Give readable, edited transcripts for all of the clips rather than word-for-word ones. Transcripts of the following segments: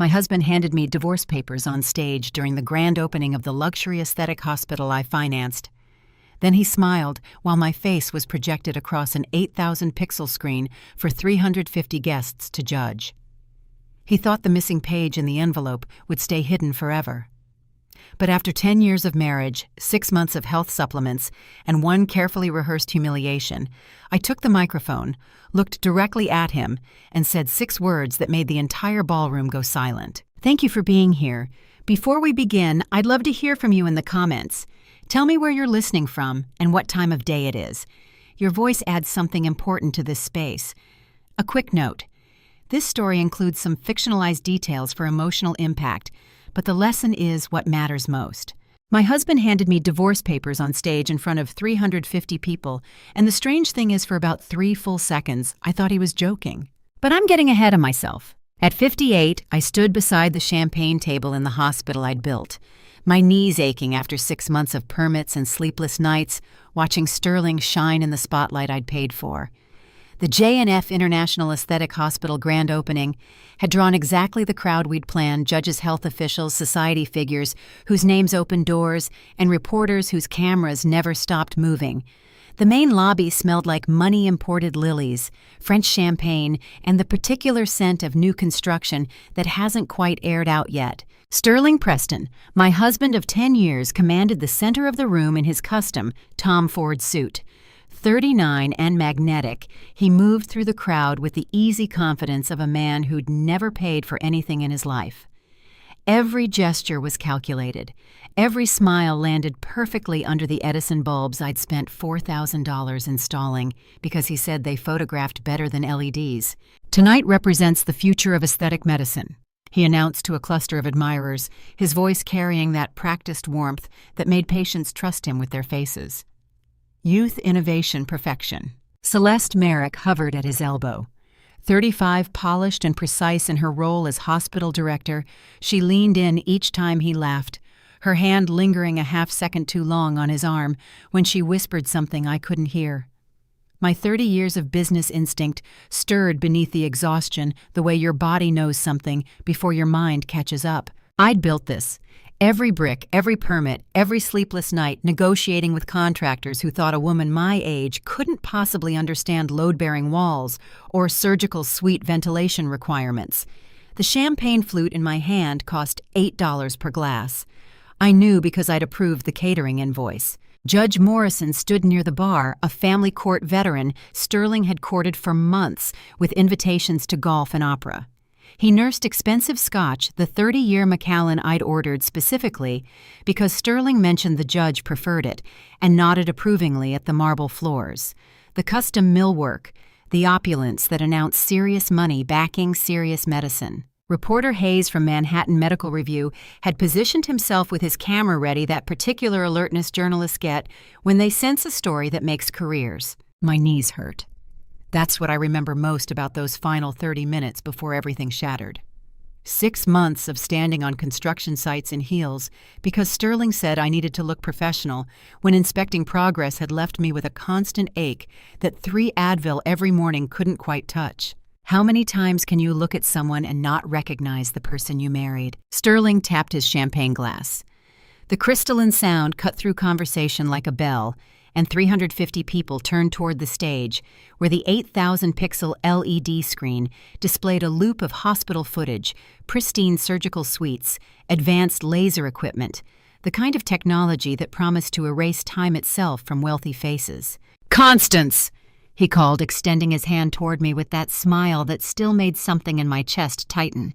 My husband handed me divorce papers on stage during the grand opening of the luxury aesthetic hospital I financed. Then he smiled while my face was projected across an 8,000-pixel screen for 350 guests to judge. He thought the missing page in the envelope would stay hidden forever. But after 10 years of marriage, 6 months of health supplements, and 1 carefully rehearsed humiliation, I took the microphone, looked directly at him, and said 6 words that made the entire ballroom go silent. Thank you for being here. Before we begin, I'd love to hear from you in the comments. Tell me where you're listening from and what time of day it is. Your voice adds something important to this space. A quick note. This story includes some fictionalized details for emotional impact, but the lesson is what matters most. My husband handed me divorce papers on stage in front of 350 people, and the strange thing is for about 3 full seconds, I thought he was joking. But I'm getting ahead of myself. At 58, I stood beside the champagne table in the hospital I'd built, my knees aching after 6 months of permits and sleepless nights, watching Sterling shine in the spotlight I'd paid for. The J&F International Aesthetic Hospital grand opening had drawn exactly the crowd we'd planned: judges, health officials, society figures whose names opened doors, and reporters whose cameras never stopped moving. The main lobby smelled like money-imported lilies, French champagne, and the particular scent of new construction that hasn't quite aired out yet. Sterling Preston, my husband of 10 years, commanded the center of the room in his custom Tom Ford suit. 39 and magnetic, he moved through the crowd with the easy confidence of a man who'd never paid for anything in his life. Every gesture was calculated. Every smile landed perfectly under the Edison bulbs I'd spent $4,000 installing because he said they photographed better than LEDs. Tonight represents the future of aesthetic medicine, he announced to a cluster of admirers, his voice carrying that practiced warmth that made patients trust him with their faces. Youth, innovation, perfection. Celeste Merrick hovered at his elbow. 35, polished and precise in her role as hospital director, she leaned in each time he laughed, her hand lingering a half-second too long on his arm when she whispered something I couldn't hear. My 30 years of business instinct stirred beneath the exhaustion the way your body knows something before your mind catches up. I'd built this. Every brick, every permit, every sleepless night negotiating with contractors who thought a woman my age couldn't possibly understand load-bearing walls or surgical suite ventilation requirements. The champagne flute in my hand cost $8 per glass. I knew because I'd approved the catering invoice. Judge Morrison stood near the bar, a family court veteran Sterling had courted for months with invitations to golf and opera. He nursed expensive scotch, the 30-year Macallan I'd ordered specifically because Sterling mentioned the judge preferred it, and nodded approvingly at the marble floors. The custom millwork, the opulence that announced serious money backing serious medicine. Reporter Hayes from Manhattan Medical Review had positioned himself with his camera ready, that particular alertness journalists get when they sense a story that makes careers. My knees hurt. That's what I remember most about those final 30 minutes before everything shattered. 6 months of standing on construction sites in heels because Sterling said I needed to look professional when inspecting progress had left me with a constant ache that 3 Advil every morning couldn't quite touch. How many times can you look at someone and not recognize the person you married? Sterling tapped his champagne glass. The crystalline sound cut through conversation like a bell, and 350 people turned toward the stage, where the 8,000-pixel LED screen displayed a loop of hospital footage, pristine surgical suites, advanced laser equipment, the kind of technology that promised to erase time itself from wealthy faces. "Constance!" he called, extending his hand toward me with that smile that still made something in my chest tighten.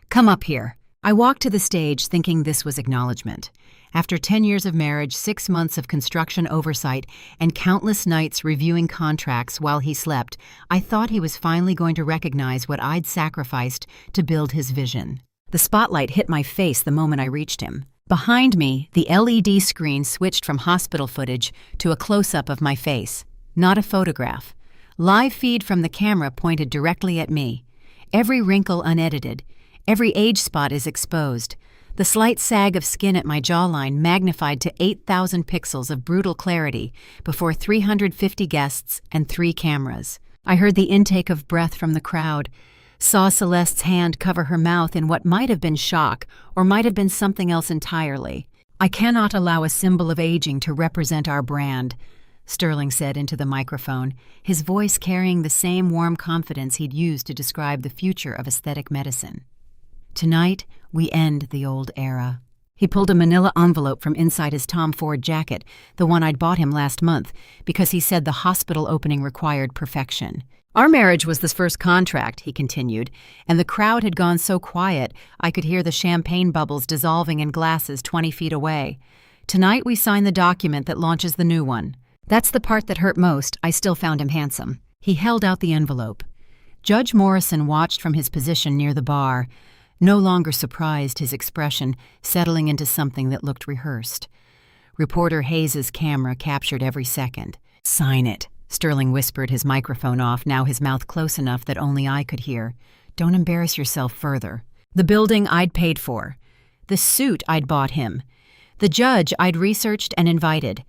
"Come up here." I walked to the stage thinking this was acknowledgement. After 10 years of marriage, 6 months of construction oversight, and countless nights reviewing contracts while he slept, I thought he was finally going to recognize what I'd sacrificed to build his vision. The spotlight hit my face the moment I reached him. Behind me, the LED screen switched from hospital footage to a close-up of my face. Not a photograph. Live feed from the camera pointed directly at me. Every wrinkle unedited. Every age spot is exposed. The slight sag of skin at my jawline magnified to 8,000 pixels of brutal clarity before 350 guests and 3 cameras. I heard the intake of breath from the crowd, saw Celeste's hand cover her mouth in what might have been shock or might have been something else entirely. "I cannot allow a symbol of aging to represent our brand," Sterling said into the microphone, his voice carrying the same warm confidence he'd used to describe the future of aesthetic medicine. "Tonight, we end the old era." He pulled a manila envelope from inside his Tom Ford jacket, the one I'd bought him last month, because he said the hospital opening required perfection. "Our marriage was the first contract," he continued, "and the crowd had gone so quiet I could hear the champagne bubbles dissolving in glasses 20 feet away. Tonight we sign the document that launches the new one." That's the part that hurt most. I still found him handsome. He held out the envelope. Judge Morrison watched from his position near the bar, no longer surprised, his expression settling into something that looked rehearsed. Reporter Hayes's camera captured every second. "Sign it," Sterling whispered, his microphone off, now his mouth close enough that only I could hear. "Don't embarrass yourself further." The building I'd paid for. The suit I'd bought him. The judge I'd researched and invited.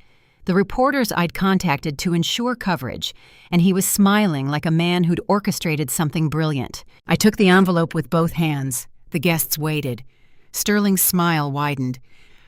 The reporters I'd contacted to ensure coverage, and he was smiling like a man who'd orchestrated something brilliant. I took the envelope with both hands. The guests waited. Sterling's smile widened,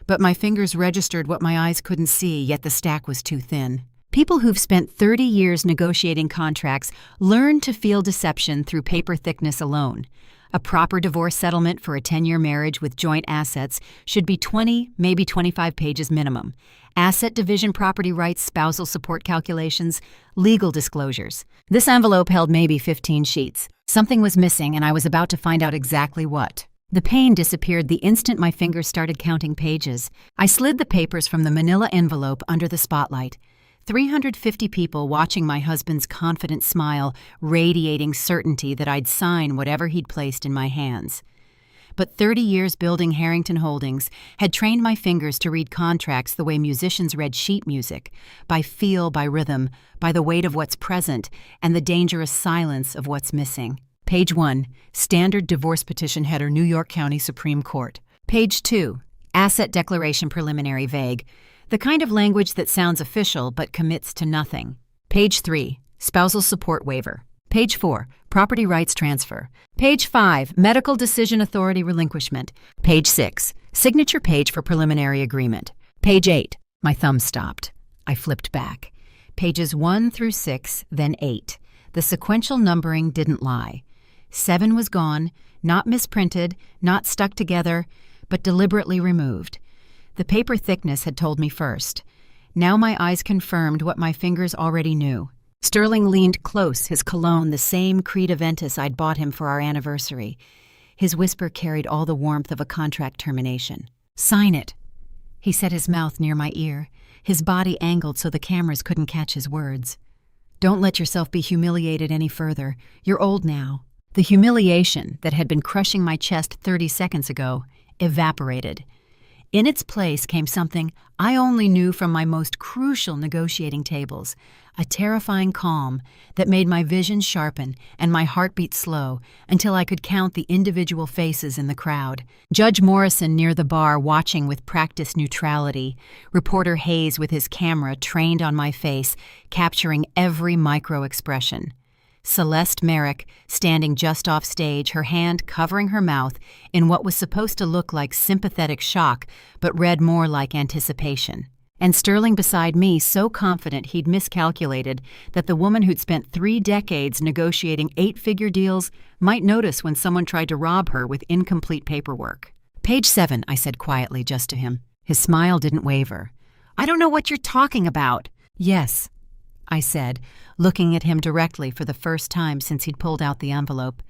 but my fingers registered what my eyes couldn't see, yet the stack was too thin. People who've spent 30 years negotiating contracts learn to feel deception through paper thickness alone. A proper divorce settlement for a 10-year marriage with joint assets should be 20, maybe 25 pages minimum. Asset division, property rights, spousal support calculations, legal disclosures. This envelope held maybe 15 sheets. Something was missing, and I was about to find out exactly what. The pain disappeared the instant my fingers started counting pages. I slid the papers from the manila envelope under the spotlight. 350 people watching my husband's confident smile, radiating certainty that I'd sign whatever he'd placed in my hands. But 30 years building Harrington Holdings had trained my fingers to read contracts the way musicians read sheet music, by feel, by rhythm, by the weight of what's present, and the dangerous silence of what's missing. Page 1, Standard Divorce Petition Header, New York County Supreme Court. Page 2, Asset Declaration Preliminary Vague, the kind of language that sounds official but commits to nothing. Page 3, Spousal Support Waiver. Page 4, Property Rights Transfer. Page 5, Medical Decision Authority Relinquishment. Page 6, Signature Page for Preliminary Agreement. Page 8, my thumb stopped. I flipped back. Pages 1 through 6, then 8. The sequential numbering didn't lie. 7 was gone, not misprinted, not stuck together, but deliberately removed. The paper thickness had told me first. Now my eyes confirmed what my fingers already knew. Sterling leaned close, his cologne the same Creed Aventus I'd bought him for our anniversary. His whisper carried all the warmth of a contract termination. "Sign it." He set his mouth near my ear, his body angled so the cameras couldn't catch his words. "Don't let yourself be humiliated any further. You're old now." The humiliation that had been crushing my chest 30 seconds ago evaporated. In its place came something I only knew from my most crucial negotiating tables, a terrifying calm that made my vision sharpen and my heartbeat slow until I could count the individual faces in the crowd. Judge Morrison near the bar watching with practiced neutrality, reporter Hayes with his camera trained on my face, capturing every micro-expression. Celeste Merrick, standing just off stage, her hand covering her mouth in what was supposed to look like sympathetic shock, but read more like anticipation. And Sterling beside me, so confident he'd miscalculated that the woman who'd spent 3 decades negotiating 8-figure deals might notice when someone tried to rob her with incomplete paperwork. "Page 7, I said quietly just to him. His smile didn't waver. "I don't know what you're talking about." "Yes," I said, looking at him directly for the first time since he'd pulled out the envelope.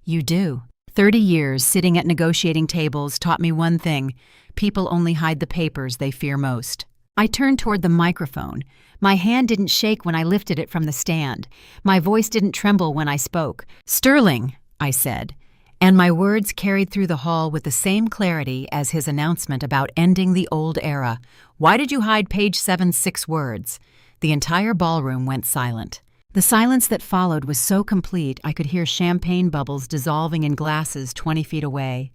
"You do. 30 years sitting at negotiating tables taught me one thing: people only hide the papers they fear most." I turned toward the microphone. My hand didn't shake when I lifted it from the stand. My voice didn't tremble when I spoke. "Sterling," I said, and my words carried through the hall with the same clarity as his announcement about ending the old era. "Why did you hide page 7's 6 words?" The entire ballroom went silent. The silence that followed was so complete I could hear champagne bubbles dissolving in glasses 20 feet away,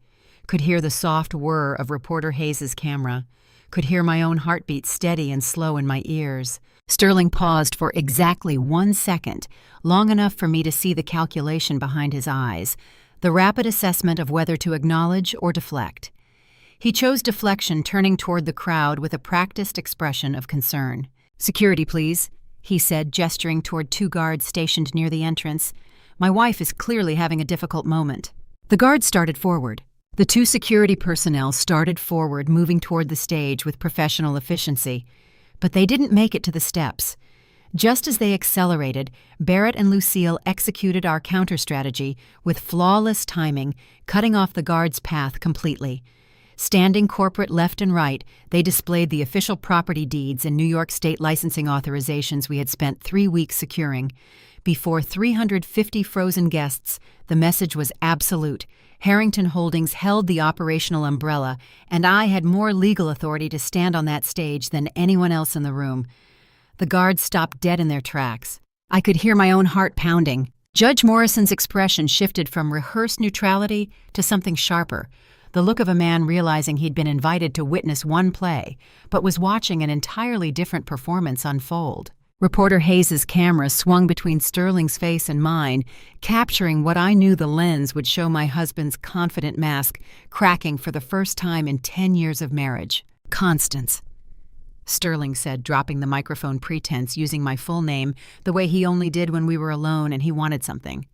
could hear the soft whir of reporter Hayes's camera, could hear my own heartbeat steady and slow in my ears. Sterling paused for exactly 1 second, long enough for me to see the calculation behind his eyes, the rapid assessment of whether to acknowledge or deflect. He chose deflection, turning toward the crowd with a practiced expression of concern. "Security, please," he said, gesturing toward 2 guards stationed near the entrance. "My wife is clearly having a difficult moment." The guards started forward. The 2 security personnel started forward, moving toward the stage with professional efficiency. But they didn't make it to the steps. Just as they accelerated, Barrett and Lucille executed our counter-strategy with flawless timing, cutting off the guards' path completely. Standing corporate left and right, they displayed the official property deeds and New York State licensing authorizations we had spent 3 weeks securing. Before 350 frozen guests, the message was absolute. Harrington Holdings held the operational umbrella, and I had more legal authority to stand on that stage than anyone else in the room. The guards stopped dead in their tracks. I could hear my own heart pounding. Judge Morrison's expression shifted from rehearsed neutrality to something sharper, the look of a man realizing he'd been invited to witness one play, but was watching an entirely different performance unfold. Reporter Hayes's camera swung between Sterling's face and mine, capturing what I knew the lens would show my husband's confident mask cracking for the first time in 10 years of marriage. "Constance," Sterling said, dropping the microphone pretense, using my full name the way he only did when we were alone and he wanted something.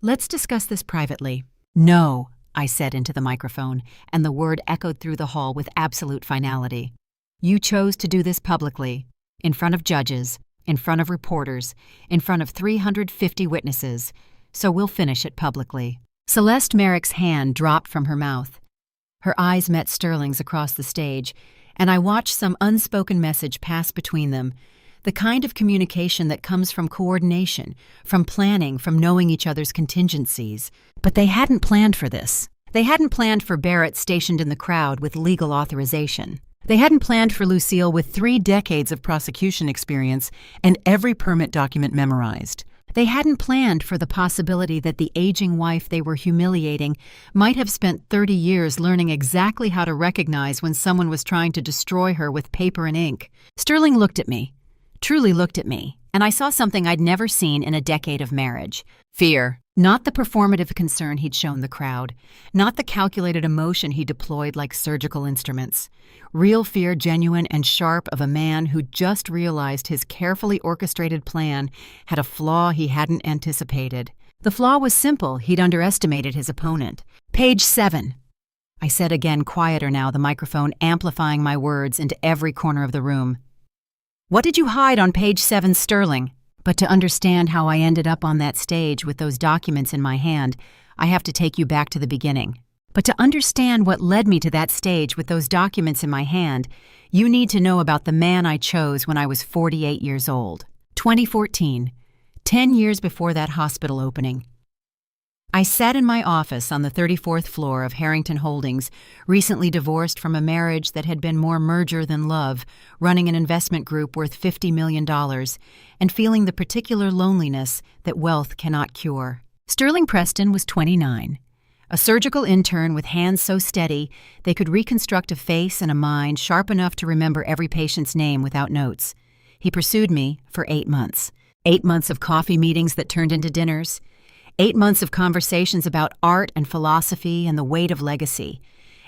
"Let's discuss this privately." "No," I said into the microphone, and the word echoed through the hall with absolute finality. "You chose to do this publicly, in front of judges, in front of reporters, in front of 350 witnesses, so we'll finish it publicly." Celeste Merrick's hand dropped from her mouth. Her eyes met Sterling's across the stage, and I watched some unspoken message pass between them, the kind of communication that comes from coordination, from planning, from knowing each other's contingencies. But they hadn't planned for this. They hadn't planned for Barrett stationed in the crowd with legal authorization. They hadn't planned for Lucille with 3 decades of prosecution experience and every permit document memorized. They hadn't planned for the possibility that the aging wife they were humiliating might have spent 30 years learning exactly how to recognize when someone was trying to destroy her with paper and ink. Sterling looked at me, truly looked at me, and I saw something I'd never seen in a decade of marriage. Fear. Not the performative concern he'd shown the crowd, not the calculated emotion he deployed like surgical instruments. Real fear, genuine and sharp, of a man who just realized his carefully orchestrated plan had a flaw he hadn't anticipated. The flaw was simple: he'd underestimated his opponent. "Page 7. I said again, quieter now, the microphone amplifying my words into every corner of the room. "What did you hide on page 7, Sterling?" But to understand how I ended up on that stage with those documents in my hand, I have to take you back to the beginning. But to understand what led me to that stage with those documents in my hand, you need to know about the man I chose when I was 48 years old. 2014, 10 years before that hospital opening. I sat in my office on the 34th floor of Harrington Holdings, recently divorced from a marriage that had been more merger than love, running an investment group worth $50 million, and feeling the particular loneliness that wealth cannot cure. Sterling Preston was 29, a surgical intern with hands so steady they could reconstruct a face and a mind sharp enough to remember every patient's name without notes. He pursued me for 8 months. 8 months of coffee meetings that turned into dinners. 8 months of conversations about art and philosophy and the weight of legacy.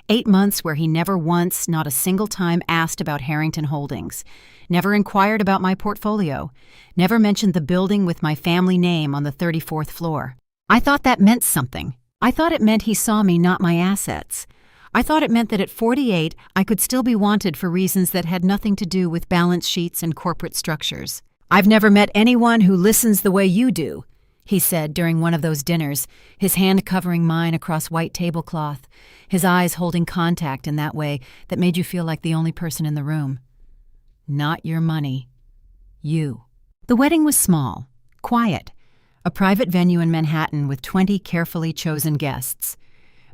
8 months where he never once, not a single time, asked about Harrington Holdings, never inquired about my portfolio, never mentioned the building with my family name on the 34th floor. I thought that meant something. I thought it meant he saw me, not my assets. I thought it meant that at 48, I could still be wanted for reasons that had nothing to do with balance sheets and corporate structures. "I've never met anyone who listens the way you do," he said during one of those dinners, his hand covering mine across white tablecloth, his eyes holding contact in that way that made you feel like the only person in the room. "Not your money. You." The wedding was small, quiet, a private venue in Manhattan with 20 carefully chosen guests.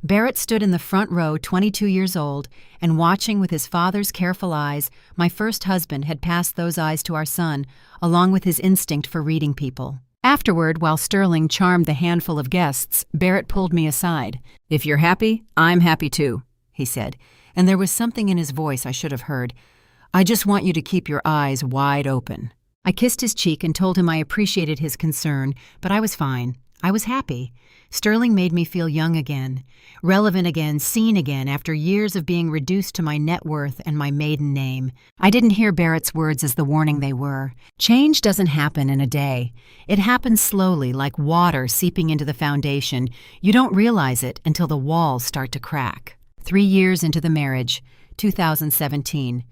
Barrett stood in the front row, 22 years old, and watching with his father's careful eyes, my first husband had passed those eyes to our son, along with his instinct for reading people. Afterward, while Sterling charmed the handful of guests, Barrett pulled me aside. "If you're happy, I'm happy too," he said, and there was something in his voice I should have heard. I just want you to keep your eyes wide open." I kissed his cheek and told him I appreciated his concern, but I was fine. I was happy. Sterling made me feel young again, relevant again, seen again after years of being reduced to my net worth and my maiden name. I didn't hear Barrett's words as the warning they were. Change doesn't happen in a day. It happens slowly, like water seeping into the foundation. You don't realize it until the walls start to crack. 3 years into the marriage, 2017.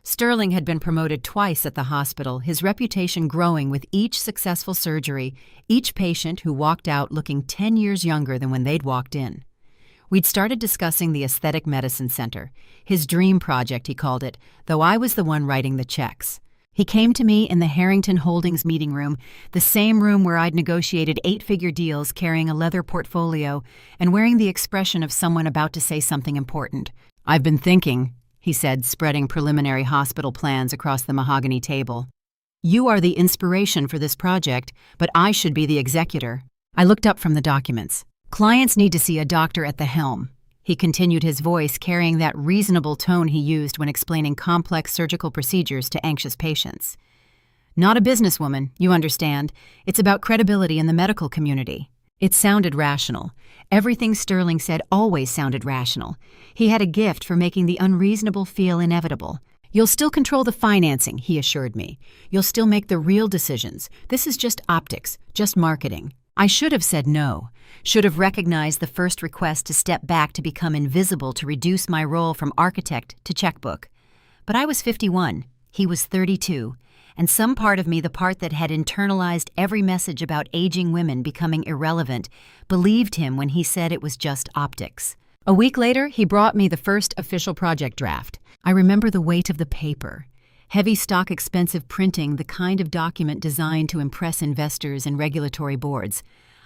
Sterling had been promoted twice at the hospital, his reputation growing with each successful surgery, each patient who walked out looking 10 years younger than when they'd walked in. We'd started discussing the Aesthetic Medicine Center, his dream project, he called it, though I was the one writing the checks. He came to me in the Harrington Holdings meeting room, the same room where I'd negotiated 8-figure deals carrying a leather portfolio and wearing the expression of someone about to say something important. "I've been thinking," he said, spreading preliminary hospital plans across the mahogany table. "You are the inspiration for this project, but I should be the executor." I looked up from the documents. "Clients need to see a doctor at the helm." He continued, his voice carrying that reasonable tone he used when explaining complex surgical procedures to anxious patients. "Not a businesswoman, you understand. It's about credibility in the medical community." It sounded rational. Everything Sterling said always sounded rational. He had a gift for making the unreasonable feel inevitable. "You'll still control the financing," he assured me. "You'll still make the real decisions. This is just optics, just marketing." I should have said no, should have recognized the first request to step back to become invisible to reduce my role from architect to checkbook. But I was 51, he was 32. And some part of me, the part that had internalized every message about aging women becoming irrelevant, believed him when he said it was just optics. A week later, he brought me the first official project draft. I remember the weight of the paper. Heavy stock, expensive printing, the kind of document designed to impress investors and regulatory boards.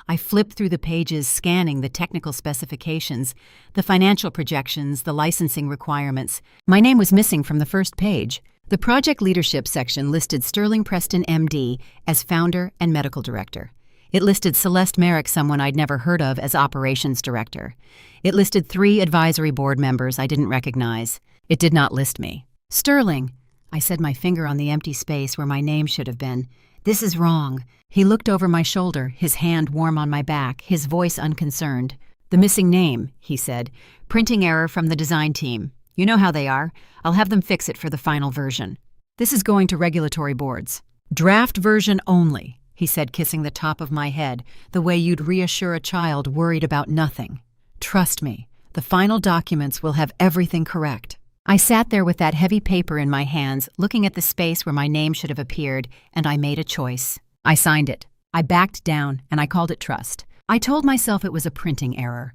I flipped through the pages, scanning the technical specifications, the financial projections, the licensing requirements. My name was missing from the first page. The project leadership section listed Sterling Preston, MD, as founder and medical director. It listed Celeste Merrick, someone I'd never heard of, as operations director. It listed 3 advisory board members I didn't recognize. It did not list me. "Sterling," I said, my finger on the empty space where my name should have been. "This is wrong." He looked over my shoulder, his hand warm on my back, his voice unconcerned. "The missing name," he said. "Printing error from the design team. You know how they are. I'll have them fix it for the final version. This is going to regulatory boards." "Draft version only," he said, kissing the top of my head, the way you'd reassure a child worried about nothing. "Trust me, the final documents will have everything correct." I sat there with that heavy paper in my hands, looking at the space where my name should have appeared, and I made a choice. I signed it. I backed down, and I called it trust. I told myself it was a printing error.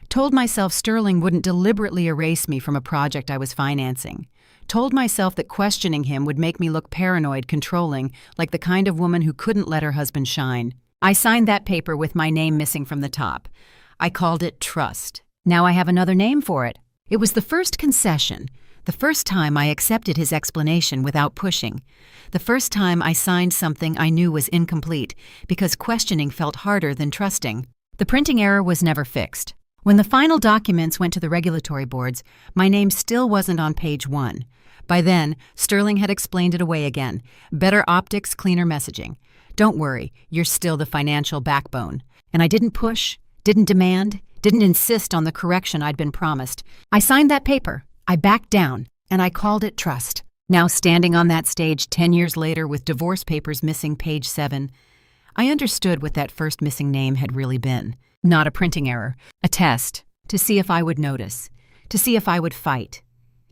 Told myself Sterling wouldn't deliberately erase me from a project I was financing. Told myself that questioning him would make me look paranoid, controlling, like the kind of woman who couldn't let her husband shine. I signed that paper with my name missing from the top. I called it trust. Now I have another name for it. It was the first concession, the first time I accepted his explanation without pushing, the first time I signed something I knew was incomplete because questioning felt harder than trusting. The printing error was never fixed. When the final documents went to the regulatory boards, my name still wasn't on page 1. By then, Sterling had explained it away again. Better optics, cleaner messaging. "Don't worry, you're still the financial backbone." And I didn't push, didn't demand, didn't insist on the correction I'd been promised. I signed that paper, I backed down, and I called it trust. Now standing on that stage 10 years later with divorce papers missing page 7, I understood what that first missing name had really been. Not a printing error, a test, to see if I would notice, to see if I would fight,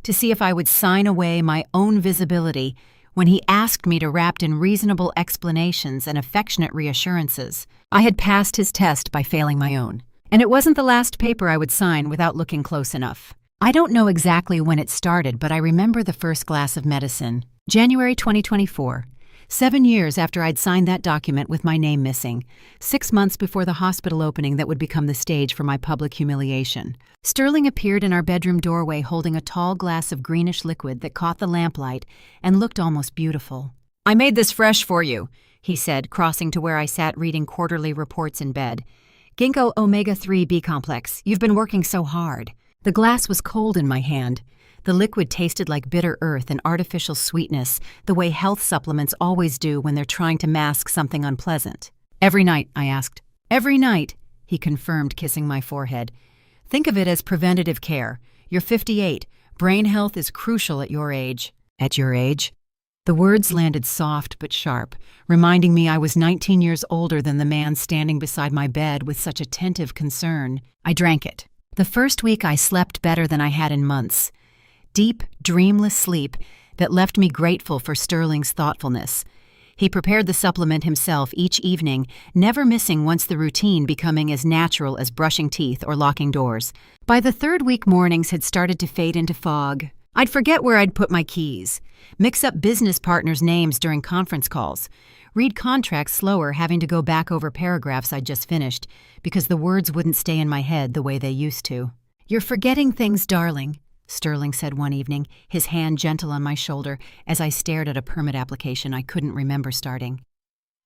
to see if I would sign away my own visibility when he asked me to wrap in reasonable explanations and affectionate reassurances. I had passed his test by failing my own. And it wasn't the last paper I would sign without looking close enough. I don't know exactly when it started, but I remember the first glass of medicine. January 2024. 7 years after I'd signed that document with my name missing, 6 months before the hospital opening that would become the stage for my public humiliation. Sterling appeared in our bedroom doorway holding a tall glass of greenish liquid that caught the lamplight and looked almost beautiful. "I made this fresh for you," he said, crossing to where I sat reading quarterly reports in bed. "Ginkgo omega-3 B complex. You've been working so hard." The glass was cold in my hand. The liquid tasted like bitter earth and artificial sweetness, the way health supplements always do when they're trying to mask something unpleasant. "Every night?" I asked. "Every night," he confirmed, kissing my forehead. "Think of it as preventative care. You're 58. Brain health is crucial at your age." "At your age?" The words landed soft but sharp, reminding me I was 19 years older than the man standing beside my bed with such attentive concern. I drank it. The first week I slept better than I had in months. Deep, dreamless sleep that left me grateful for Sterling's thoughtfulness. He prepared the supplement himself each evening, never missing once, the routine becoming as natural as brushing teeth or locking doors. By the third week, mornings had started to fade into fog. I'd forget where I'd put my keys, mix up business partners' names during conference calls, read contracts slower, having to go back over paragraphs I'd just finished because the words wouldn't stay in my head the way they used to. "You're forgetting things, darling," Sterling said one evening, his hand gentle on my shoulder as I stared at a permit application I couldn't remember starting.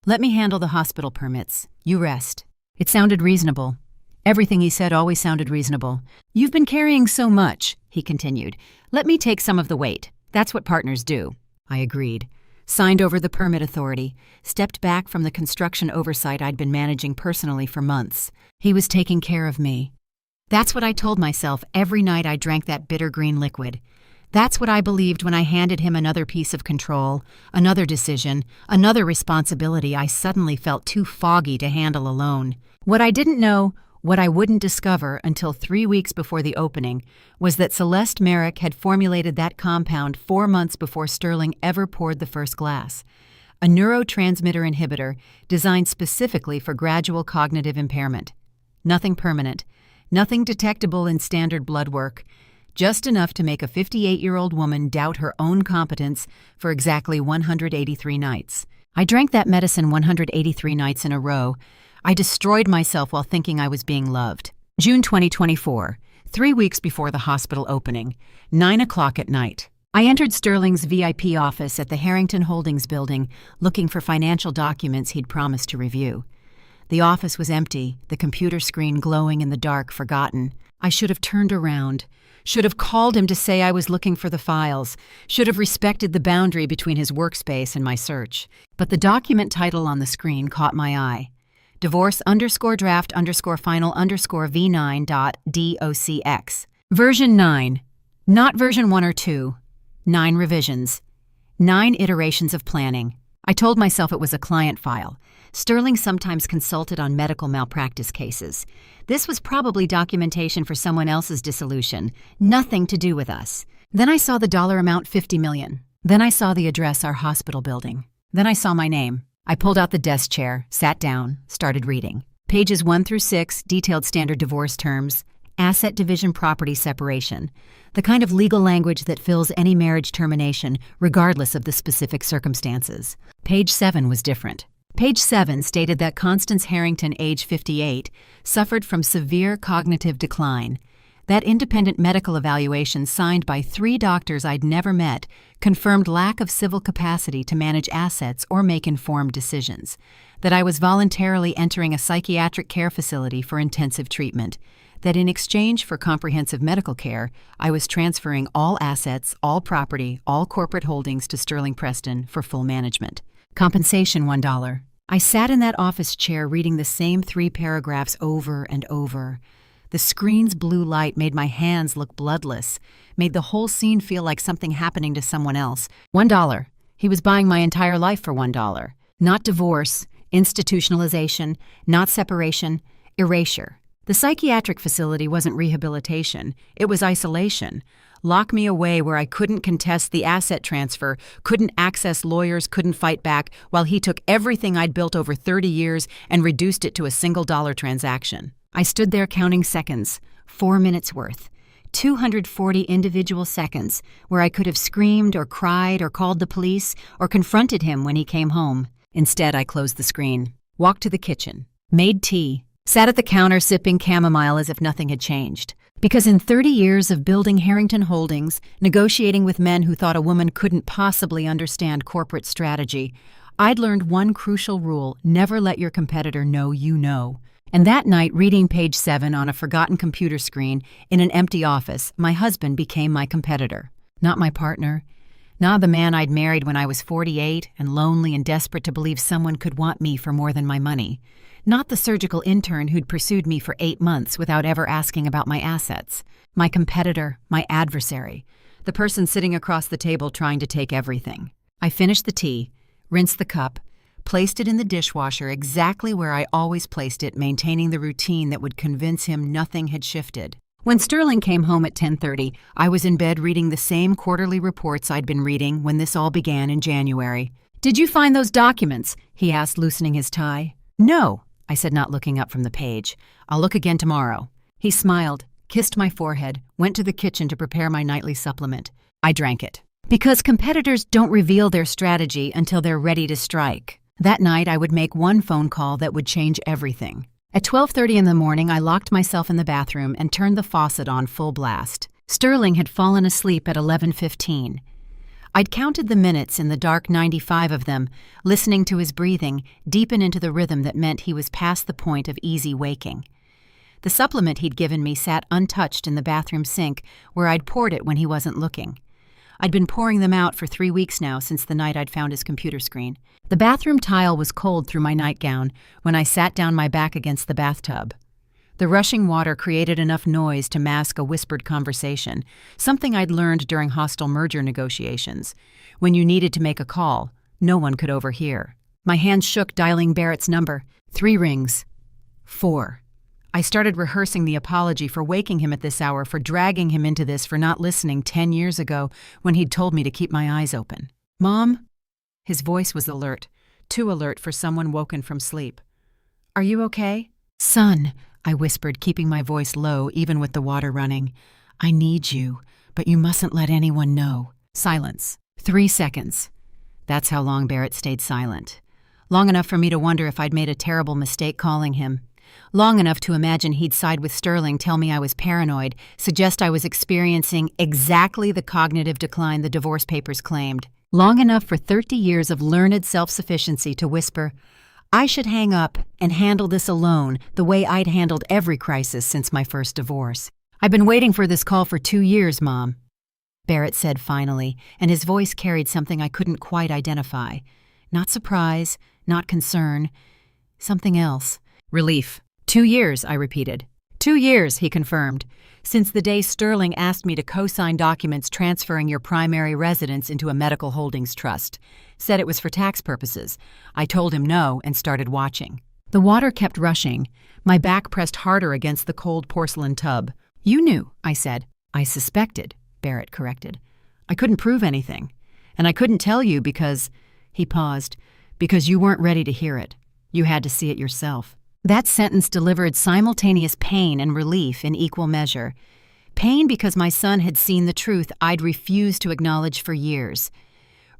"Let me handle the hospital permits. You rest." It sounded reasonable. Everything he said always sounded reasonable. "You've been carrying so much," he continued. "Let me take some of the weight. That's what partners do." I agreed, signed over the permit authority, stepped back from the construction oversight I'd been managing personally for months. He was taking care of me. That's what I told myself every night I drank that bitter green liquid. That's what I believed when I handed him another piece of control, another decision, another responsibility I suddenly felt too foggy to handle alone. What I didn't know, what I wouldn't discover until 3 weeks before the opening, was that Celeste Merrick had formulated that compound 4 months before Sterling ever poured the first glass. A neurotransmitter inhibitor designed specifically for gradual cognitive impairment. Nothing permanent. Nothing detectable in standard blood work, just enough to make a 58-year-old woman doubt her own competence for exactly 183 nights. I drank that medicine 183 nights in a row. I destroyed myself while thinking I was being loved. June 2024, 3 weeks before the hospital opening, 9 o'clock at night. I entered Sterling's VIP office at the Harrington Holdings building, looking for financial documents he'd promised to review. The office was empty, the computer screen glowing in the dark, forgotten. I should have turned around, should have called him to say I was looking for the files, should have respected the boundary between his workspace and my search. But the document title on the screen caught my eye. Divorce_draft_final_V9.docx. Version 9. Not version 1 or 2. 9 revisions. 9 iterations of planning. I told myself it was a client file. Sterling sometimes consulted on medical malpractice cases. This was probably documentation for someone else's dissolution, nothing to do with us. Then I saw the dollar amount, $50 million. Then I saw the address, our hospital building. Then I saw my name. I pulled out the desk chair, sat down, started reading. Pages 1 through 6 detailed standard divorce terms, asset division, property separation, the kind of legal language that fills any marriage termination, regardless of the specific circumstances. Page 7 was different. Page 7 stated that Constance Harrington, age 58, suffered from severe cognitive decline. That independent medical evaluation signed by 3 doctors I'd never met confirmed lack of civil capacity to manage assets or make informed decisions. That I was voluntarily entering a psychiatric care facility for intensive treatment. That in exchange for comprehensive medical care, I was transferring all assets, all property, all corporate holdings to Sterling Preston for full management. Compensation, $1. I sat in that office chair reading the same 3 paragraphs over and over. The screen's blue light made my hands look bloodless, made the whole scene feel like something happening to someone else. $1. He was buying my entire life for $1. Not divorce, institutionalization, not separation, erasure. The psychiatric facility wasn't rehabilitation, it was isolation. Lock me away where I couldn't contest the asset transfer, couldn't access lawyers, couldn't fight back, while he took everything I'd built over 30 years and reduced it to a single dollar transaction. I stood there counting seconds, 4 minutes worth. 240 individual seconds where I could have screamed or cried or called the police or confronted him when he came home. Instead, I closed the screen, walked to the kitchen, made tea, sat at the counter sipping chamomile as if nothing had changed. Because in 30 years of building Harrington Holdings, negotiating with men who thought a woman couldn't possibly understand corporate strategy, I'd learned one crucial rule: never let your competitor know you know. And that night, reading page 7 on a forgotten computer screen in an empty office, my husband became my competitor. Not my partner. Not the man I'd married when I was 48 and lonely and desperate to believe someone could want me for more than my money. Not the surgical intern who'd pursued me for 8 months without ever asking about my assets. My competitor, my adversary. The person sitting across the table trying to take everything. I finished the tea, rinsed the cup, placed it in the dishwasher exactly where I always placed it, maintaining the routine that would convince him nothing had shifted. When Sterling came home at 10:30, I was in bed reading the same quarterly reports I'd been reading when this all began in January. "Did you find those documents?" he asked, loosening his tie. "No," I said, not looking up from the page. "I'll look again tomorrow." He smiled, kissed my forehead, went to the kitchen to prepare my nightly supplement. I drank it. Because competitors don't reveal their strategy until they're ready to strike. That night, I would make one phone call that would change everything. At 12:30 in the morning, I locked myself in the bathroom and turned the faucet on full blast. Sterling had fallen asleep at 11:15. I'd counted the minutes in the dark 95 of them, listening to his breathing deepen into the rhythm that meant he was past the point of easy waking. The supplement he'd given me sat untouched in the bathroom sink where I'd poured it when he wasn't looking. I'd been pouring them out for 3 weeks now since the night I'd found his computer screen. The bathroom tile was cold through my nightgown when I sat down my back against the bathtub. The rushing water created enough noise to mask a whispered conversation, something I'd learned during hostile merger negotiations. When you needed to make a call, no one could overhear. My hands shook dialing Barrett's number. 3 rings. 4. I started rehearsing the apology for waking him at this hour, for dragging him into this, for not listening 10 years ago when he'd told me to keep my eyes open. "Mom?" His voice was alert, too alert for someone woken from sleep. "Are you okay?" "Son," I whispered, keeping my voice low even with the water running. "I need you, but you mustn't let anyone know." Silence. 3 seconds. That's how long Barrett stayed silent. Long enough for me to wonder if I'd made a terrible mistake calling him. Long enough to imagine he'd side with Sterling, tell me I was paranoid, suggest I was experiencing exactly the cognitive decline the divorce papers claimed. Long enough for 30 years of learned self-sufficiency to whisper, I should hang up and handle this alone the way I'd handled every crisis since my first divorce. "I've been waiting for this call for 2 years, Mom," Barrett said finally, and his voice carried something I couldn't quite identify. Not surprise, not concern, something else. Relief. 2 years, I repeated. 2 years, he confirmed. Since the day Sterling asked me to co-sign documents transferring your primary residence into a medical holdings trust. Said it was for tax purposes. I told him no and started watching. The water kept rushing, my back pressed harder against the cold porcelain tub. "You knew," I said. "I suspected," Barrett corrected. "I couldn't prove anything. And I couldn't tell you because," he paused, "because you weren't ready to hear it. You had to see it yourself." That sentence delivered simultaneous pain and relief in equal measure. Pain because my son had seen the truth I'd refused to acknowledge for years.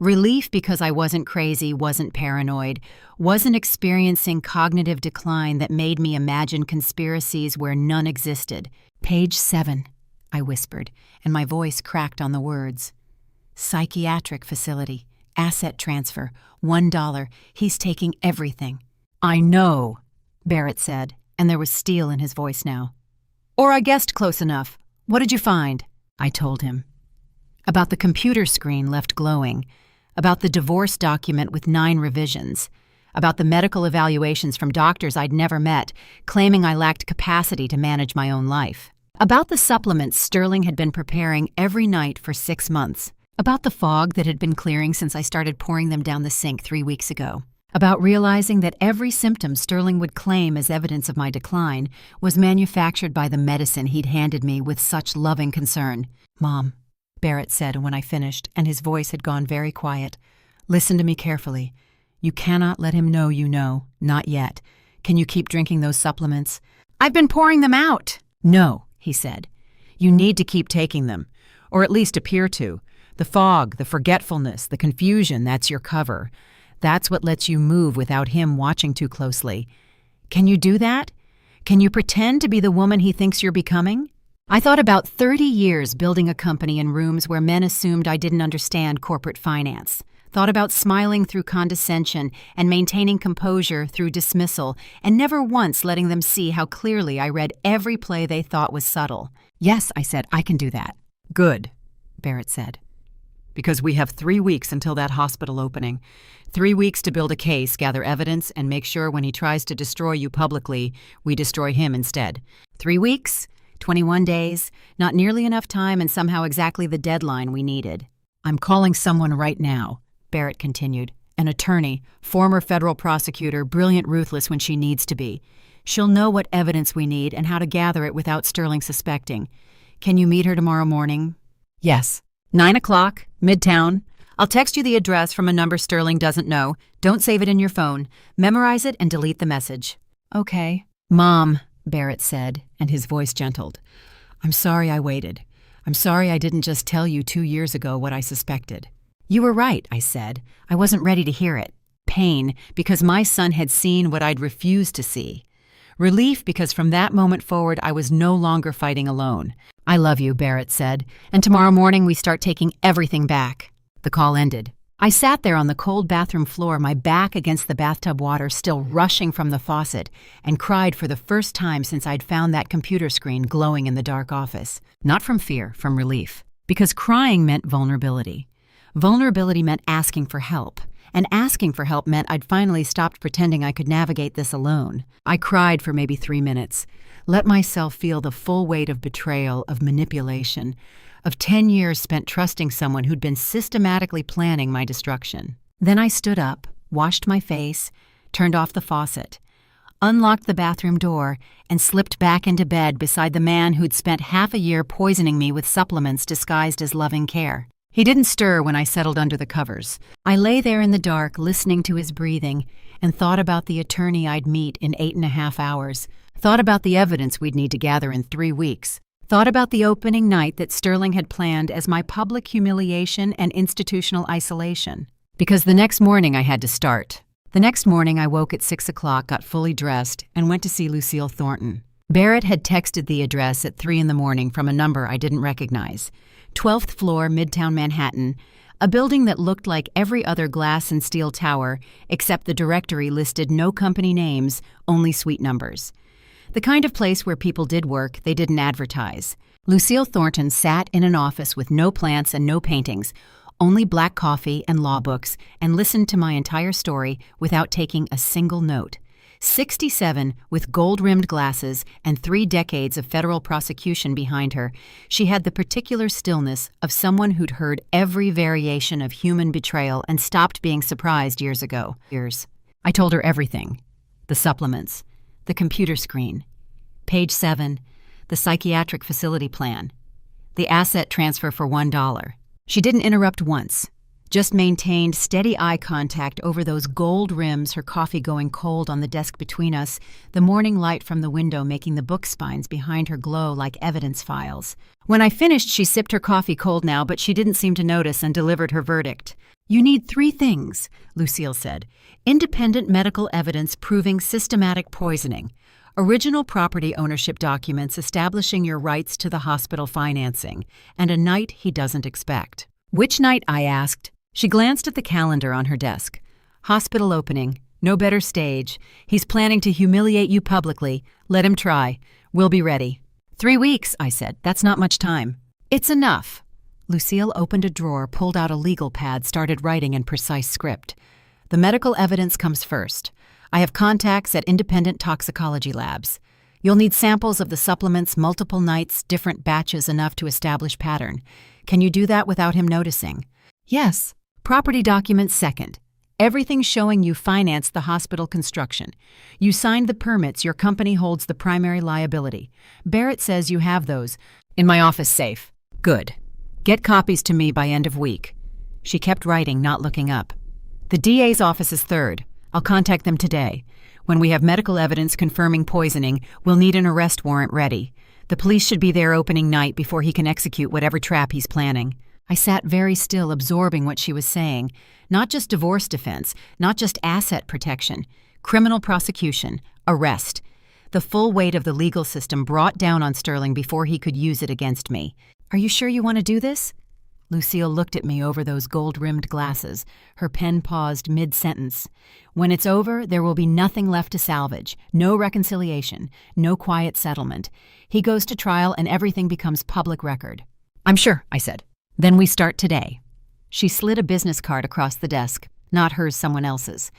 Relief because I wasn't crazy, wasn't paranoid, wasn't experiencing cognitive decline that made me imagine conspiracies where none existed. "Page 7, I whispered, and my voice cracked on the words. "Psychiatric facility, asset transfer, $1, he's taking everything." "I know," Barrett said, and there was steel in his voice now. "Or I guessed close enough. What did you find?" I told him. About the computer screen left glowing, about the divorce document with 9 revisions, about the medical evaluations from doctors I'd never met, claiming I lacked capacity to manage my own life, about the supplements Sterling had been preparing every night for 6 months, about the fog that had been clearing since I started pouring them down the sink 3 weeks ago. About realizing that every symptom Sterling would claim as evidence of my decline was manufactured by the medicine he'd handed me with such loving concern. "Mom," Barrett said when I finished, and his voice had gone very quiet, "listen to me carefully. You cannot let him know you know, not yet. Can you keep drinking those supplements?" "I've been pouring them out." "No," he said. "You need to keep taking them, or at least appear to. The fog, the forgetfulness, the confusion, that's your cover. That's what lets you move without him watching too closely. Can you do that? Can you pretend to be the woman he thinks you're becoming?" I thought about 30 years building a company in rooms where men assumed I didn't understand corporate finance. thought about smiling through condescension and maintaining composure through dismissal, and never once letting them see how clearly I read every play they thought was subtle. "Yes," I said, "I can do that." "Good," Barrett said. "Because we have 3 weeks until that hospital opening. 3 weeks to build a case, gather evidence, and make sure when he tries to destroy you publicly, we destroy him instead. 3 weeks, 21 days, not nearly enough time and somehow exactly the deadline we needed. I'm calling someone right now," Barrett continued. "An attorney, former federal prosecutor, brilliant, ruthless when she needs to be. She'll know what evidence we need and how to gather it without Sterling suspecting. Can you meet her tomorrow morning?" "Yes. 9 o'clock, Midtown. I'll text you the address from a number Sterling doesn't know. Don't save it in your phone. Memorize it and delete the message." "Okay." "Mom," Barrett said, and his voice gentled. "I'm sorry I waited. I'm sorry I didn't just tell you 2 years ago what I suspected." "You were right," I said. "I wasn't ready to hear it. Pain, because my son had seen what I'd refused to see. Relief, because from that moment forward I was no longer fighting alone." "I love you," Barrett said, "and tomorrow morning we start taking everything back." The call ended. I sat there on the cold bathroom floor, my back against the bathtub water still rushing from the faucet, and cried for the first time since I'd found that computer screen glowing in the dark office. Not from fear, from relief. Because crying meant vulnerability. Vulnerability meant asking for help. And asking for help meant I'd finally stopped pretending I could navigate this alone. I cried for maybe 3 minutes, let myself feel the full weight of betrayal, of manipulation, of 10 years spent trusting someone who'd been systematically planning my destruction. Then I stood up, washed my face, turned off the faucet, unlocked the bathroom door, and slipped back into bed beside the man who'd spent half a year poisoning me with supplements disguised as loving care. He didn't stir when I settled under the covers. I lay there in the dark, listening to his breathing, and thought about the attorney I'd meet in 8.5 hours, thought about the evidence we'd need to gather in 3 weeks, thought about the opening night that Sterling had planned as my public humiliation and institutional isolation. Because the next morning I had to start. The next morning I woke at 6 o'clock, got fully dressed, and went to see Lucille Thornton. Barrett had texted the address at 3 in the morning from a number I didn't recognize. 12th floor, Midtown Manhattan, a building that looked like every other glass and steel tower, except the directory listed no company names, only suite numbers. The kind of place where people did work, they didn't advertise. Lucille Thornton sat in an office with no plants and no paintings, only black coffee and law books, and listened to my entire story without taking a single note. 67, with gold-rimmed glasses and 3 decades of federal prosecution behind her, she had the particular stillness of someone who'd heard every variation of human betrayal and stopped being surprised years ago. I told her everything. The supplements, the computer screen, page 7, the psychiatric facility plan, the asset transfer for $1. She didn't interrupt once. Just maintained steady eye contact over those gold rims, her coffee going cold on the desk between us, the morning light from the window making the book spines behind her glow like evidence files. When I finished, she sipped her coffee cold now, but she didn't seem to notice and delivered her verdict. "You need 3 things," Lucille said. "Independent medical evidence proving systematic poisoning. Original property ownership documents establishing your rights to the hospital financing. And a night he doesn't expect." "Which night?" I asked. She glanced at the calendar on her desk. "Hospital opening. No better stage. He's planning to humiliate you publicly. Let him try. We'll be ready." 3 weeks, I said. "That's not much time." "It's enough." Lucille opened a drawer, pulled out a legal pad, started writing in precise script. "The medical evidence comes first. I have contacts at independent toxicology labs. You'll need samples of the supplements, multiple nights, different batches enough to establish pattern. Can you do that without him noticing?" "Yes." "Property documents second. Everything showing you financed the hospital construction. You signed the permits, your company holds the primary liability. Barrett says you have those. In my office safe." "Good. Get copies to me by end of week." She kept writing, not looking up. "The DA's office is third. I'll contact them today. When we have medical evidence confirming poisoning, we'll need an arrest warrant ready. The police should be there opening night before he can execute whatever trap he's planning." I sat very still, absorbing what she was saying. Not just divorce defense, not just asset protection, criminal prosecution, arrest. The full weight of the legal system brought down on Sterling before he could use it against me. "Are you sure you want to do this?" Lucille looked at me over those gold-rimmed glasses. Her pen paused mid-sentence. "When it's over, there will be nothing left to salvage. No reconciliation. No quiet settlement. He goes to trial and everything becomes public record." "I'm sure," I said. "Then we start today." She slid a business card across the desk. Not hers, someone else's.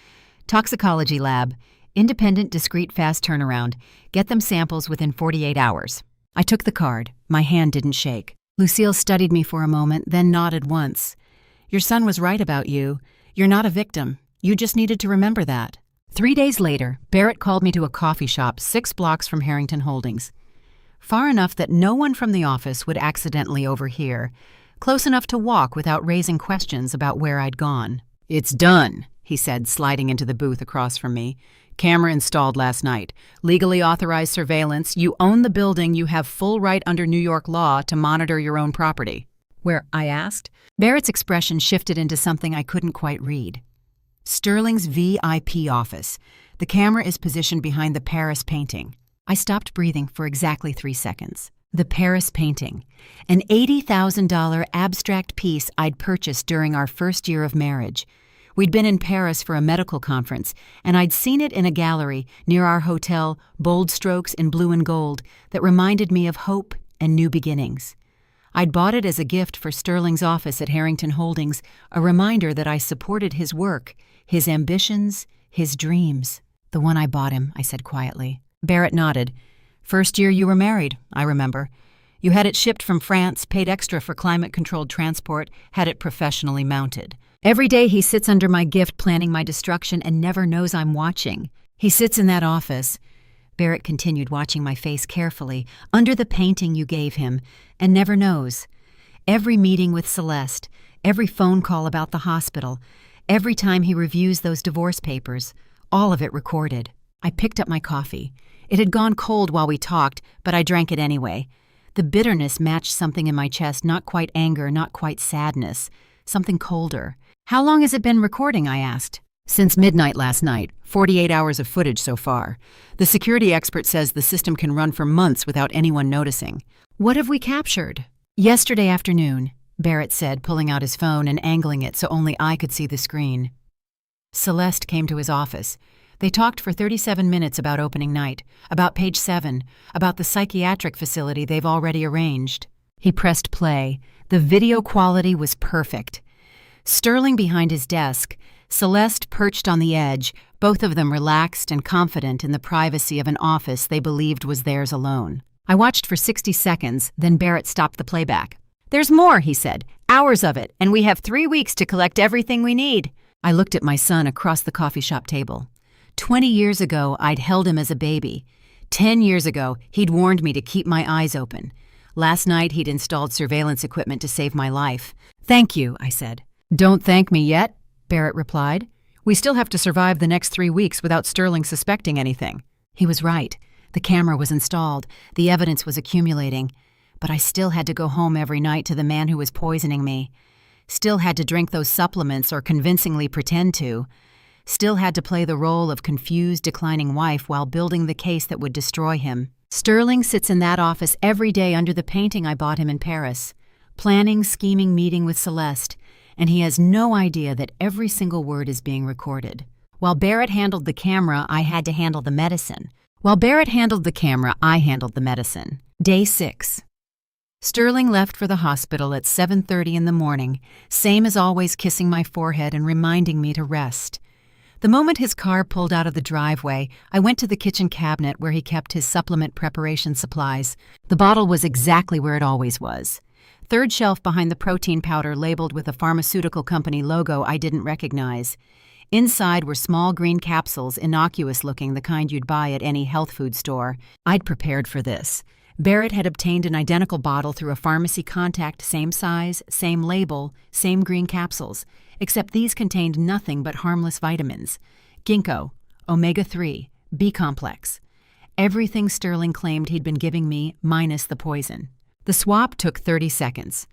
"Toxicology lab. Independent, discreet, fast turnaround. Get them samples within 48 hours." I took the card. My hand didn't shake. Lucille studied me for a moment, then nodded once. "Your son was right about you. You're not a victim. You just needed to remember that." 3 days later, Barrett called me to a coffee shop 6 blocks from Harrington Holdings. Far enough that no one from the office would accidentally overhear. Close enough to walk without raising questions about where I'd gone. "It's done," he said, sliding into the booth across from me. "Camera installed last night. Legally authorized surveillance. You own the building. You have full right under New York law to monitor your own property." "Where?" I asked. Barrett's expression shifted into something I couldn't quite read. "Sterling's VIP office. The camera is positioned behind the Paris painting." I stopped breathing for exactly 3 seconds. The Paris painting. An $80,000 abstract piece I'd purchased during our first year of marriage. We'd been in Paris for a medical conference, and I'd seen it in a gallery near our hotel, bold strokes in blue and gold that reminded me of hope and new beginnings. I'd bought it as a gift for Sterling's office at Harrington Holdings, a reminder that I supported his work, his ambitions, his dreams. "The one I bought him," I said quietly. Barrett nodded. "First year you were married, I remember. You had it shipped from France, paid extra for climate-controlled transport, had it professionally mounted. Every day he sits under my gift planning my destruction and never knows I'm watching. He sits in that office," Barrett continued, watching my face carefully, "under the painting you gave him, and never knows. Every meeting with Celeste, every phone call about the hospital, every time he reviews those divorce papers, all of it recorded." I picked up my coffee. It had gone cold while we talked, but I drank it anyway. The bitterness matched something in my chest, not quite anger, not quite sadness, something colder. "How long has it been recording?" I asked. "Since midnight last night. 48 hours of footage so far. The security expert says the system can run for months without anyone noticing." "What have we captured?" "Yesterday afternoon," Barrett said, pulling out his phone and angling it so only I could see the screen. Celeste came to his office. They talked for 37 minutes about opening night, about page 7, about the psychiatric facility they've already arranged. He pressed play. The video quality was perfect. Sterling behind his desk, Celeste perched on the edge, both of them relaxed and confident in the privacy of an office they believed was theirs alone. I watched for 60 seconds, then Barrett stopped the playback. "There's more," he said. "Hours of it, and we have 3 weeks to collect everything we need." I looked at my son across the coffee shop table. 20 years ago, I'd held him as a baby. 10 years ago, he'd warned me to keep my eyes open. Last night, he'd installed surveillance equipment to save my life. "Thank you," I said. "Don't thank me yet," Barrett replied. "We still have to survive the next 3 weeks without Sterling suspecting anything." He was right. The camera was installed. The evidence was accumulating. But I still had to go home every night to the man who was poisoning me. Still had to drink those supplements or convincingly pretend to. Still had to play the role of confused, declining wife while building the case that would destroy him. Sterling sits in that office every day under the painting I bought him in Paris, planning, scheming, meeting with Celeste, and he has no idea that every single word is being recorded. While Barrett handled the camera, I had to handle the medicine. Day 6. Sterling left for the hospital at 7:30 in the morning, same as always, kissing my forehead and reminding me to rest. The moment his car pulled out of the driveway, I went to the kitchen cabinet where he kept his supplement preparation supplies. The bottle was exactly where it always was. Third shelf behind the protein powder labeled with a pharmaceutical company logo I didn't recognize. Inside were small green capsules, innocuous looking, the kind you'd buy at any health food store. I'd prepared for this. Barrett had obtained an identical bottle through a pharmacy contact, same size, same label, same green capsules, except these contained nothing but harmless vitamins. Ginkgo, omega-3, B-complex. Everything Sterling claimed he'd been giving me, minus the poison. The swap took 30 seconds.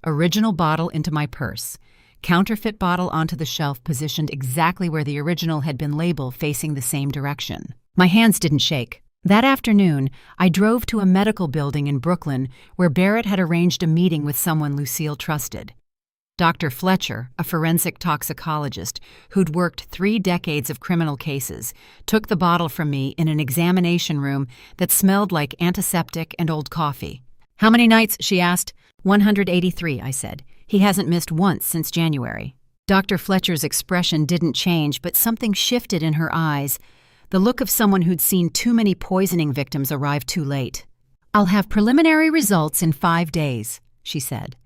Original bottle into my purse. Counterfeit bottle onto the shelf positioned exactly where the original had been labeled, facing the same direction. My hands didn't shake. That afternoon, I drove to a medical building in Brooklyn where Barrett had arranged a meeting with someone Lucille trusted. Dr. Fletcher, a forensic toxicologist who'd worked 3 decades of criminal cases, took the bottle from me in an examination room that smelled like antiseptic and old coffee. "How many nights?" she asked. 183, I said. "He hasn't missed once since January." Dr. Fletcher's expression didn't change, but something shifted in her eyes, the look of someone who'd seen too many poisoning victims arrive too late. "I'll have preliminary results in 5 days," she said.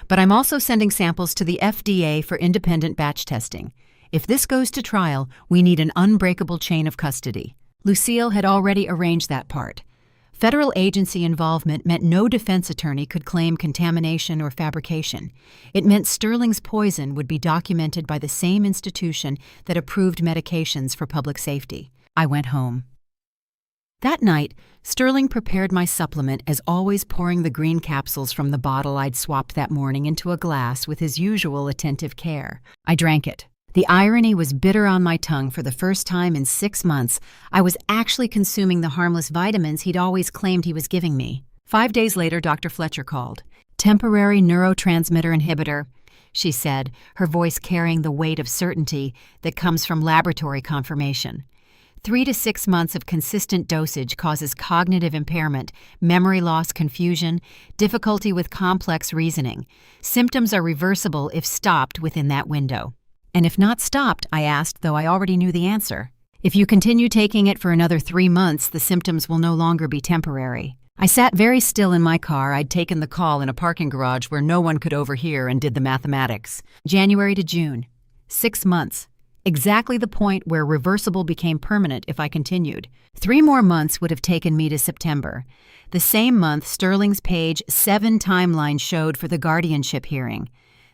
"But I'm also sending samples to the FDA for independent batch testing. If this goes to trial, we need an unbreakable chain of custody." Lucille had already arranged that part. Federal agency involvement meant no defense attorney could claim contamination or fabrication. It meant Sterling's poison would be documented by the same institution that approved medications for public safety. I went home. That night, Sterling prepared my supplement, as always, pouring the green capsules from the bottle I'd swapped that morning into a glass with his usual attentive care. I drank it. The irony was bitter on my tongue. For the first time in 6 months, I was actually consuming the harmless vitamins he'd always claimed he was giving me. 5 days later, Dr. Fletcher called. "Temporary neurotransmitter inhibitor," she said, her voice carrying the weight of certainty that comes from laboratory confirmation. 3 to 6 months of consistent dosage causes cognitive impairment, memory loss, confusion, difficulty with complex reasoning. Symptoms are reversible if stopped within that window. "And if not stopped?" I asked, though I already knew the answer. "If you continue taking it for another 3 months, the symptoms will no longer be temporary." I sat very still in my car. I'd taken the call in a parking garage where no one could overhear, and did the mathematics. January to June. 6 months. Exactly the point where reversible became permanent if I continued. 3 more months would have taken me to September. The same month, Sterling's page 7 timeline showed for the guardianship hearing.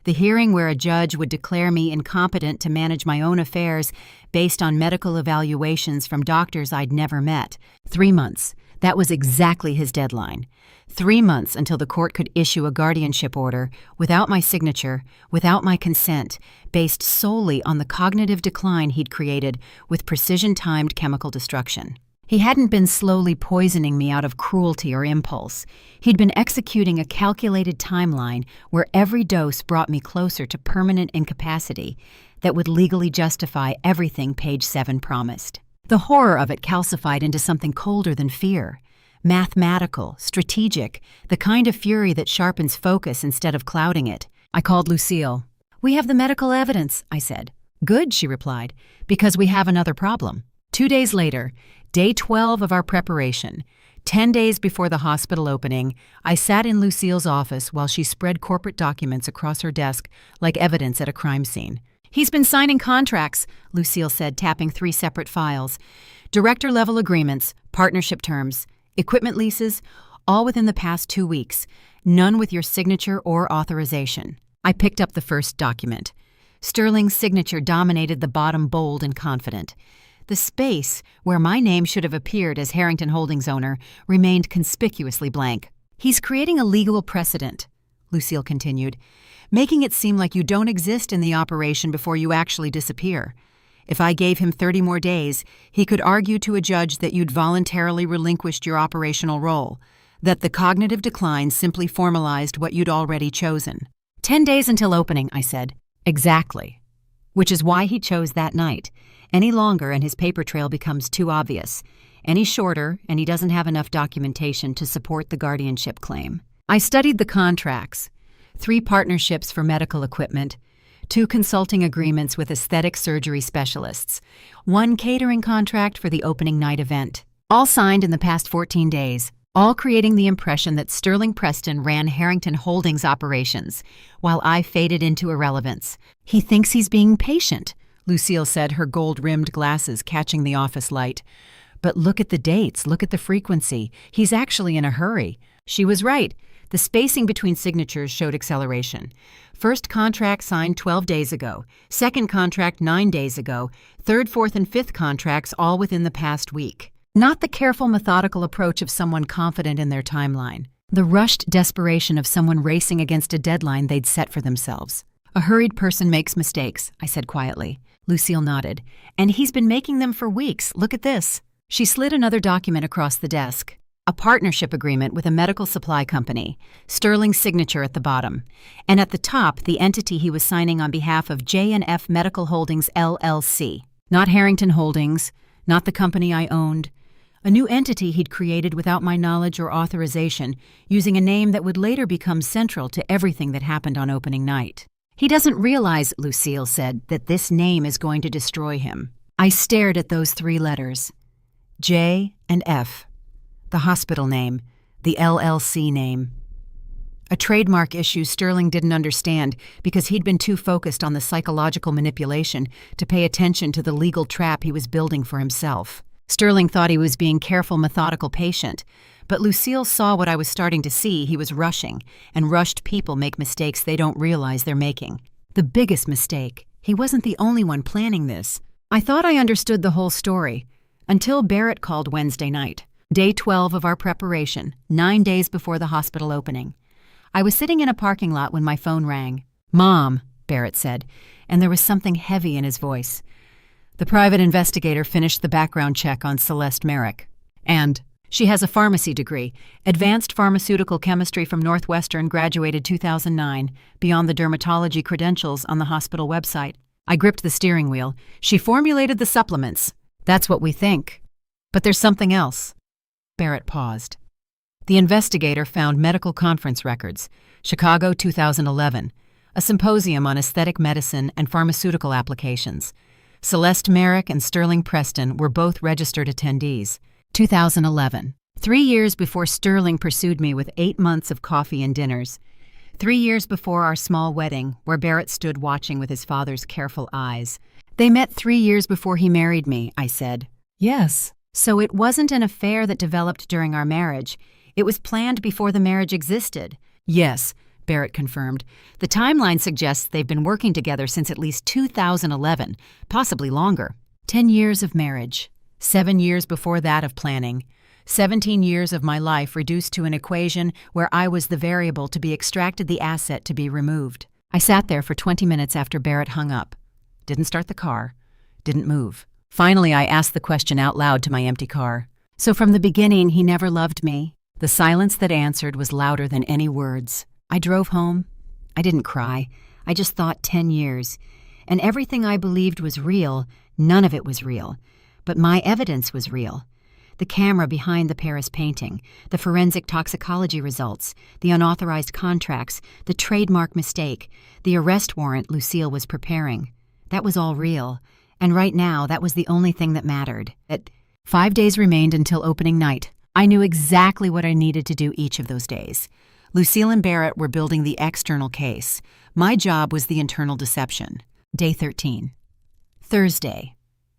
The hearing where a judge would declare me incompetent to manage my own affairs based on medical evaluations from doctors I'd never met. 3 months. That was exactly his deadline. 3 months until the court could issue a guardianship order without my signature, without my consent, based solely on the cognitive decline he'd created with precision-timed chemical destruction. He hadn't been slowly poisoning me out of cruelty or impulse. He'd been executing a calculated timeline where every dose brought me closer to permanent incapacity that would legally justify everything page 7 promised. The horror of it calcified into something colder than fear. Mathematical, strategic, the kind of fury that sharpens focus instead of clouding it. I called Lucille. "We have the medical evidence," I said. "Good," she replied, "because we have another problem." 2 days later, day 12 of our preparation, 10 days before the hospital opening, I sat in Lucille's office while she spread corporate documents across her desk like evidence at a crime scene. "He's been signing contracts," Lucille said, tapping 3 separate files. "Director-level agreements, partnership terms, equipment leases, all within the past 2 weeks, none with your signature or authorization." I picked up the first document. Sterling's signature dominated the bottom, bold and confident. The space, where my name should have appeared as Harrington Holdings owner, remained conspicuously blank. "He's creating a legal precedent," Lucille continued, "making it seem like you don't exist in the operation before you actually disappear. If I gave him 30 more days, he could argue to a judge that you'd voluntarily relinquished your operational role, that the cognitive decline simply formalized what you'd already chosen." 10 days until opening," I said. "Exactly. Which is why he chose that night. Any longer and his paper trail becomes too obvious. Any shorter and he doesn't have enough documentation to support the guardianship claim." I studied the contracts. 3 partnerships for medical equipment, 2 consulting agreements with aesthetic surgery specialists, 1 catering contract for the opening night event. All signed in the past 14 days, all creating the impression that Sterling Preston ran Harrington Holdings operations, while I faded into irrelevance. "He thinks he's being patient," Lucille said, her gold-rimmed glasses catching the office light. "But look at the dates, look at the frequency. He's actually in a hurry." She was right. The spacing between signatures showed acceleration. First contract signed 12 days ago, second contract 9 days ago, third, fourth, and fifth contracts all within the past week. Not the careful, methodical approach of someone confident in their timeline. The rushed desperation of someone racing against a deadline they'd set for themselves. "A hurried person makes mistakes," I said quietly. Lucille nodded. "And he's been making them for weeks. Look at this." She slid another document across the desk. a partnership agreement with a medical supply company, Sterling's signature at the bottom, and at the top the entity he was signing on behalf of J&F Medical Holdings LLC. Not Harrington Holdings, not the company I owned. A new entity he'd created without my knowledge or authorization, using a name that would later become central to everything that happened on opening night. He doesn't realize, Lucille said, that this name is going to destroy him. I stared at those 3 letters. J and F. The hospital name, the LLC name. A trademark issue Sterling didn't understand because he'd been too focused on the psychological manipulation to pay attention to the legal trap he was building for himself. Sterling thought he was being careful, methodical patient, but Lucille saw what I was starting to see. He was rushing, and rushed people make mistakes they don't realize they're making. The biggest mistake. He wasn't the only one planning this. I thought I understood the whole story, until Barrett called Wednesday night. Day 12 of our preparation, 9 days before the hospital opening. I was sitting in a parking lot when my phone rang. "Mom," Barrett said, and there was something heavy in his voice. The private investigator finished the background check on Celeste Merrick. And she has a pharmacy degree, advanced pharmaceutical chemistry from Northwestern, graduated 2009, beyond the dermatology credentials on the hospital website. I gripped the steering wheel. She formulated the supplements. That's what we think. But there's something else. Barrett paused. The investigator found medical conference records, Chicago 2011, a symposium on aesthetic medicine and pharmaceutical applications. Celeste Merrick and Sterling Preston were both registered attendees. 2011. 3 years before Sterling pursued me with 8 months of coffee and dinners. 3 years before our small wedding, where Barrett stood watching with his father's careful eyes. They met 3 years before he married me, I said. Yes. So it wasn't an affair that developed during our marriage. It was planned before the marriage existed. Yes, Barrett confirmed. The timeline suggests they've been working together since at least 2011, possibly longer. 10 years of marriage. 7 years before that of planning. 17 years of my life reduced to an equation where I was the variable to be extracted, the asset to be removed. I sat there for 20 minutes after Barrett hung up. Didn't start the car. Didn't move. Finally, I asked the question out loud to my empty car. So from the beginning, he never loved me? The silence that answered was louder than any words. I drove home. I didn't cry. I just thought 10 years. And everything I believed was real, none of it was real. But my evidence was real. The camera behind the Paris painting, the forensic toxicology results, the unauthorized contracts, the trademark mistake, the arrest warrant Lucille was preparing. That was all real. And right now, that was the only thing that mattered. 5 days remained until opening night. I knew exactly what I needed to do each of those days. Lucille and Barrett were building the external case. My job was the internal deception. Day 13. Thursday.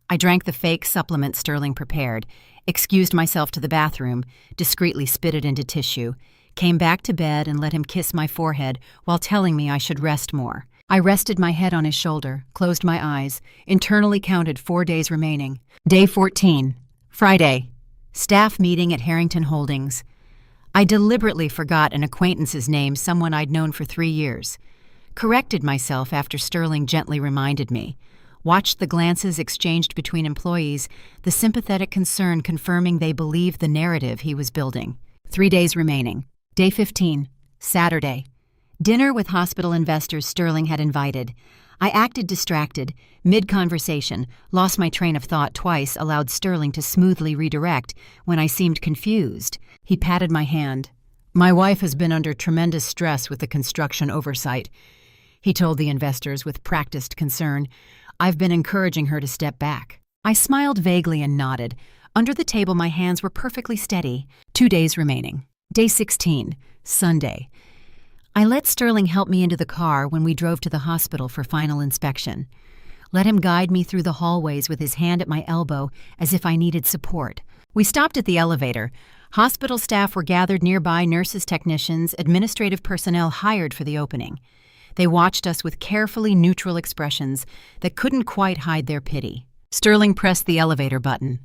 I drank the fake supplement Sterling prepared, excused myself to the bathroom, discreetly spit it into tissue, came back to bed and let him kiss my forehead while telling me I should rest more. I rested my head on his shoulder, closed my eyes, internally counted 4 days remaining. Day 14. Friday. Staff meeting at Harrington Holdings. I deliberately forgot an acquaintance's name, someone I'd known for 3 years. Corrected myself after Sterling gently reminded me. Watched the glances exchanged between employees, the sympathetic concern confirming they believed the narrative he was building. 3 days remaining. Day 15. Saturday. Dinner with hospital investors Sterling had invited. I acted distracted, mid-conversation, lost my train of thought twice, allowed Sterling to smoothly redirect when I seemed confused. He patted my hand. "My wife has been under tremendous stress with the construction oversight," he told the investors with practiced concern. "I've been encouraging her to step back." I smiled vaguely and nodded. Under the table, my hands were perfectly steady. 2 days remaining. Day 16. Sunday. I let Sterling help me into the car when we drove to the hospital for final inspection. Let him guide me through the hallways with his hand at my elbow as if I needed support. We stopped at the elevator. Hospital staff were gathered nearby, nurses, technicians, administrative personnel hired for the opening. They watched us with carefully neutral expressions that couldn't quite hide their pity. Sterling pressed the elevator button.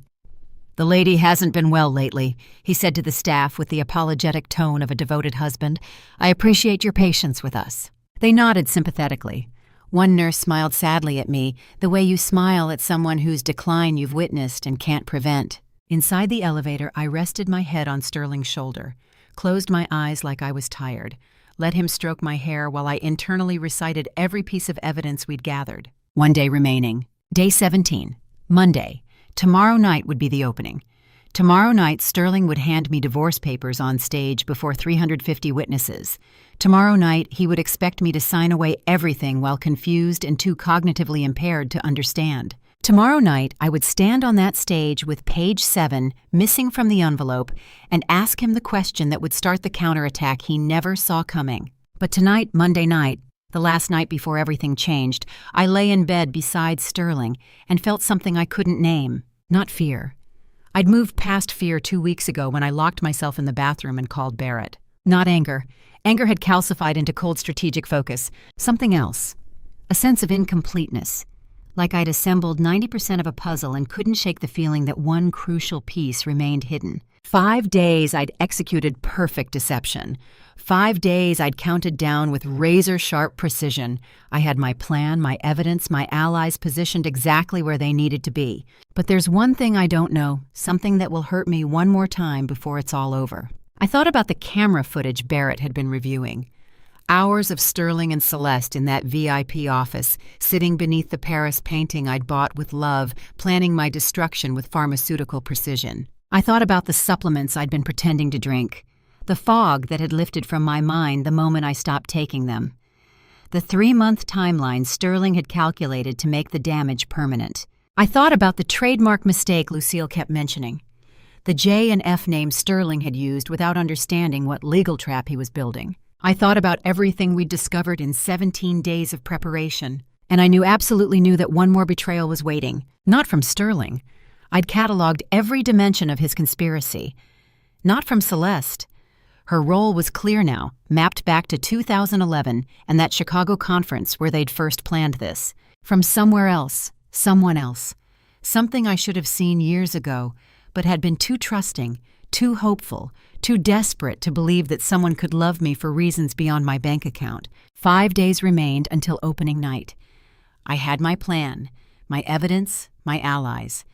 "The lady hasn't been well lately," he said to the staff with the apologetic tone of a devoted husband. "I appreciate your patience with us." They nodded sympathetically. One nurse smiled sadly at me, the way you smile at someone whose decline you've witnessed and can't prevent. Inside the elevator, I rested my head on Sterling's shoulder, closed my eyes like I was tired, let him stroke my hair while I internally recited every piece of evidence we'd gathered. 1 day remaining. Day 17. Monday. Tomorrow night would be the opening. Tomorrow night, Sterling would hand me divorce papers on stage before 350 witnesses. Tomorrow night, he would expect me to sign away everything while confused and too cognitively impaired to understand. Tomorrow night, I would stand on that stage with page 7 missing from the envelope and ask him the question that would start the counterattack he never saw coming. But tonight, Monday night, the last night before everything changed, I lay in bed beside Sterling and felt something I couldn't name. Not fear. I'd moved past fear 2 weeks ago when I locked myself in the bathroom and called Barrett. Not anger. Anger had calcified into cold strategic focus. Something else. A sense of incompleteness. Like I'd assembled 90% of a puzzle and couldn't shake the feeling that one crucial piece remained hidden. 5 days I'd executed perfect deception. 5 days I'd counted down with razor-sharp precision. I had my plan, my evidence, my allies positioned exactly where they needed to be. But there's one thing I don't know, something that will hurt me one more time before it's all over. I thought about the camera footage Barrett had been reviewing. Hours of Sterling and Celeste in that VIP office, sitting beneath the Paris painting I'd bought with love, planning my destruction with pharmaceutical precision. I thought about the supplements I'd been pretending to drink, the fog that had lifted from my mind the moment I stopped taking them, the 3-month timeline Sterling had calculated to make the damage permanent. I thought about the trademark mistake Lucille kept mentioning, the J and F name Sterling had used without understanding what legal trap he was building. I thought about everything we'd discovered in 17 days of preparation, and I absolutely knew that one more betrayal was waiting, not from Sterling. I'd cataloged every dimension of his conspiracy. Not from Celeste. Her role was clear now, mapped back to 2011 and that Chicago conference where they'd first planned this. From somewhere else, someone else. Something I should have seen years ago, but had been too trusting, too hopeful, too desperate to believe that someone could love me for reasons beyond my bank account. 5 days remained until opening night. I had my plan, my evidence, my allies.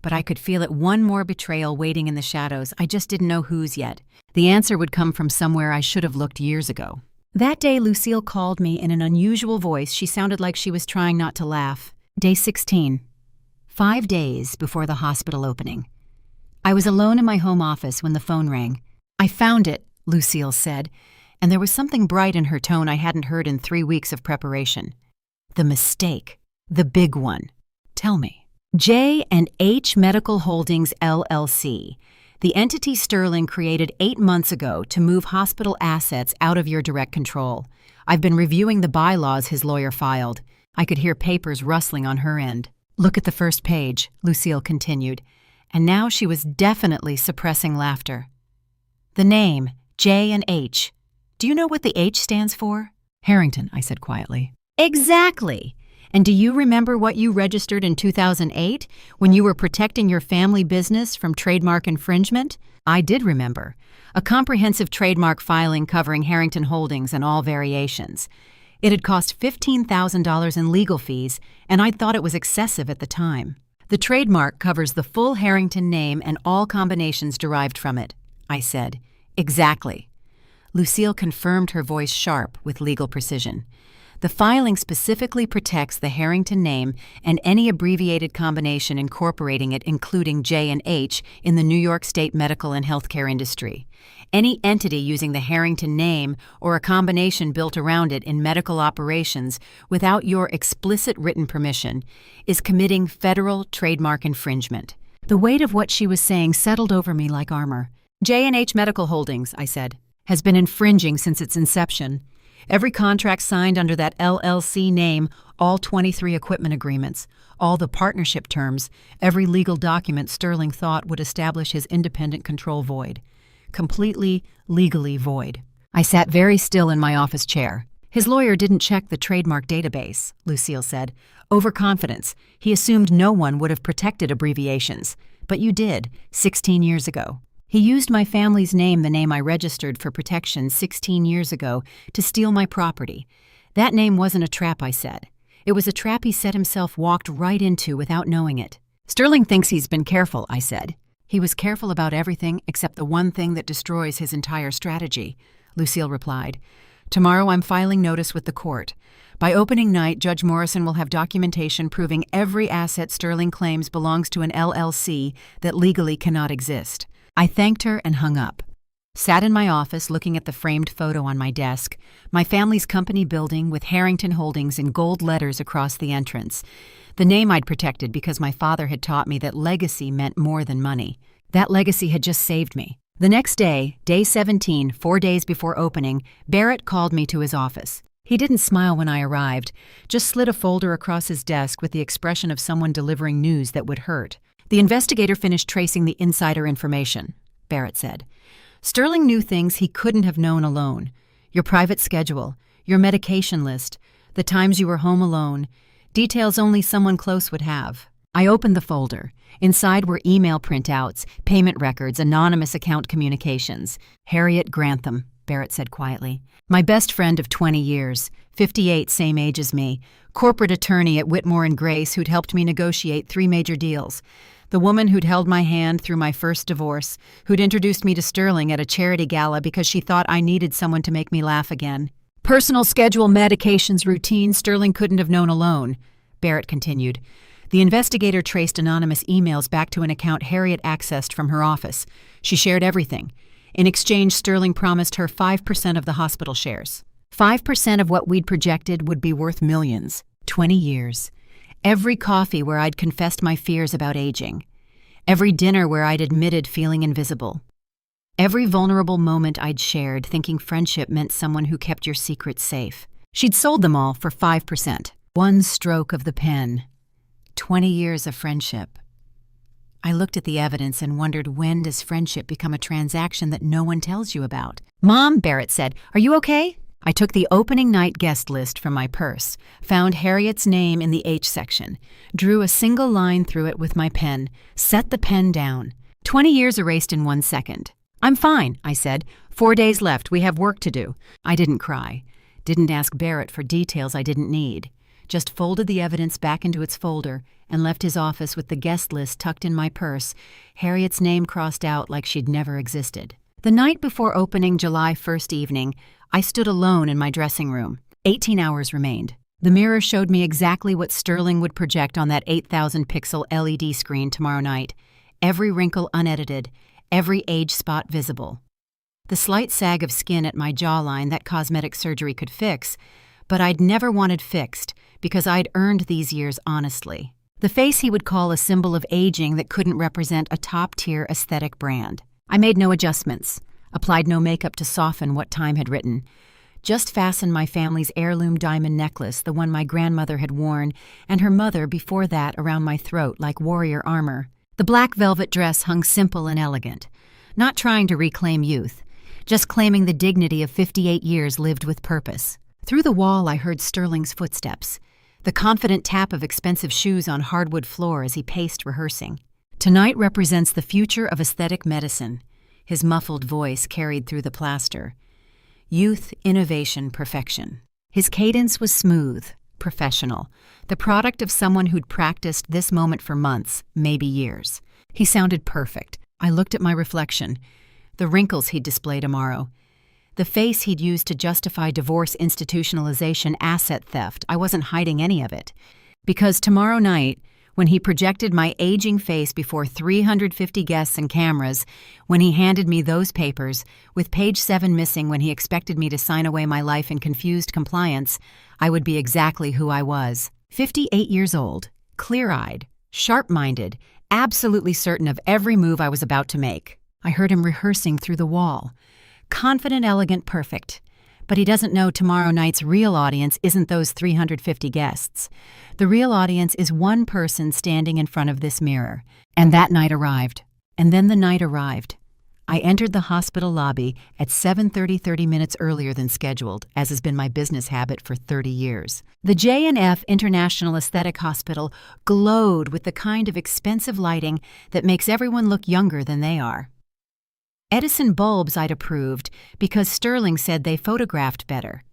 But I could feel it, one more betrayal waiting in the shadows. I just didn't know whose yet. The answer would come from somewhere I should have looked years ago. That day, Lucille called me in an unusual voice. She sounded like she was trying not to laugh. Day 16. 5 days before the hospital opening. I was alone in my home office when the phone rang. "I found it," Lucille said, and there was something bright in her tone I hadn't heard in 3 weeks of preparation. The mistake. The big one. Tell me. J&H Medical Holdings, LLC. The entity Sterling created 8 months ago to move hospital assets out of your direct control. I've been reviewing the bylaws his lawyer filed. I could hear papers rustling on her end. "Look at the first page," Lucille continued, and now she was definitely suppressing laughter. "The name, J&H. Do you know what the H stands for?" "Harrington," I said quietly. "Exactly. And do you remember what you registered in 2008 when you were protecting your family business from trademark infringement?" I did remember. A comprehensive trademark filing covering Harrington Holdings and all variations. It had cost $15,000 in legal fees, and I thought it was excessive at the time. "The trademark covers the full Harrington name and all combinations derived from it," I said. "Exactly." Lucille confirmed, her voice sharp with legal precision. "The filing specifically protects the Harrington name and any abbreviated combination incorporating it, including J&H, in the New York State medical and healthcare industry. Any entity using the Harrington name or a combination built around it in medical operations without your explicit written permission is committing federal trademark infringement." The weight of what she was saying settled over me like armor. "J&H Medical Holdings," I said, "has been infringing since its inception. Every contract signed under that LLC name, all 23 equipment agreements, all the partnership terms, every legal document Sterling thought would establish his independent control void. Completely, legally void." I sat very still in my office chair. "His lawyer didn't check the trademark database," Lucille said. "Overconfidence. He assumed no one would have protected abbreviations. But you did, 16 years ago. He used my family's name, the name I registered for protection 16 years ago, to steal my property. That name wasn't a trap," I said. "It was a trap he set himself walked right into without knowing it." "Sterling thinks he's been careful," I said. He was careful about everything except the one thing that destroys his entire strategy, Lucille replied. Tomorrow I'm filing notice with the court. By opening night, Judge Morrison will have documentation proving every asset Sterling claims belongs to an LLC that legally cannot exist. I thanked her and hung up. Sat in my office looking at the framed photo on my desk, my family's company building with Harrington Holdings in gold letters across the entrance. The name I'd protected because my father had taught me that legacy meant more than money. That legacy had just saved me. The next day, day 17, 4 days before opening, Barrett called me to his office. He didn't smile when I arrived, just slid a folder across his desk with the expression of someone delivering news that would hurt. The investigator finished tracing the insider information, Barrett said. Sterling knew things he couldn't have known alone. Your private schedule, your medication list, the times you were home alone, details only someone close would have. I opened the folder. Inside were email printouts, payment records, anonymous account communications. Harriet Grantham, Barrett said quietly. My best friend of 20 years, 58, same age as me, corporate attorney at Whitmore & Grace who'd helped me negotiate 3 major deals. The woman who'd held my hand through my first divorce, who'd introduced me to Sterling at a charity gala because she thought I needed someone to make me laugh again. Personal schedule, medications, routine Sterling couldn't have known alone, Barrett continued. The investigator traced anonymous emails back to an account Harriet accessed from her office. She shared everything. In exchange, Sterling promised her 5% of the hospital shares. 5% of what we'd projected would be worth millions. 20 years. Every coffee where I'd confessed my fears about aging. Every dinner where I'd admitted feeling invisible. Every vulnerable moment I'd shared thinking friendship meant someone who kept your secrets safe. She'd sold them all for 5%. One stroke of the pen. 20 years of friendship. I looked at the evidence and wondered, when does friendship become a transaction that no one tells you about? Mom, Barrett said, are you okay? I took the opening night guest list from my purse, found Harriet's name in the H section, drew a single line through it with my pen, set the pen down. 20 years erased in 1 second. I'm fine, I said. 4 days left. We have work to do. I didn't cry. Didn't ask Barrett for details I didn't need. Just folded the evidence back into its folder and left his office with the guest list tucked in my purse, Harriet's name crossed out like she'd never existed. The night before opening July 1st evening, I stood alone in my dressing room. 18 hours remained. The mirror showed me exactly what Sterling would project on that 8,000-pixel LED screen tomorrow night. Every wrinkle unedited, every age spot visible. The slight sag of skin at my jawline that cosmetic surgery could fix, but I'd never wanted fixed because I'd earned these years honestly. The face he would call a symbol of aging that couldn't represent a top-tier aesthetic brand. I made no adjustments, applied no makeup to soften what time had written. Just fastened my family's heirloom diamond necklace, the one my grandmother had worn, and her mother before that around my throat like warrior armor. The black velvet dress hung simple and elegant, not trying to reclaim youth, just claiming the dignity of 58 years lived with purpose. Through the wall I heard Sterling's footsteps, the confident tap of expensive shoes on hardwood floor as he paced rehearsing. Tonight represents the future of aesthetic medicine, his muffled voice carried through the plaster. Youth, innovation, perfection. His cadence was smooth, professional, the product of someone who'd practiced this moment for months, maybe years. He sounded perfect. I looked at my reflection, the wrinkles he'd display tomorrow. The face he'd used to justify divorce institutionalization, asset theft. I wasn't hiding any of it. Because tomorrow night, when he projected my aging face before 350 guests and cameras, when he handed me those papers, with page 7 missing when he expected me to sign away my life in confused compliance, I would be exactly who I was. 58 years old, clear-eyed, sharp-minded, absolutely certain of every move I was about to make. I heard him rehearsing through the wall. Confident, elegant, perfect. But he doesn't know tomorrow night's real audience isn't those 350 guests. The real audience is one person standing in front of this mirror. And that night arrived. And then the night arrived. I entered the hospital lobby at 7:30, 30 minutes earlier than scheduled, as has been my business habit for 30 years. The J&F International Aesthetic Hospital glowed with the kind of expensive lighting that makes everyone look younger than they are. Edison bulbs I'd approved because Sterling said they photographed better.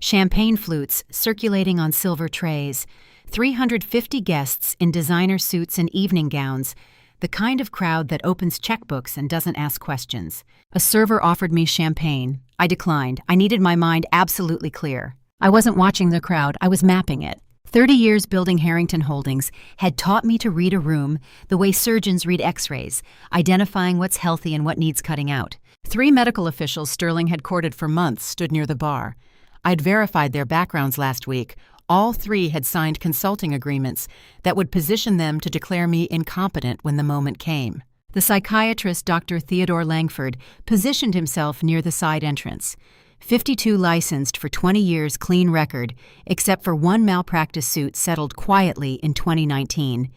Champagne flutes circulating on silver trays, 350 guests in designer suits and evening gowns. the kind of crowd that opens checkbooks and doesn't ask questions. A server offered me champagne. I declined. I needed my mind absolutely clear. I wasn't watching the crowd, I was mapping it. 30 years building Harrington Holdings had taught me to read a room the way surgeons read x-rays, identifying what's healthy and what needs cutting out. 3 medical officials Sterling had courted for months stood near the bar. I'd verified their backgrounds last week. All 3 had signed consulting agreements that would position them to declare me incompetent when the moment came. The psychiatrist, Dr. Theodore Langford, positioned himself near the side entrance. 52 licensed for 20 years clean record, except for 1 malpractice suit settled quietly in 2019.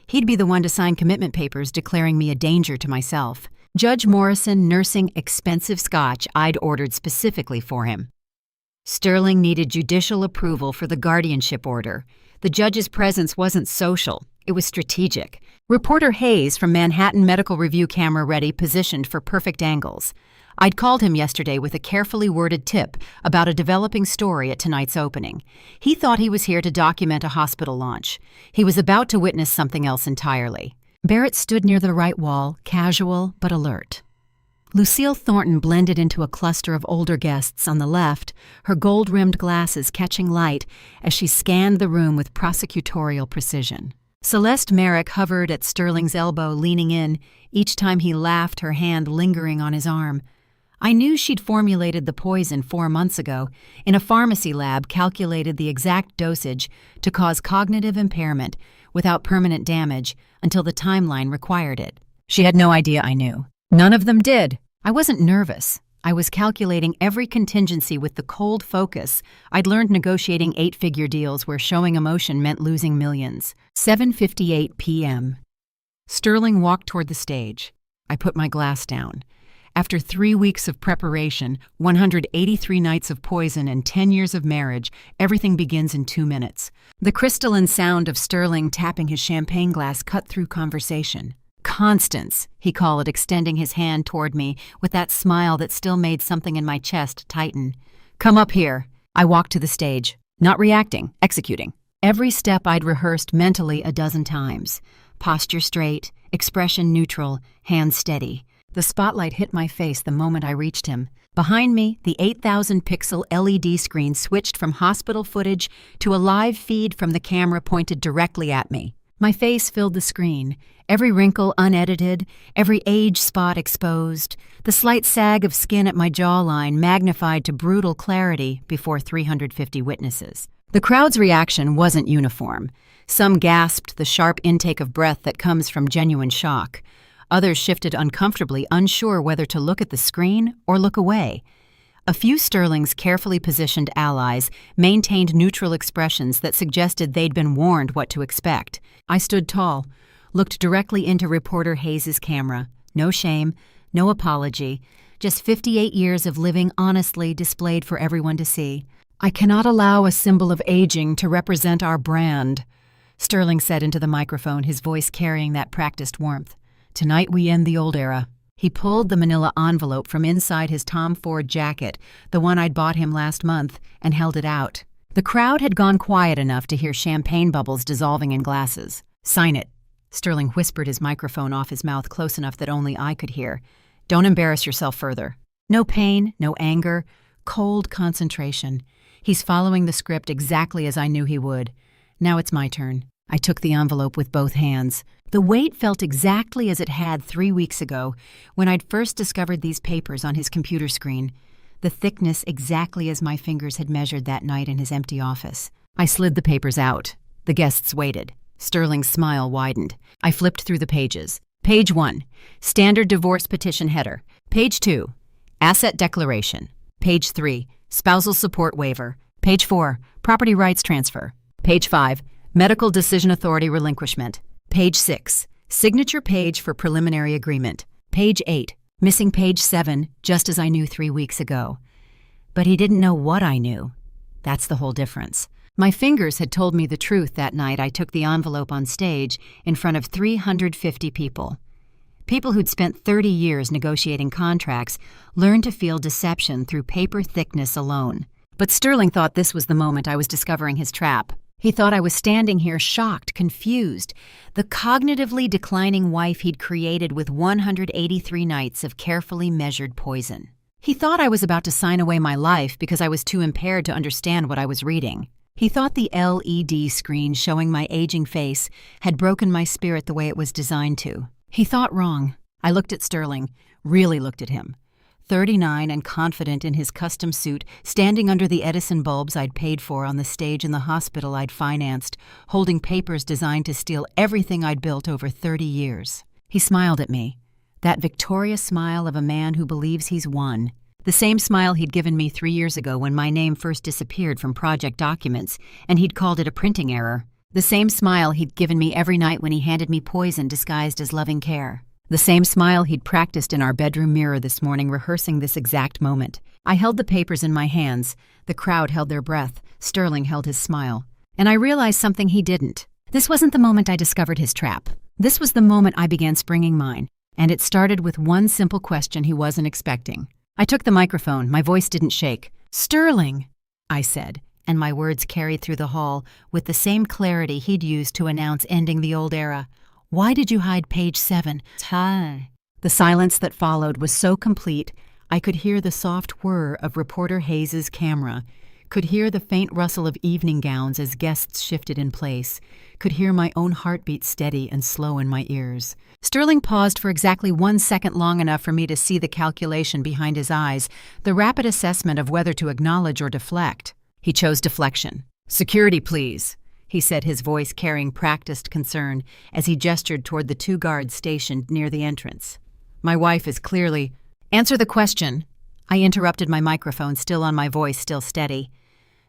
He'd be the one to sign commitment papers declaring me a danger to myself. Judge Morrison nursing expensive scotch I'd ordered specifically for him. Sterling needed judicial approval for the guardianship order. The judge's presence wasn't social, it was strategic. Reporter Hayes from Manhattan Medical Review camera ready, positioned for perfect angles. I'd called him yesterday with a carefully worded tip about a developing story at tonight's opening. He thought he was here to document a hospital launch. He was about to witness something else entirely. Barrett stood near the right wall, casual but alert. Lucille Thornton blended into a cluster of older guests on the left, her gold-rimmed glasses catching light as she scanned the room with prosecutorial precision. Celeste Merrick hovered at Sterling's elbow, leaning in, each time he laughed, her hand lingering on his arm. I knew she'd formulated the poison 4 months ago, in a pharmacy lab calculated the exact dosage to cause cognitive impairment without permanent damage until the timeline required it. She had no idea I knew. None of them did. I wasn't nervous. I was calculating every contingency with the cold focus I'd learned negotiating 8-figure deals where showing emotion meant losing millions. 7:58 p.m. Sterling walked toward the stage. I put my glass down. After 3 weeks of preparation, 183 nights of poison, and 10 years of marriage, everything begins in 2 minutes. The crystalline sound of Sterling tapping his champagne glass cut through conversation. "Constance," he called, extending his hand toward me with that smile that still made something in my chest tighten. "Come up here." I walked to the stage, not reacting, executing. Every step I'd rehearsed mentally a dozen times. Posture straight, expression neutral, hand steady. The spotlight hit my face the moment I reached him. Behind me, the 8,000-pixel LED screen switched from hospital footage to a live feed from the camera pointed directly at me. My face filled the screen, every wrinkle unedited, every age spot exposed, the slight sag of skin at my jawline magnified to brutal clarity before 350 witnesses. The crowd's reaction wasn't uniform. Some gasped the sharp intake of breath that comes from genuine shock. Others shifted uncomfortably, unsure whether to look at the screen or look away. A few Sterling's carefully positioned allies maintained neutral expressions that suggested they'd been warned what to expect. I stood tall, looked directly into reporter Hayes' camera. No shame, no apology, just 58 years of living honestly displayed for everyone to see. "I cannot allow a symbol of aging to represent our brand," Sterling said into the microphone, his voice carrying that practiced warmth. "Tonight we end the old era." He pulled the manila envelope from inside his Tom Ford jacket, the one I'd bought him last month, and held it out. The crowd had gone quiet enough to hear champagne bubbles dissolving in glasses. "Sign it." Sterling whispered his microphone off his mouth close enough that only I could hear. "Don't embarrass yourself further." No pain, no anger, cold concentration. He's following the script exactly as I knew he would. Now it's my turn. I took the envelope with both hands. The weight felt exactly as it had 3 weeks ago when I'd first discovered these papers on his computer screen. The thickness exactly as my fingers had measured that night in his empty office. I slid the papers out. The guests waited. Sterling's smile widened. I flipped through the pages. Page 1, Standard Divorce Petition Header. Page 2, Asset Declaration. Page 3, Spousal Support Waiver. Page 4, Property Rights Transfer. Page 5, Medical Decision Authority Relinquishment. Page 6, Signature Page for Preliminary Agreement. Page 8, Missing Page 7, just as I knew 3 weeks ago. But he didn't know what I knew. That's the whole difference. My fingers had told me the truth that night I took the envelope on stage in front of 350 people. People who'd spent 30 years negotiating contracts learned to feel deception through paper thickness alone. But Sterling thought this was the moment I was discovering his trap. He thought I was standing here shocked, confused, the cognitively declining wife he'd created with 183 nights of carefully measured poison. He thought I was about to sign away my life because I was too impaired to understand what I was reading. He thought the LED screen showing my aging face had broken my spirit the way it was designed to. He thought wrong. I looked at Sterling, really looked at him. 39 and confident in his custom suit, standing under the Edison bulbs I'd paid for on the stage in the hospital I'd financed, holding papers designed to steal everything I'd built over 30 years. He smiled at me, that victorious smile of a man who believes he's won. The same smile he'd given me 3 years ago when my name first disappeared from project documents, and he'd called it a printing error. The same smile he'd given me every night when he handed me poison disguised as loving care. The same smile he'd practiced in our bedroom mirror this morning, rehearsing this exact moment. I held the papers in my hands. The crowd held their breath. Sterling held his smile. And I realized something he didn't. This wasn't the moment I discovered his trap. This was the moment I began springing mine. And it started with one simple question he wasn't expecting. I took the microphone. My voice didn't shake. "Sterling," I said, and my words carried through the hall with the same clarity he'd used to announce ending the old era. "Why did you hide page 7? Hi." The silence that followed was so complete, I could hear the soft whir of reporter Hayes's camera, could hear the faint rustle of evening gowns as guests shifted in place, could hear my own heartbeat steady and slow in my ears. Sterling paused for exactly 1 second, long enough for me to see the calculation behind his eyes, the rapid assessment of whether to acknowledge or deflect. He chose deflection. "Security, please," he said, his voice carrying practiced concern as he gestured toward the 2 guards stationed near the entrance. "My wife is clearly—" "Answer the question." I interrupted, my microphone still on, my voice still steady.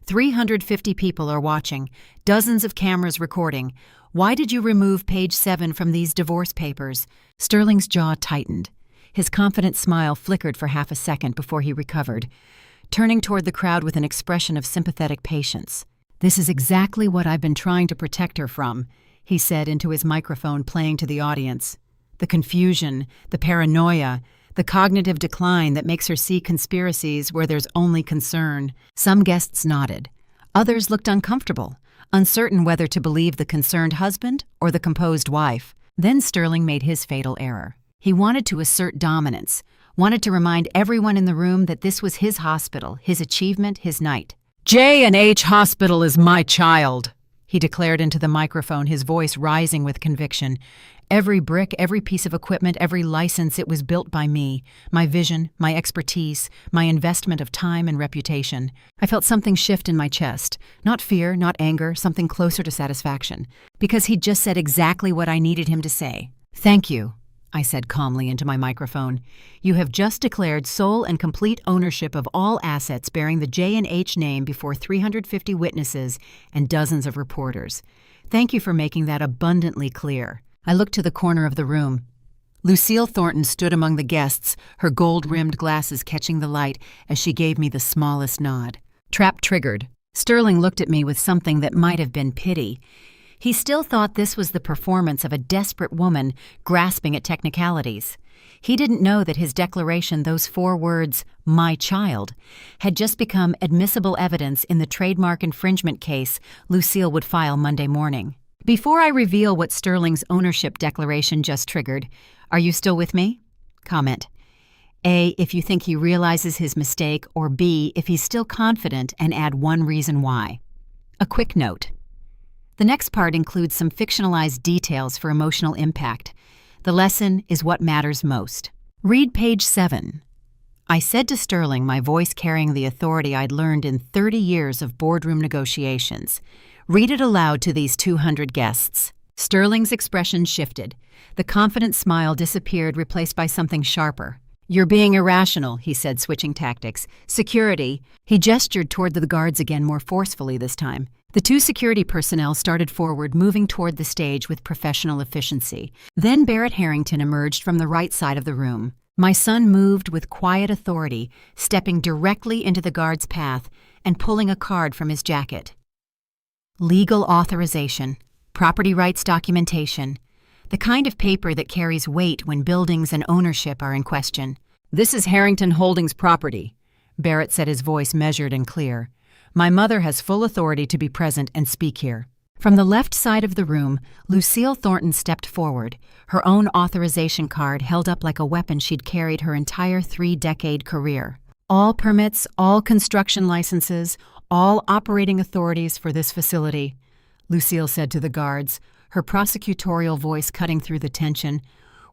350 people are watching, dozens of cameras recording. Why did you remove page 7 from these divorce papers? Sterling's jaw tightened. His confident smile flickered for half a second before he recovered, turning toward the crowd with an expression of sympathetic patience. "This is exactly what I've been trying to protect her from," he said into his microphone, playing to the audience. "The confusion, the paranoia, the cognitive decline that makes her see conspiracies where there's only concern." Some guests nodded. Others looked uncomfortable, uncertain whether to believe the concerned husband or the composed wife. Then Sterling made his fatal error. He wanted to assert dominance, wanted to remind everyone in the room that this was his hospital, his achievement, his night. "J&H Hospital is my child," he declared into the microphone, his voice rising with conviction. "Every brick, every piece of equipment, every license, it was built by me. My vision, my expertise, my investment of time and reputation." I felt something shift in my chest. Not fear, not anger, something closer to satisfaction. Because he'd just said exactly what I needed him to say. "Thank you," I said calmly into my microphone. "You have just declared sole and complete ownership of all assets bearing the J&H name before 350 witnesses and dozens of reporters. Thank you for making that abundantly clear." I looked to the corner of the room. Lucille Thornton stood among the guests, her gold-rimmed glasses catching the light as she gave me the smallest nod. Trap triggered. Sterling looked at me with something that might have been pity. He still thought this was the performance of a desperate woman grasping at technicalities. He didn't know that his declaration, those 4 words, "my child," had just become admissible evidence in the trademark infringement case Lucille would file Monday morning. Before I reveal what Sterling's ownership declaration just triggered, are you still with me? Comment. A, if you think he realizes his mistake, or B, if he's still confident, and add 1 reason why. A quick note. The next part includes some fictionalized details for emotional impact. The lesson is what matters most. Read page 7. I said to Sterling, my voice carrying the authority I'd learned in 30 years of boardroom negotiations. Read it aloud to these 200 guests. Sterling's expression shifted. The confident smile disappeared, replaced by something sharper. "You're being irrational," he said, switching tactics. "Security." He gestured toward the guards again, more forcefully this time. The 2 security personnel started forward, moving toward the stage with professional efficiency. Then Barrett Harrington emerged from the right side of the room. My son moved with quiet authority, stepping directly into the guard's path and pulling a card from his jacket. Legal authorization, property rights documentation, the kind of paper that carries weight when buildings and ownership are in question. "This is Harrington Holdings property," Barrett said, his voice measured and clear. My mother has full authority to be present and speak here." From the left side of the room, Lucille Thornton stepped forward, her own authorization card held up like a weapon she'd carried her entire 3-decade career. "All permits, all construction licenses, all operating authorities for this facility," Lucille said to the guards, her prosecutorial voice cutting through the tension,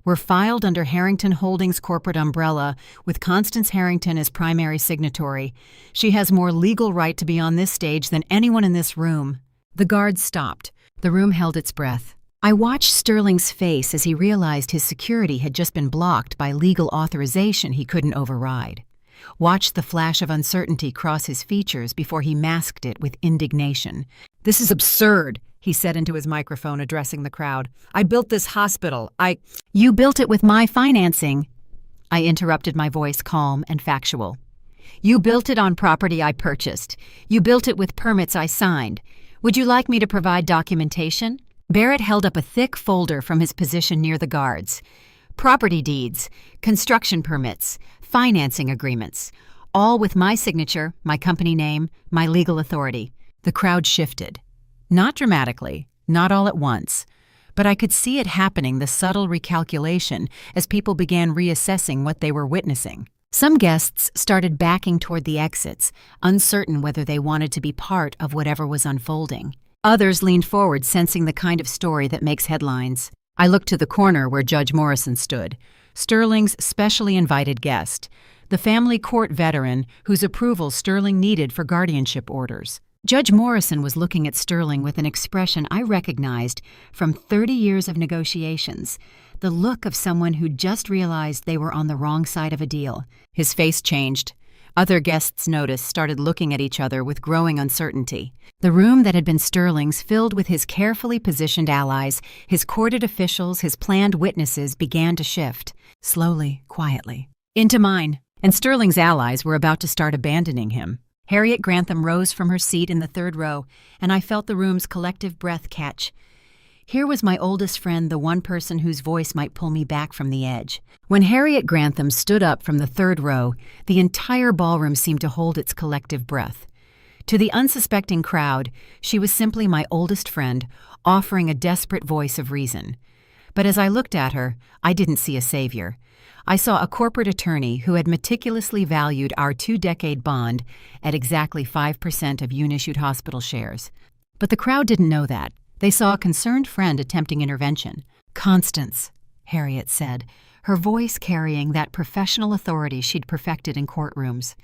"were filed under Harrington Holdings corporate umbrella with Constance Harrington as primary signatory. She has more legal right to be on this stage than anyone in this room." The guards stopped. The room held its breath. I watched Sterling's face as he realized his security had just been blocked by legal authorization he couldn't override. Watched the flash of uncertainty cross his features before he masked it with indignation. "This is absurd," he said into his microphone, addressing the crowd. "I built this hospital. You built it with my financing," I interrupted, my voice calm and factual. "You built it on property I purchased. You built it with permits I signed. Would you like me to provide documentation?" Barrett held up a thick folder from his position near the guards. "Property deeds, construction permits, financing agreements, all with my signature, my company name, my legal authority." The crowd shifted. Not dramatically, not all at once, but I could see it happening, the subtle recalculation, as people began reassessing what they were witnessing. Some guests started backing toward the exits, uncertain whether they wanted to be part of whatever was unfolding. Others leaned forward, sensing the kind of story that makes headlines. I looked to the corner where Judge Morrison stood, Sterling's specially invited guest, the family court veteran whose approval Sterling needed for guardianship orders. Judge Morrison was looking at Sterling with an expression I recognized from 30 years of negotiations, the look of someone who just realized they were on the wrong side of a deal. His face changed. Other guests noticed, started looking at each other with growing uncertainty. The room that had been Sterling's, filled with his carefully positioned allies, his courted officials, his planned witnesses, began to shift, slowly, quietly, into mine. And Sterling's allies were about to start abandoning him. Harriet Grantham rose from her seat in the third row, and I felt the room's collective breath catch. Here was my oldest friend, the one person whose voice might pull me back from the edge. When Harriet Grantham stood up from the third row, the entire ballroom seemed to hold its collective breath. To the unsuspecting crowd, she was simply my oldest friend, offering a desperate voice of reason. But as I looked at her, I didn't see a savior. I saw a corporate attorney who had meticulously valued our 2-decade bond at exactly 5% of Unissued Hospital shares. But the crowd didn't know that. They saw a concerned friend attempting intervention. "Constance," Harriet said, her voice carrying that professional authority she'd perfected in courtrooms.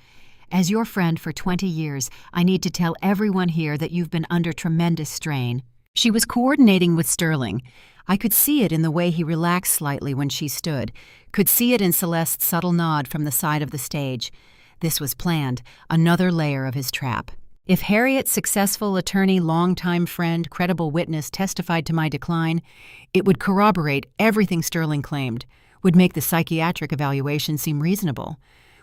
"As your friend for 20 years, I need to tell everyone here that you've been under tremendous strain." She was coordinating with Sterling. I could see it in the way he relaxed slightly when she stood, could see it in Celeste's subtle nod from the side of the stage. This was planned, another layer of his trap. If Harriet's successful attorney, longtime friend, credible witness testified to my decline, it would corroborate everything Sterling claimed, would make the psychiatric evaluation seem reasonable,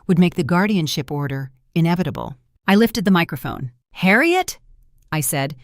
would make the guardianship order inevitable. I lifted the microphone. "Harriet?" I said,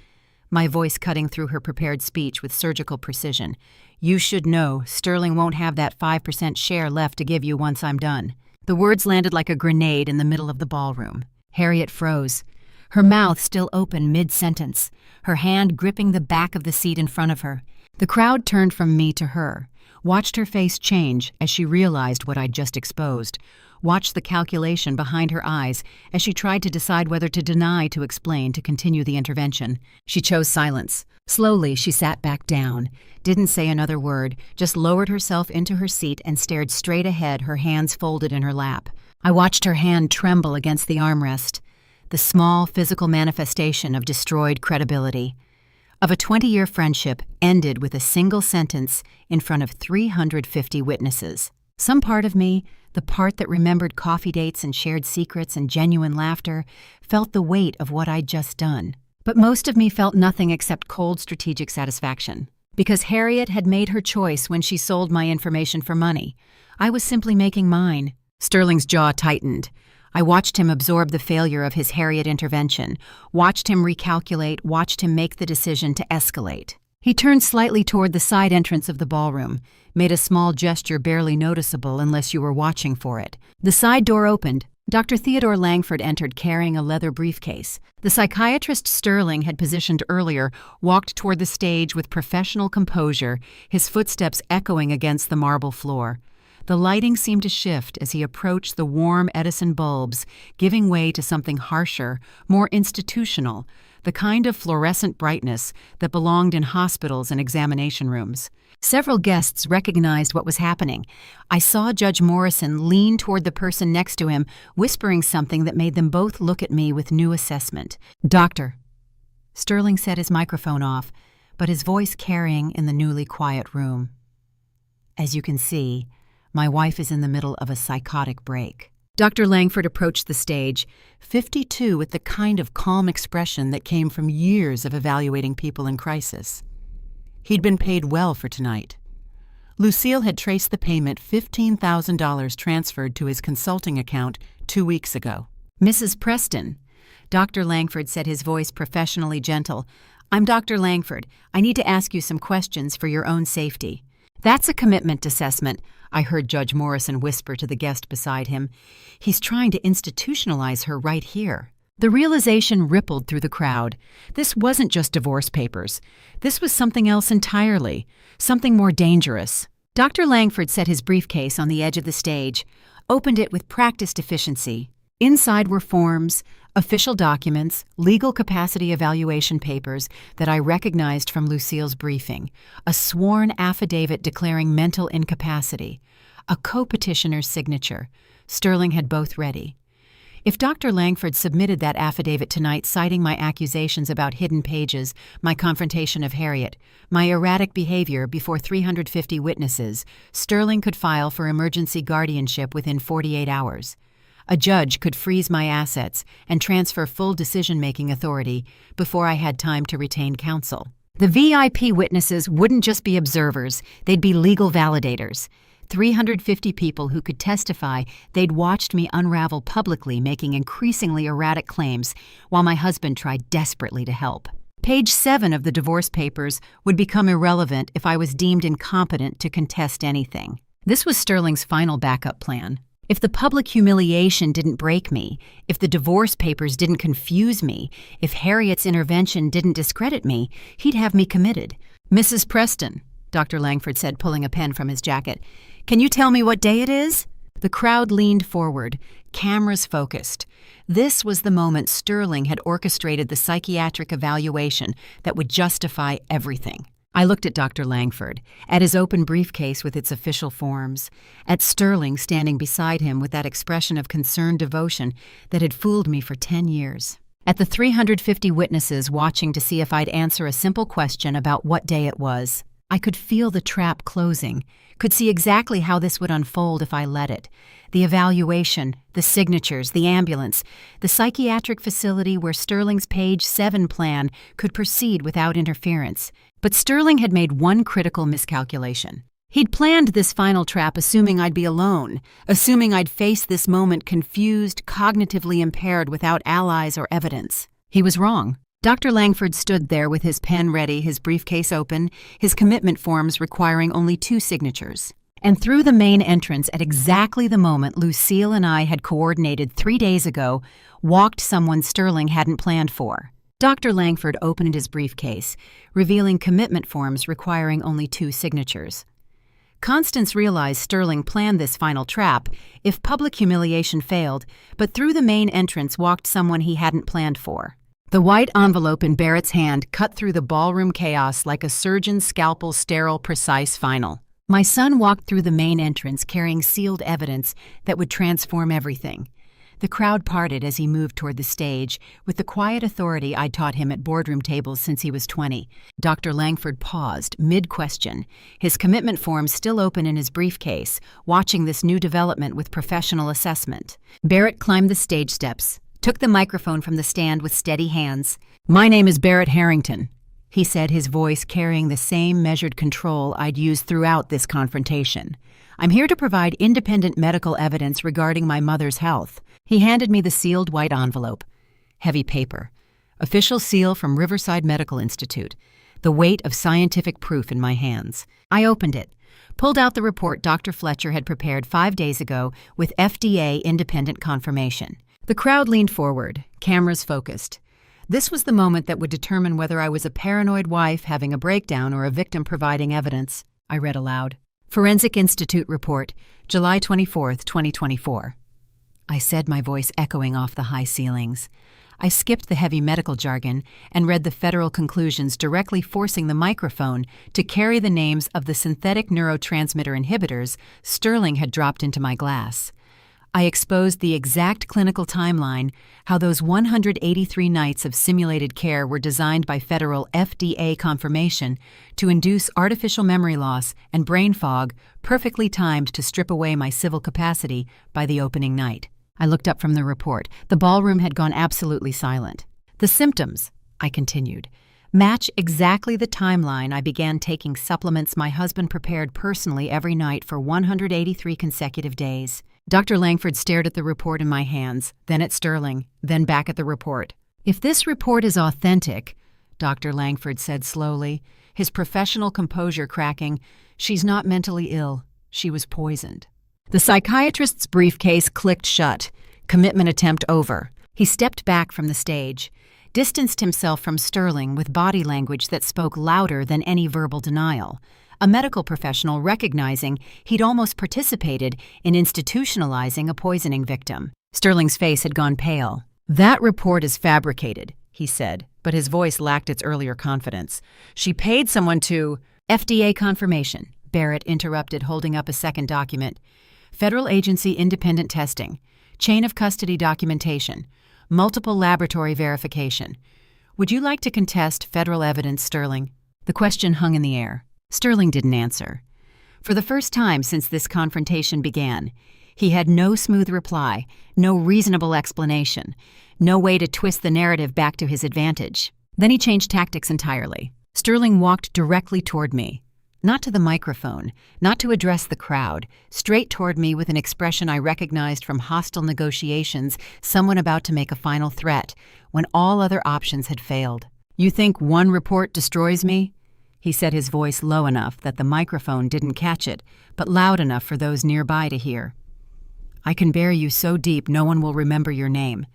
my voice cutting through her prepared speech with surgical precision. "You should know Sterling won't have that 5% share left to give you once I'm done." The words landed like a grenade in the middle of the ballroom. Harriet froze, her mouth still open mid-sentence, her hand gripping the back of the seat in front of her. The crowd turned from me to her, watched her face change as she realized what I'd just exposed, watched the calculation behind her eyes as she tried to decide whether to deny, to explain, to continue the intervention. She chose silence. Slowly, she sat back down, didn't say another word, just lowered herself into her seat and stared straight ahead, her hands folded in her lap. I watched her hand tremble against the armrest, the small physical manifestation of destroyed credibility, of a 20-year friendship ended with a single sentence in front of 350 witnesses. Some part of me, the part that remembered coffee dates and shared secrets and genuine laughter, felt the weight of what I'd just done. But most of me felt nothing except cold strategic satisfaction. Because Harriet had made her choice when she sold my information for money. I was simply making mine. Sterling's jaw tightened. I watched him absorb the failure of his Harriet intervention, watched him recalculate, watched him make the decision to escalate. He turned slightly toward the side entrance of the ballroom, made a small gesture barely noticeable unless you were watching for it. The side door opened, Dr. Theodore Langford entered carrying a leather briefcase. The psychiatrist Sterling had positioned earlier walked toward the stage with professional composure, his footsteps echoing against the marble floor. The lighting seemed to shift as he approached the warm Edison bulbs, giving way to something harsher, more institutional, the kind of fluorescent brightness that belonged in hospitals and examination rooms. Several guests recognized what was happening. I saw Judge Morrison lean toward the person next to him, whispering something that made them both look at me with new assessment. "Doctor." Sterling set his microphone off, but his voice carrying in the newly quiet room. "As you can see, my wife is in the middle of a psychotic break." Dr. Langford approached the stage, 52 with the kind of calm expression that came from years of evaluating people in crisis. He'd been paid well for tonight. Lucille had traced the payment $15,000 transferred to his consulting account 2 weeks ago. "Mrs. Preston," Dr. Langford said, his voice professionally gentle. "I'm Dr. Langford. I need to ask you some questions for your own safety." "That's a commitment assessment," I heard Judge Morrison whisper to the guest beside him. "He's trying to institutionalize her right here." The realization rippled through the crowd. This wasn't just divorce papers. This was something else entirely, something more dangerous. Dr. Langford set his briefcase on the edge of the stage, opened it with practiced efficiency. Inside were forms, official documents, legal capacity evaluation papers that I recognized from Lucille's briefing, a sworn affidavit declaring mental incapacity, a co-petitioner's signature. Sterling had both ready. If Dr. Langford submitted that affidavit tonight citing my accusations about hidden pages, my confrontation of Harriet, my erratic behavior before 350 witnesses, Sterling could file for emergency guardianship within 48 hours. A judge could freeze my assets and transfer full decision-making authority before I had time to retain counsel. The VIP witnesses wouldn't just be observers, they'd be legal validators. 350 people who could testify they'd watched me unravel publicly, making increasingly erratic claims while my husband tried desperately to help. Page 7 of the divorce papers would become irrelevant if I was deemed incompetent to contest anything. This was Sterling's final backup plan. If the public humiliation didn't break me, if the divorce papers didn't confuse me, if Harriet's intervention didn't discredit me, he'd have me committed. "Mrs. Preston," Dr. Langford said, pulling a pen from his jacket, "can you tell me what day it is?" The crowd leaned forward, cameras focused. This was the moment Sterling had orchestrated the psychiatric evaluation that would justify everything. I looked at Dr. Langford, at his open briefcase with its official forms, at Sterling standing beside him with that expression of concerned devotion that had fooled me for 10 years, at the 350 witnesses watching to see if I'd answer a simple question about what day it was. I could feel the trap closing, could see exactly how this would unfold if I let it. The evaluation, the signatures, the ambulance, the psychiatric facility where Sterling's page 7 plan could proceed without interference. But Sterling had made one critical miscalculation. He'd planned this final trap assuming I'd be alone, assuming I'd face this moment confused, cognitively impaired without allies or evidence. He was wrong. Dr. Langford stood there with his pen ready, his briefcase open, his commitment forms requiring only 2 signatures. And through the main entrance at exactly the moment Lucille and I had coordinated 3 days ago, walked someone Sterling hadn't planned for. Dr. Langford opened his briefcase, revealing commitment forms requiring only 2 signatures. Constance realized Sterling planned this final trap if public humiliation failed, but through the main entrance walked someone he hadn't planned for. The white envelope in Barrett's hand cut through the ballroom chaos like a surgeon's scalpel, sterile, precise final. My son walked through the main entrance carrying sealed evidence that would transform everything. The crowd parted as he moved toward the stage, with the quiet authority I'd taught him at boardroom tables since he was 20. Dr. Langford paused, mid-question, his commitment form still open in his briefcase, watching this new development with professional assessment. Barrett climbed the stage steps, took the microphone from the stand with steady hands. "My name is Barrett Harrington," he said, his voice carrying the same measured control I'd used throughout this confrontation. "I'm here to provide independent medical evidence regarding my mother's health." He handed me the sealed white envelope. Heavy paper. Official seal from Riverside Medical Institute. The weight of scientific proof in my hands. I opened it, pulled out the report Dr. Fletcher had prepared 5 days ago with FDA independent confirmation. The crowd leaned forward, cameras focused. This was the moment that would determine whether I was a paranoid wife having a breakdown or a victim providing evidence. I read aloud. Forensic Institute Report, July 24, 2024. I said, my voice echoing off the high ceilings. I skipped the heavy medical jargon and read the federal conclusions, directly forcing the microphone to carry the names of the synthetic neurotransmitter inhibitors Sterling had dropped into my glass. I exposed the exact clinical timeline, how those 183 nights of simulated care were designed by federal FDA confirmation to induce artificial memory loss and brain fog, perfectly timed to strip away my civil capacity by the opening night. I looked up from the report. The ballroom had gone absolutely silent. The symptoms, I continued, match exactly the timeline I began taking supplements my husband prepared personally every night for 183 consecutive days. Dr. Langford stared at the report in my hands, then at Sterling, then back at the report. If this report is authentic, Dr. Langford said slowly, his professional composure cracking, she's not mentally ill. She was poisoned. The psychiatrist's briefcase clicked shut. Commitment attempt over. He stepped back from the stage, distanced himself from Sterling with body language that spoke louder than any verbal denial. A medical professional recognizing he'd almost participated in institutionalizing a poisoning victim. Sterling's face had gone pale. That report is fabricated, he said, but his voice lacked its earlier confidence. She paid someone to... FDA confirmation, Barrett interrupted, holding up a second document. Federal agency independent testing, chain of custody documentation, multiple laboratory verification. Would you like to contest federal evidence, Sterling? The question hung in the air. Sterling didn't answer. For the first time since this confrontation began, he had no smooth reply, no reasonable explanation, no way to twist the narrative back to his advantage. Then he changed tactics entirely. Sterling walked directly toward me. Not to the microphone, not to address the crowd, straight toward me with an expression I recognized from hostile negotiations, someone about to make a final threat, when all other options had failed. You think one report destroys me? He said, his voice low enough that the microphone didn't catch it, but loud enough for those nearby to hear. I can bury you so deep no one will remember your name.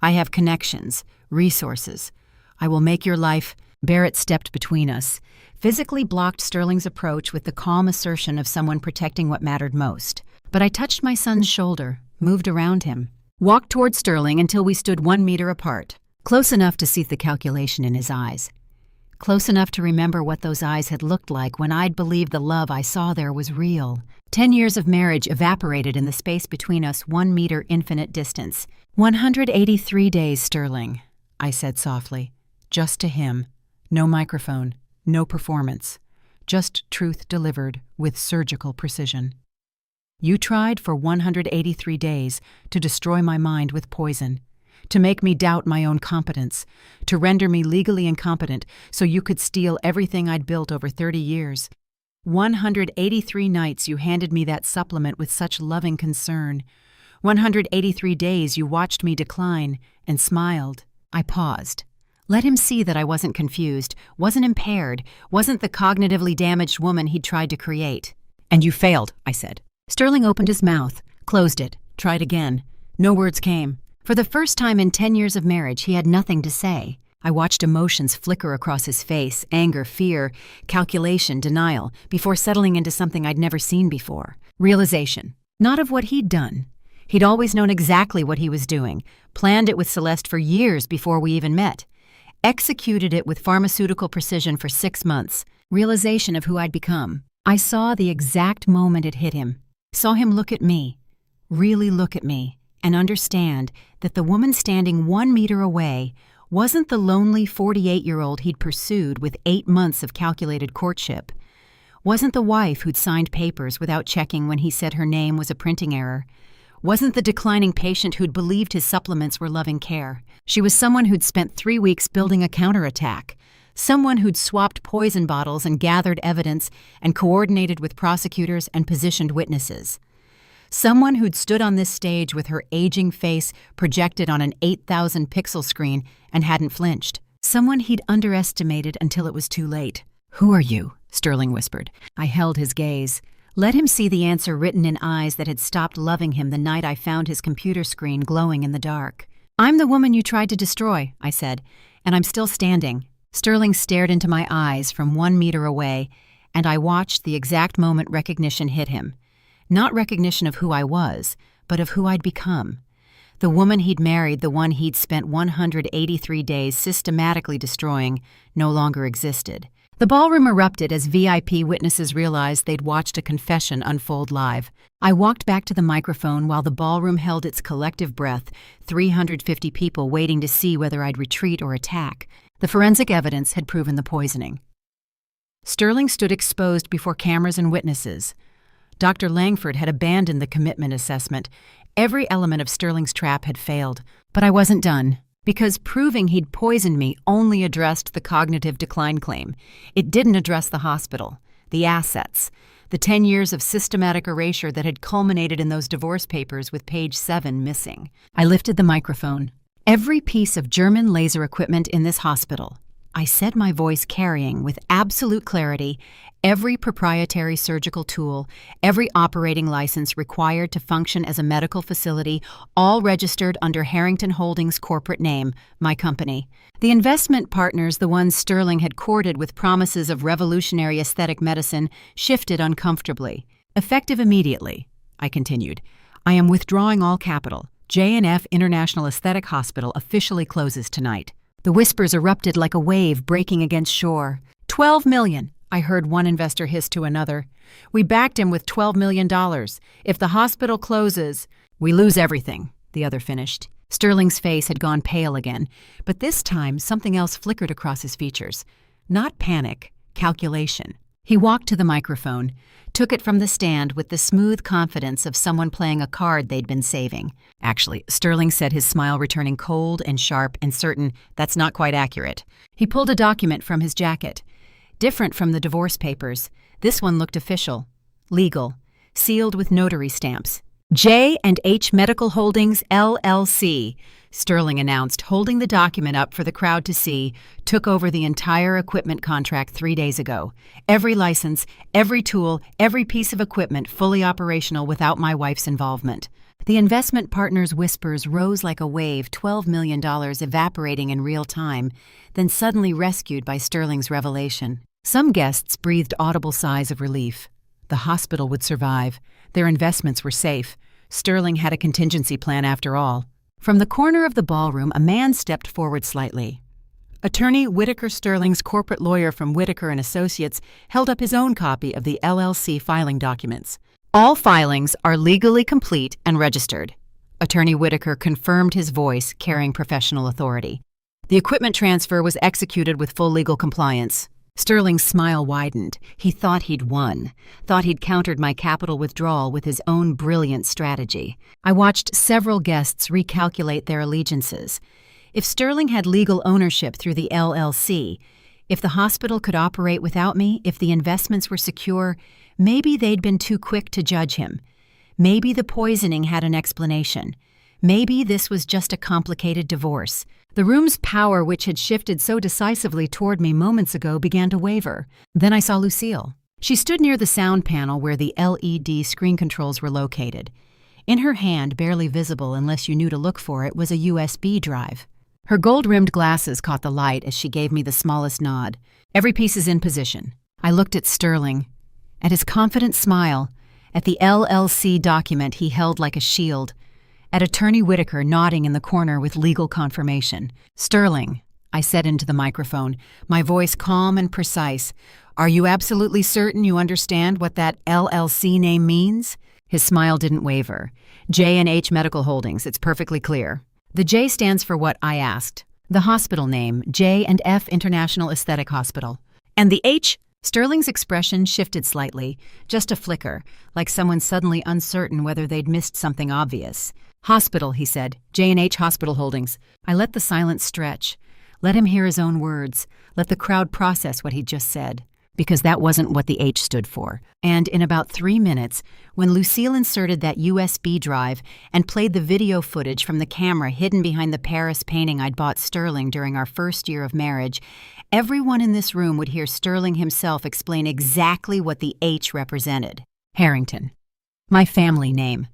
I have connections, resources. I will make your life... Barrett stepped between us, physically blocked Sterling's approach with the calm assertion of someone protecting what mattered most. But I touched my son's shoulder, moved around him, walked toward Sterling until we stood 1 meter apart, close enough to see the calculation in his eyes. Close enough to remember what those eyes had looked like when I'd believed the love I saw there was real. 10 years of marriage evaporated in the space between us, 1 meter infinite distance. 183 days, Sterling, I said softly, just to him. No microphone, no performance, just truth delivered with surgical precision. You tried for 183 days to destroy my mind with poison, to make me doubt my own competence, to render me legally incompetent so you could steal everything I'd built over 30 years. 183 nights you handed me that supplement with such loving concern. 183 days you watched me decline and smiled. I paused. Let him see that I wasn't confused, wasn't impaired, wasn't the cognitively damaged woman he'd tried to create. And you failed, I said. Sterling opened his mouth, closed it, tried again. No words came. For the first time in 10 years of marriage, he had nothing to say. I watched emotions flicker across his face, anger, fear, calculation, denial, before settling into something I'd never seen before. Realization. Not of what he'd done. He'd always known exactly what he was doing, planned it with Celeste for years before we even met. Executed it with pharmaceutical precision for 6 months. Realization of who I'd become. I saw the exact moment it hit him. Saw him look at me, really look at me, and understand that the woman standing 1 meter away wasn't the lonely 48-year-old he'd pursued with 8 months of calculated courtship. Wasn't the wife who'd signed papers without checking when he said her name was a printing error. Wasn't the declining patient who'd believed his supplements were loving care. She was someone who'd spent 3 weeks building a counterattack. Someone who'd swapped poison bottles and gathered evidence and coordinated with prosecutors and positioned witnesses. Someone who'd stood on this stage with her aging face projected on an 8,000 pixel screen and hadn't flinched. Someone he'd underestimated until it was too late. "Who are you?" Sterling whispered. I held his gaze. Let him see the answer written in eyes that had stopped loving him the night I found his computer screen glowing in the dark. "I'm the woman you tried to destroy," I said, "and I'm still standing." Sterling stared into my eyes from 1 meter away, and I watched the exact moment recognition hit him. Not recognition of who I was, but of who I'd become. The woman he'd married, the one he'd spent 183 days systematically destroying, no longer existed. The ballroom erupted as VIP witnesses realized they'd watched a confession unfold live. I walked back to the microphone while the ballroom held its collective breath, 350 people waiting to see whether I'd retreat or attack. The forensic evidence had proven the poisoning. Sterling stood exposed before cameras and witnesses. Dr. Langford had abandoned the commitment assessment. Every element of Sterling's trap had failed. But I wasn't done, because proving he'd poisoned me only addressed the cognitive decline claim. It didn't address the hospital, the assets, the 10 years of systematic erasure that had culminated in those divorce papers with page 7 missing. I lifted the microphone. "Every piece of German laser equipment in this hospital," I said, my voice carrying with absolute clarity, "every proprietary surgical tool, every operating license required to function as a medical facility, all registered under Harrington Holdings' corporate name, my company. The investment partners, the ones Sterling had courted with promises of revolutionary aesthetic medicine, shifted uncomfortably. Effective immediately," I continued, "I am withdrawing all capital. J&F International Aesthetic Hospital officially closes tonight." The whispers erupted like a wave breaking against shore. $12 million, I heard one investor hiss to another. "We backed him with $12 million. If the hospital closes, we lose everything," the other finished. Sterling's face had gone pale again, but this time something else flickered across his features. Not panic, calculation. He walked to the microphone, took it from the stand with the smooth confidence of someone playing a card they'd been saving. Actually, Sterling said, his smile returning cold and sharp and certain that's not quite accurate. He pulled a document from his jacket. Different from the divorce papers, this one looked official, legal, sealed with notary stamps. "J&H Medical Holdings, LLC," Sterling announced, holding the document up for the crowd to see, "took over the entire equipment contract 3 days ago. Every license, every tool, every piece of equipment fully operational without my wife's involvement." The investment partners' whispers rose like a wave, $12 million evaporating in real time, then suddenly rescued by Sterling's revelation. Some guests breathed audible sighs of relief. The hospital would survive. Their investments were safe. Sterling had a contingency plan after all. From the corner of the ballroom, a man stepped forward slightly. Attorney Whitaker Sterling's corporate lawyer from Whitaker & Associates held up his own copy of the LLC filing documents. "All filings are legally complete and registered." Attorney Whitaker confirmed, his voice carrying professional authority. "The equipment transfer was executed with full legal compliance." Sterling's smile widened. He thought he'd won, thought he'd countered my capital withdrawal with his own brilliant strategy. I watched several guests recalculate their allegiances. If Sterling had legal ownership through the LLC, if the hospital could operate without me, if the investments were secure, maybe they'd been too quick to judge him. Maybe the poisoning had an explanation. Maybe this was just a complicated divorce. The room's power, which had shifted so decisively toward me moments ago, began to waver. Then I saw Lucille. She stood near the sound panel where the LED screen controls were located. In her hand, barely visible unless you knew to look for it, was a USB drive. Her gold-rimmed glasses caught the light as she gave me the smallest nod. "Every piece is in position." I looked at Sterling, at his confident smile, at the LLC document he held like a shield, at Attorney Whitaker nodding in the corner with legal confirmation. "Sterling," I said into the microphone, my voice calm and precise, "are you absolutely certain you understand what that LLC name means?" His smile didn't waver. "J&H Medical Holdings, it's perfectly clear." "The J stands for what?" I asked. "The hospital name, J&F International Aesthetic Hospital." "And the H?" Sterling's expression shifted slightly, just a flicker, like someone suddenly uncertain whether they'd missed something obvious. "Hospital," he said. "J&H Hospital Holdings." I let the silence stretch. Let him hear his own words. Let the crowd process what he'd just said. Because that wasn't what the H stood for. And in about 3 minutes, when Lucille inserted that USB drive and played the video footage from the camera hidden behind the Paris painting I'd bought Sterling during our first year of marriage, everyone in this room would hear Sterling himself explain exactly what the H represented. Harrington. My family name.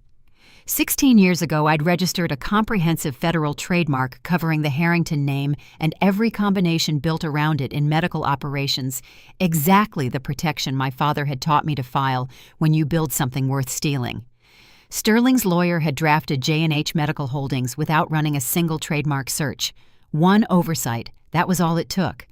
16 years ago, I'd registered a comprehensive federal trademark covering the Harrington name and every combination built around it in medical operations, exactly the protection my father had taught me to file when you build something worth stealing. Sterling's lawyer had drafted J&H Medical Holdings without running a single trademark search. One oversight, that was all it took.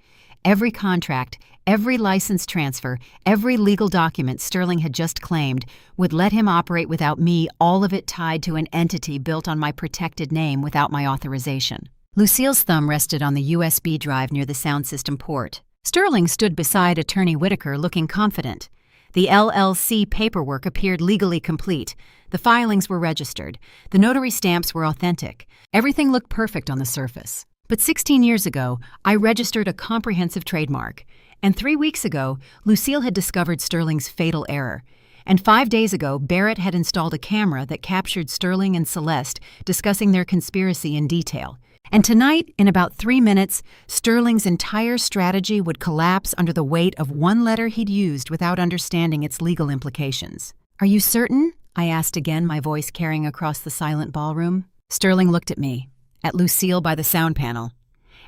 Every contract, every license transfer, every legal document Sterling had just claimed would let him operate without me, all of it tied to an entity built on my protected name without my authorization. Lucille's thumb rested on the USB drive near the sound system port. Sterling stood beside Attorney Whitaker looking confident. The LLC paperwork appeared legally complete. The filings were registered. The notary stamps were authentic. Everything looked perfect on the surface. But 16 years ago, I registered a comprehensive trademark. And 3 weeks ago, Lucille had discovered Sterling's fatal error. And 5 days ago, Barrett had installed a camera that captured Sterling and Celeste discussing their conspiracy in detail. And tonight, in about 3 minutes, Sterling's entire strategy would collapse under the weight of one letter he'd used without understanding its legal implications. "Are you certain?" I asked again, my voice carrying across the silent ballroom. Sterling looked at me, at Lucille by the sound panel,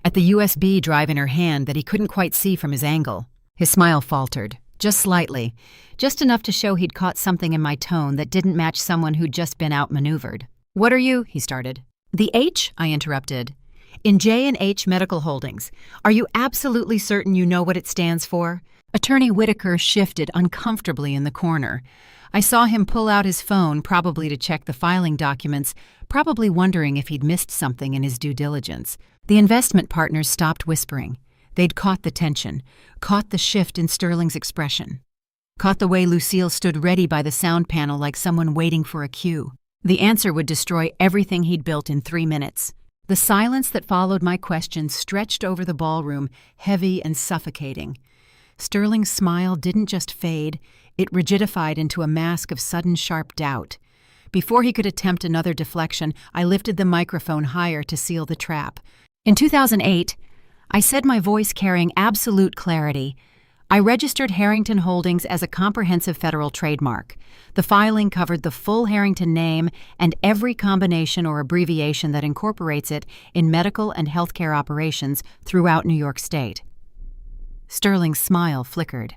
at the USB drive in her hand that he couldn't quite see from his angle. His smile faltered, just slightly, just enough to show he'd caught something in my tone that didn't match someone who'd just been outmaneuvered. "What are you?" he started. "The H," I interrupted. "In J&H Medical Holdings. Are you absolutely certain you know what it stands for?" Attorney Whitaker shifted uncomfortably in the corner. I saw him pull out his phone, probably to check the filing documents, probably wondering if he'd missed something in his due diligence. The investment partners stopped whispering. They'd caught the tension, caught the shift in Sterling's expression, caught the way Lucille stood ready by the sound panel like someone waiting for a cue. The answer would destroy everything he'd built in 3 minutes. The silence that followed my question stretched over the ballroom, heavy and suffocating. Sterling's smile didn't just fade, it rigidified into a mask of sudden sharp doubt. Before he could attempt another deflection, I lifted the microphone higher to seal the trap. "In 2008, I said, my voice carrying absolute clarity, I registered Harrington Holdings as a comprehensive federal trademark. The filing covered the full Harrington name and every combination or abbreviation that incorporates it in medical and healthcare operations throughout New York State." Sterling's smile flickered.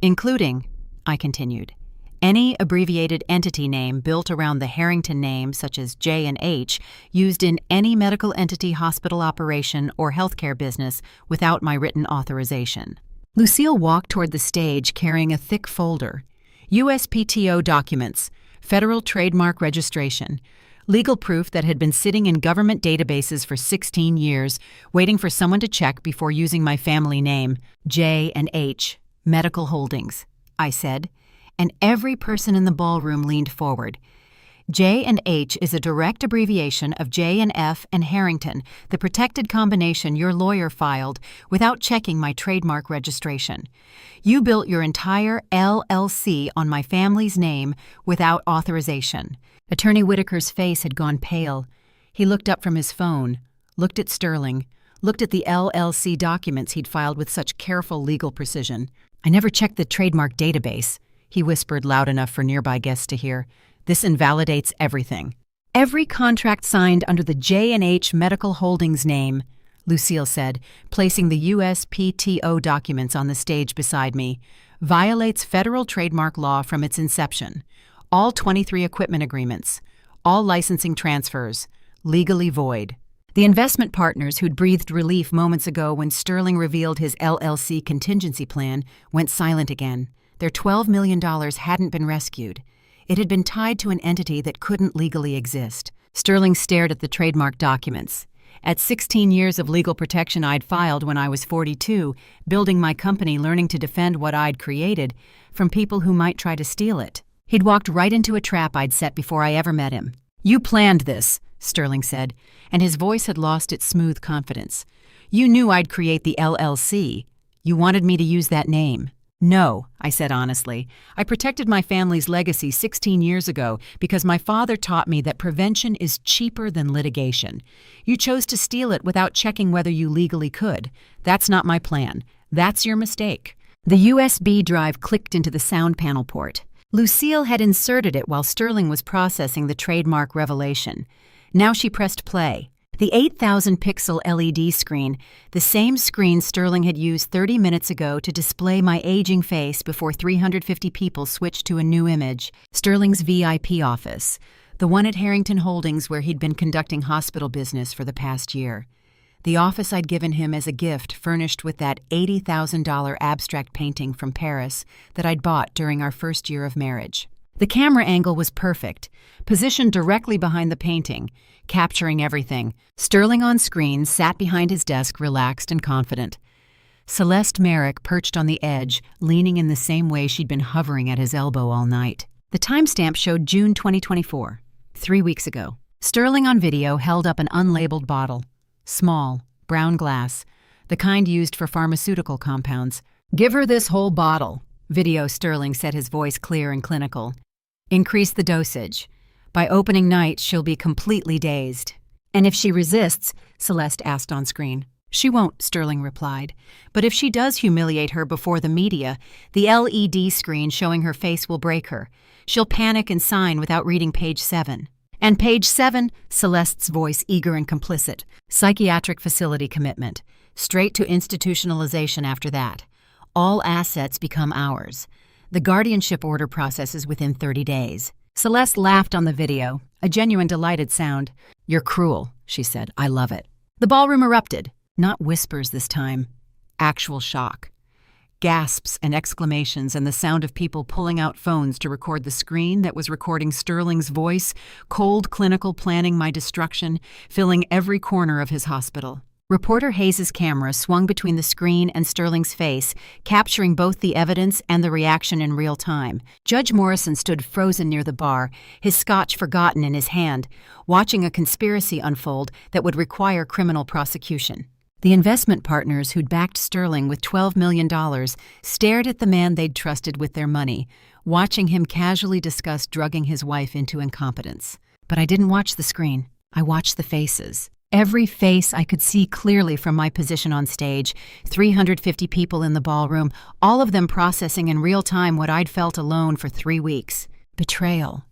"Including," I continued, "any abbreviated entity name built around the Harrington name, such as J&H, used in any medical entity, hospital operation, or healthcare business without my written authorization." Lucille walked toward the stage carrying a thick folder. USPTO documents, federal trademark registration, legal proof that had been sitting in government databases for 16 years, waiting for someone to check before using my family name, J&H, Medical Holdings, I said, and every person in the ballroom leaned forward. J&H is a direct abbreviation of J&F and Harrington, the protected combination your lawyer filed without checking my trademark registration. You built your entire LLC on my family's name without authorization. Attorney Whitaker's face had gone pale. He looked up from his phone, looked at Sterling, looked at the LLC documents he'd filed with such careful legal precision. "I never checked the trademark database," he whispered loud enough for nearby guests to hear. "This invalidates everything." "Every contract signed under the J&H Medical Holdings name," Lucille said, placing the USPTO documents on the stage beside me, "violates federal trademark law from its inception. All 23 equipment agreements, all licensing transfers, legally void." The investment partners who'd breathed relief moments ago when Sterling revealed his LLC contingency plan went silent again. Their $12 million hadn't been rescued. It had been tied to an entity that couldn't legally exist. Sterling stared at the trademark documents. At 16 years of legal protection I'd filed when I was 42, building my company, learning to defend what I'd created from people who might try to steal it. He'd walked right into a trap I'd set before I ever met him. "You planned this," Sterling said, and his voice had lost its smooth confidence. "You knew I'd create the LLC. You wanted me to use that name." "No," I said honestly. "I protected my family's legacy 16 years ago because my father taught me that prevention is cheaper than litigation. You chose to steal it without checking whether you legally could. That's not my plan. That's your mistake." The USB drive clicked into the sound panel port. Lucille had inserted it while Sterling was processing the trademark revelation. Now she pressed play. The 8,000-pixel LED screen, the same screen Sterling had used 30 minutes ago to display my aging face before 350 people switched to a new image. Sterling's VIP office, the one at Harrington Holdings where he'd been conducting hospital business for the past year. The office I'd given him as a gift, furnished with that $80,000 abstract painting from Paris that I'd bought during our first year of marriage. The camera angle was perfect, positioned directly behind the painting, capturing everything. Sterling on screen sat behind his desk, relaxed and confident. Celeste Merrick perched on the edge, leaning in the same way she'd been hovering at his elbow all night. The timestamp showed June 2024, 3 weeks ago. Sterling on video held up an unlabeled bottle. Small, brown glass, the kind used for pharmaceutical compounds. "Give her this whole bottle." Video Sterling said, his voice clear and clinical. "Increase the dosage. By opening night, she'll be completely dazed." "And if she resists?" Celeste asked on screen. "She won't," Sterling replied. "But if she does humiliate her before the media, the LED screen showing her face will break her. She'll panic and sign without reading page 7. "And page 7, Celeste's voice eager and complicit. "Psychiatric facility commitment. Straight to institutionalization after that. All assets become ours. The guardianship order processes within 30 days. Celeste laughed on the video, a genuine delighted sound. "You're cruel," she said. "I love it." The ballroom erupted. Not whispers this time. Actual shock. Gasps and exclamations and the sound of people pulling out phones to record the screen that was recording Sterling's voice, cold clinical planning my destruction, filling every corner of his hospital. Reporter Hayes's camera swung between the screen and Sterling's face, capturing both the evidence and the reaction in real time. Judge Morrison stood frozen near the bar, his scotch forgotten in his hand, watching a conspiracy unfold that would require criminal prosecution. The investment partners who'd backed Sterling with $12 million stared at the man they'd trusted with their money, watching him casually discuss drugging his wife into incompetence. But I didn't watch the screen. I watched the faces. Every face I could see clearly from my position on stage, 350 people in the ballroom, all of them processing in real time what I'd felt alone for 3 weeks. Betrayal.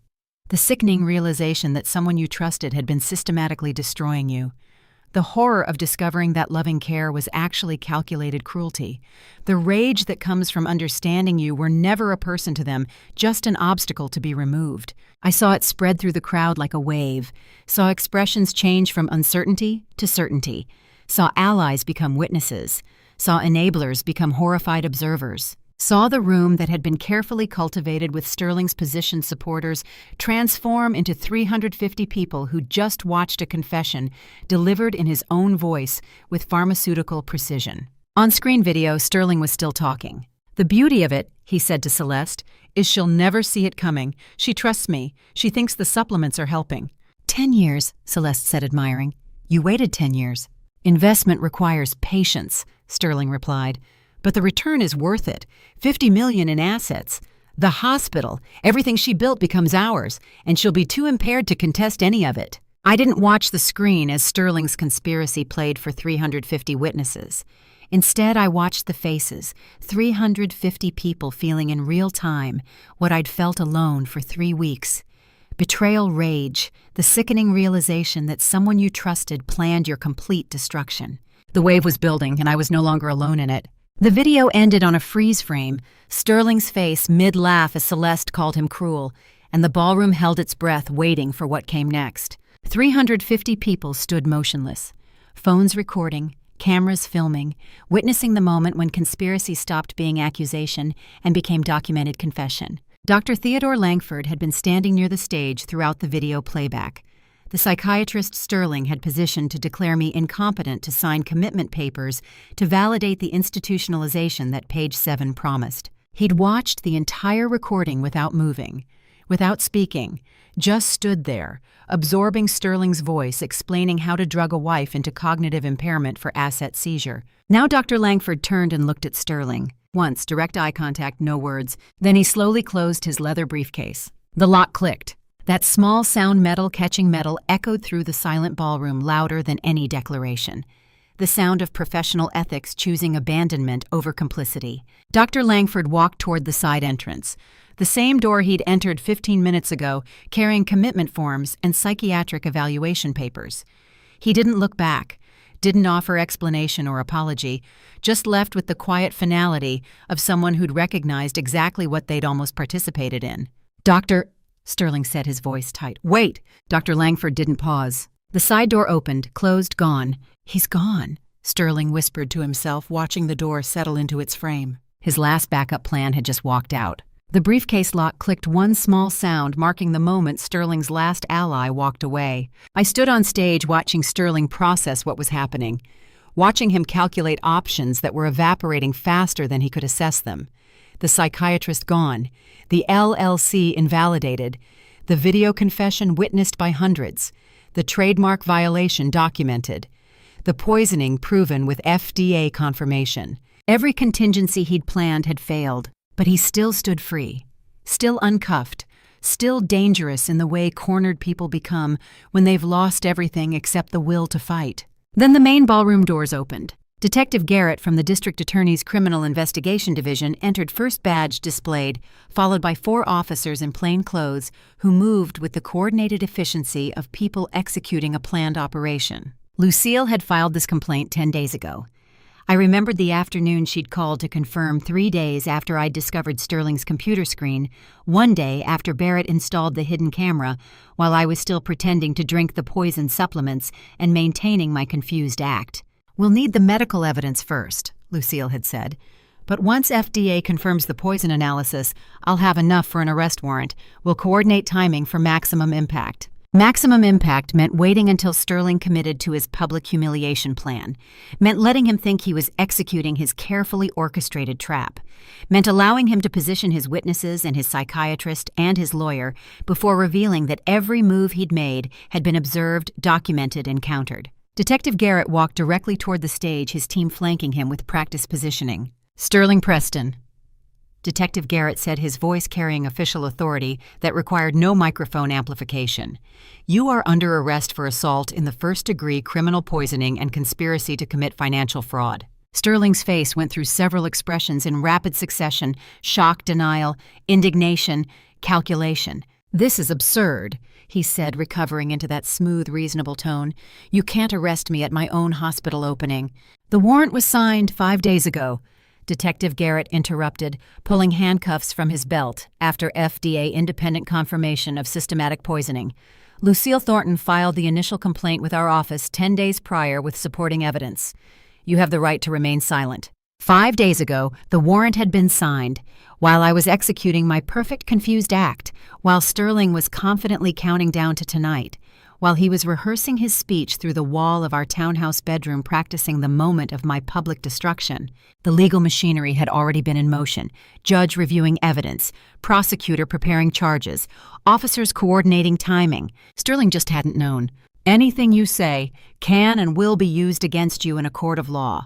The sickening realization that someone you trusted had been systematically destroying you. The horror of discovering that loving care was actually calculated cruelty. The rage that comes from understanding you were never a person to them, just an obstacle to be removed. I saw it spread through the crowd like a wave, saw expressions change from uncertainty to certainty, saw allies become witnesses, saw enablers become horrified observers. Saw the room that had been carefully cultivated with Sterling's positioned supporters transform into 350 people who just watched a confession delivered in his own voice with pharmaceutical precision. On-screen video, Sterling was still talking. "The beauty of it," he said to Celeste, "is she'll never see it coming. She trusts me. She thinks the supplements are helping." 10 years, Celeste said, admiring. "You waited 10 years. "Investment requires patience," Sterling replied. "But the return is worth it. $50 million in assets. The hospital, everything she built becomes ours, and she'll be too impaired to contest any of it." I didn't watch the screen as Sterling's conspiracy played for 350 witnesses. Instead, I watched the faces, 350 people feeling in real time what I'd felt alone for 3 weeks. Betrayal rage, the sickening realization that someone you trusted planned your complete destruction. The wave was building, and I was no longer alone in it. The video ended on a freeze frame, Sterling's face mid-laugh as Celeste called him cruel, and the ballroom held its breath waiting for what came next. 350 people stood motionless, phones recording, cameras filming, witnessing the moment when conspiracy stopped being accusation and became documented confession. Dr. Theodore Langford had been standing near the stage throughout the video playback. The psychiatrist Sterling had positioned to declare me incompetent to sign commitment papers to validate the institutionalization that page 7 promised. He'd watched the entire recording without moving, without speaking, just stood there, absorbing Sterling's voice explaining how to drug a wife into cognitive impairment for asset seizure. Now Dr. Langford turned and looked at Sterling. Once, direct eye contact, no words. Then he slowly closed his leather briefcase. The lock clicked. That small sound, metal catching metal, echoed through the silent ballroom louder than any declaration. the sound of professional ethics choosing abandonment over complicity. Dr. Langford walked toward the side entrance, the same door he'd entered 15 minutes ago, carrying commitment forms and psychiatric evaluation papers. He didn't look back, didn't offer explanation or apology, just left with the quiet finality of someone who'd recognized exactly what they'd almost participated in. "Doctor," Sterling said, his voice tight. "Wait!" Dr. Langford didn't pause. The side door opened, closed, gone. "He's gone," Sterling whispered to himself, watching the door settle into its frame. His last backup plan had just walked out. The briefcase lock clicked one small sound, marking the moment Sterling's last ally walked away. I stood on stage watching Sterling process what was happening, watching him calculate options that were evaporating faster than he could assess them. The psychiatrist gone, the LLC invalidated, the video confession witnessed by hundreds, the trademark violation documented, the poisoning proven with FDA confirmation. Every contingency he'd planned had failed. But he still stood free, still uncuffed, still dangerous in the way cornered people become when they've lost everything except the will to fight. Then the main ballroom doors opened. Detective Barrett from the District Attorney's Criminal Investigation Division entered, first badge displayed, followed by 4 officers in plain clothes who moved with the coordinated efficiency of people executing a planned operation. Lucille had filed this complaint 10 days ago. I remembered the afternoon she'd called to confirm 3 days after I'd discovered Sterling's computer screen, 1 day after Barrett installed the hidden camera, while I was still pretending to drink the poison supplements and maintaining my confused act. "We'll need the medical evidence first," Lucille had said. "But once FDA confirms the poison analysis, I'll have enough for an arrest warrant. We'll coordinate timing for maximum impact." Maximum impact meant waiting until Sterling committed to his public humiliation plan, meant letting him think he was executing his carefully orchestrated trap, meant allowing him to position his witnesses and his psychiatrist and his lawyer before revealing that every move he'd made had been observed, documented, and countered. Detective Barrett walked directly toward the stage, his team flanking him with practice positioning. "Sterling Preston," Detective Barrett said, his voice carrying official authority that required no microphone amplification. "You are under arrest for assault in the first-degree criminal poisoning and conspiracy to commit financial fraud." Sterling's face went through several expressions in rapid succession: shock, denial, indignation, calculation. "This is absurd," he said, recovering into that smooth, reasonable tone. "You can't arrest me at my own hospital opening." "The warrant was signed 5 days ago," Detective Barrett interrupted, pulling handcuffs from his belt after FDA independent confirmation of systematic poisoning. "Lucille Thornton filed the initial complaint with our office 10 days prior with supporting evidence. You have the right to remain silent." 5 days ago, the warrant had been signed, while I was executing my perfect confused act, while Sterling was confidently counting down to tonight, while he was rehearsing his speech through the wall of our townhouse bedroom, practicing the moment of my public destruction. The legal machinery had already been in motion, judge reviewing evidence, prosecutor preparing charges, officers coordinating timing. Sterling just hadn't known. "Anything you say can and will be used against you in a court of law."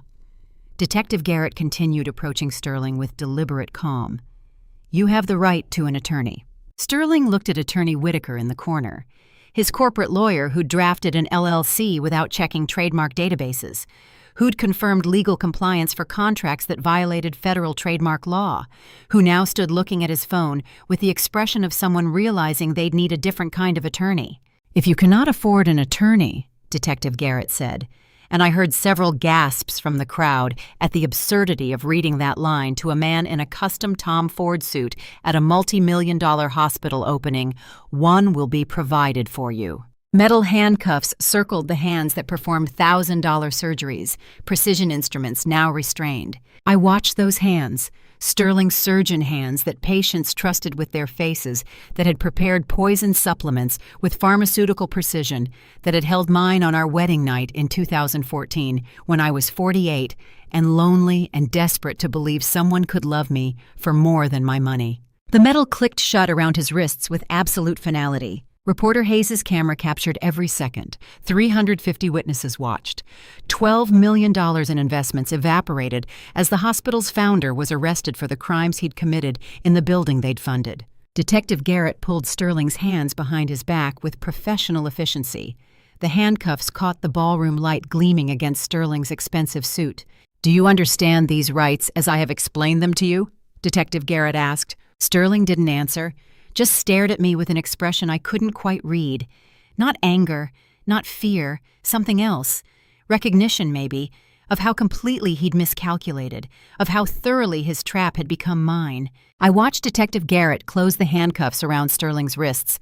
Detective Barrett continued, approaching Sterling with deliberate calm. "You have the right to an attorney." Sterling looked at Attorney Whitaker in the corner, his corporate lawyer who'd drafted an LLC without checking trademark databases, who'd confirmed legal compliance for contracts that violated federal trademark law, who now stood looking at his phone with the expression of someone realizing they'd need a different kind of attorney. "If you cannot afford an attorney," Detective Barrett said, and I heard several gasps from the crowd at the absurdity of reading that line to a man in a custom Tom Ford suit at a multi-million-dollar hospital opening, "one will be provided for you." Metal handcuffs circled the hands that performed $1,000 surgeries, precision instruments now restrained. I watched those hands, Sterling's surgeon hands that patients trusted with their faces, that had prepared poison supplements with pharmaceutical precision, that had held mine on our wedding night in 2014 when I was 48 and lonely and desperate to believe someone could love me for more than my money. The metal clicked shut around his wrists with absolute finality. Reporter Hayes' camera captured every second. 350 witnesses watched. $12 million in investments evaporated as the hospital's founder was arrested for the crimes he'd committed in the building they'd funded. Detective Barrett pulled Sterling's hands behind his back with professional efficiency. The handcuffs caught the ballroom light gleaming against Sterling's expensive suit. "Do you understand these rights as I have explained them to you?" Detective Garrett asked. Sterling didn't answer, just stared at me with an expression I couldn't quite read. Not anger, not fear, something else. Recognition, maybe, of how completely he'd miscalculated, of how thoroughly his trap had become mine. I watched Detective Garrett close the handcuffs around Sterling's wrists,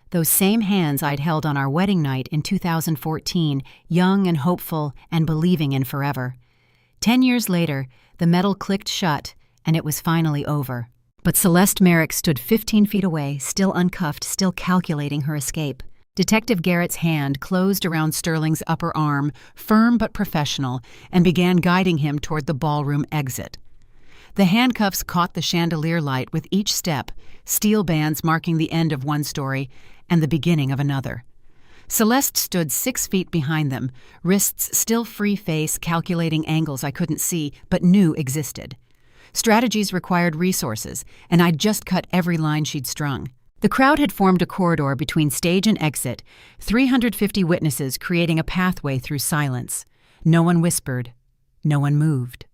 those same hands I'd held on our wedding night in 2014, young and hopeful and believing in forever. 10 years later, the metal clicked shut, and it was finally over. But Celeste Merrick stood 15 feet away, still uncuffed, still calculating her escape. Detective Garrett's hand closed around Sterling's upper arm, firm but professional, and began guiding him toward the ballroom exit. The handcuffs caught the chandelier light with each step, steel bands marking the end of one story and the beginning of another. Celeste stood 6 feet behind them, wrists still free-face, calculating angles I couldn't see but knew existed. Strategies required resources, and I'd just cut every line she'd strung. The crowd had formed a corridor between stage and exit, 350 witnesses creating a pathway through silence. No one whispered. No one moved.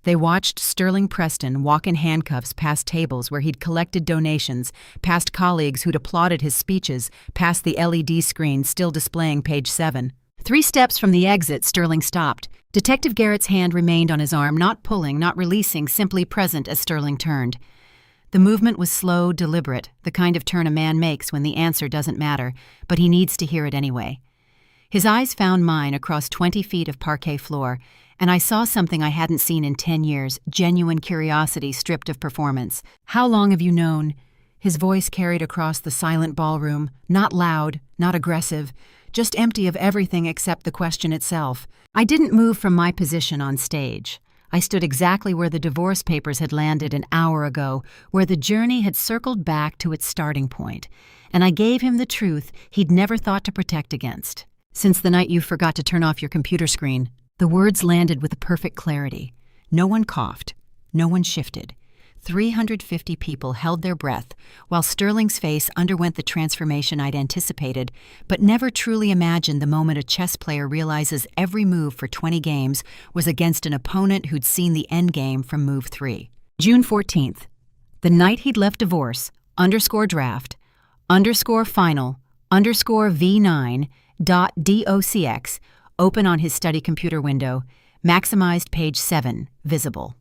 They watched Sterling Preston walk in handcuffs past tables where he'd collected donations, past colleagues who'd applauded his speeches, past the LED screen still displaying page 7. 3 steps from the exit, Sterling stopped. Detective Garrett's hand remained on his arm, not pulling, not releasing, simply present as Sterling turned. The movement was slow, deliberate, the kind of turn a man makes when the answer doesn't matter, but he needs to hear it anyway. His eyes found mine across 20 feet of parquet floor, and I saw something I hadn't seen in 10 years, genuine curiosity stripped of performance. "How long have you known?" His voice carried across the silent ballroom, not loud, not aggressive, just empty of everything except the question itself. I didn't move from my position on stage. I stood exactly where the divorce papers had landed an hour ago, where the journey had circled back to its starting point, and I gave him the truth he'd never thought to protect against. "Since the night you forgot to turn off your computer screen." The words landed with a perfect clarity. No one coughed. No one shifted. 350 people held their breath, while Sterling's face underwent the transformation I'd anticipated, but never truly imagined the moment a chess player realizes every move for 20 games was against an opponent who'd seen the endgame from move 3. June 14th, the night he'd left divorce, _draft, _final, _V9.docx, open on his study computer window, maximized page 7, visible.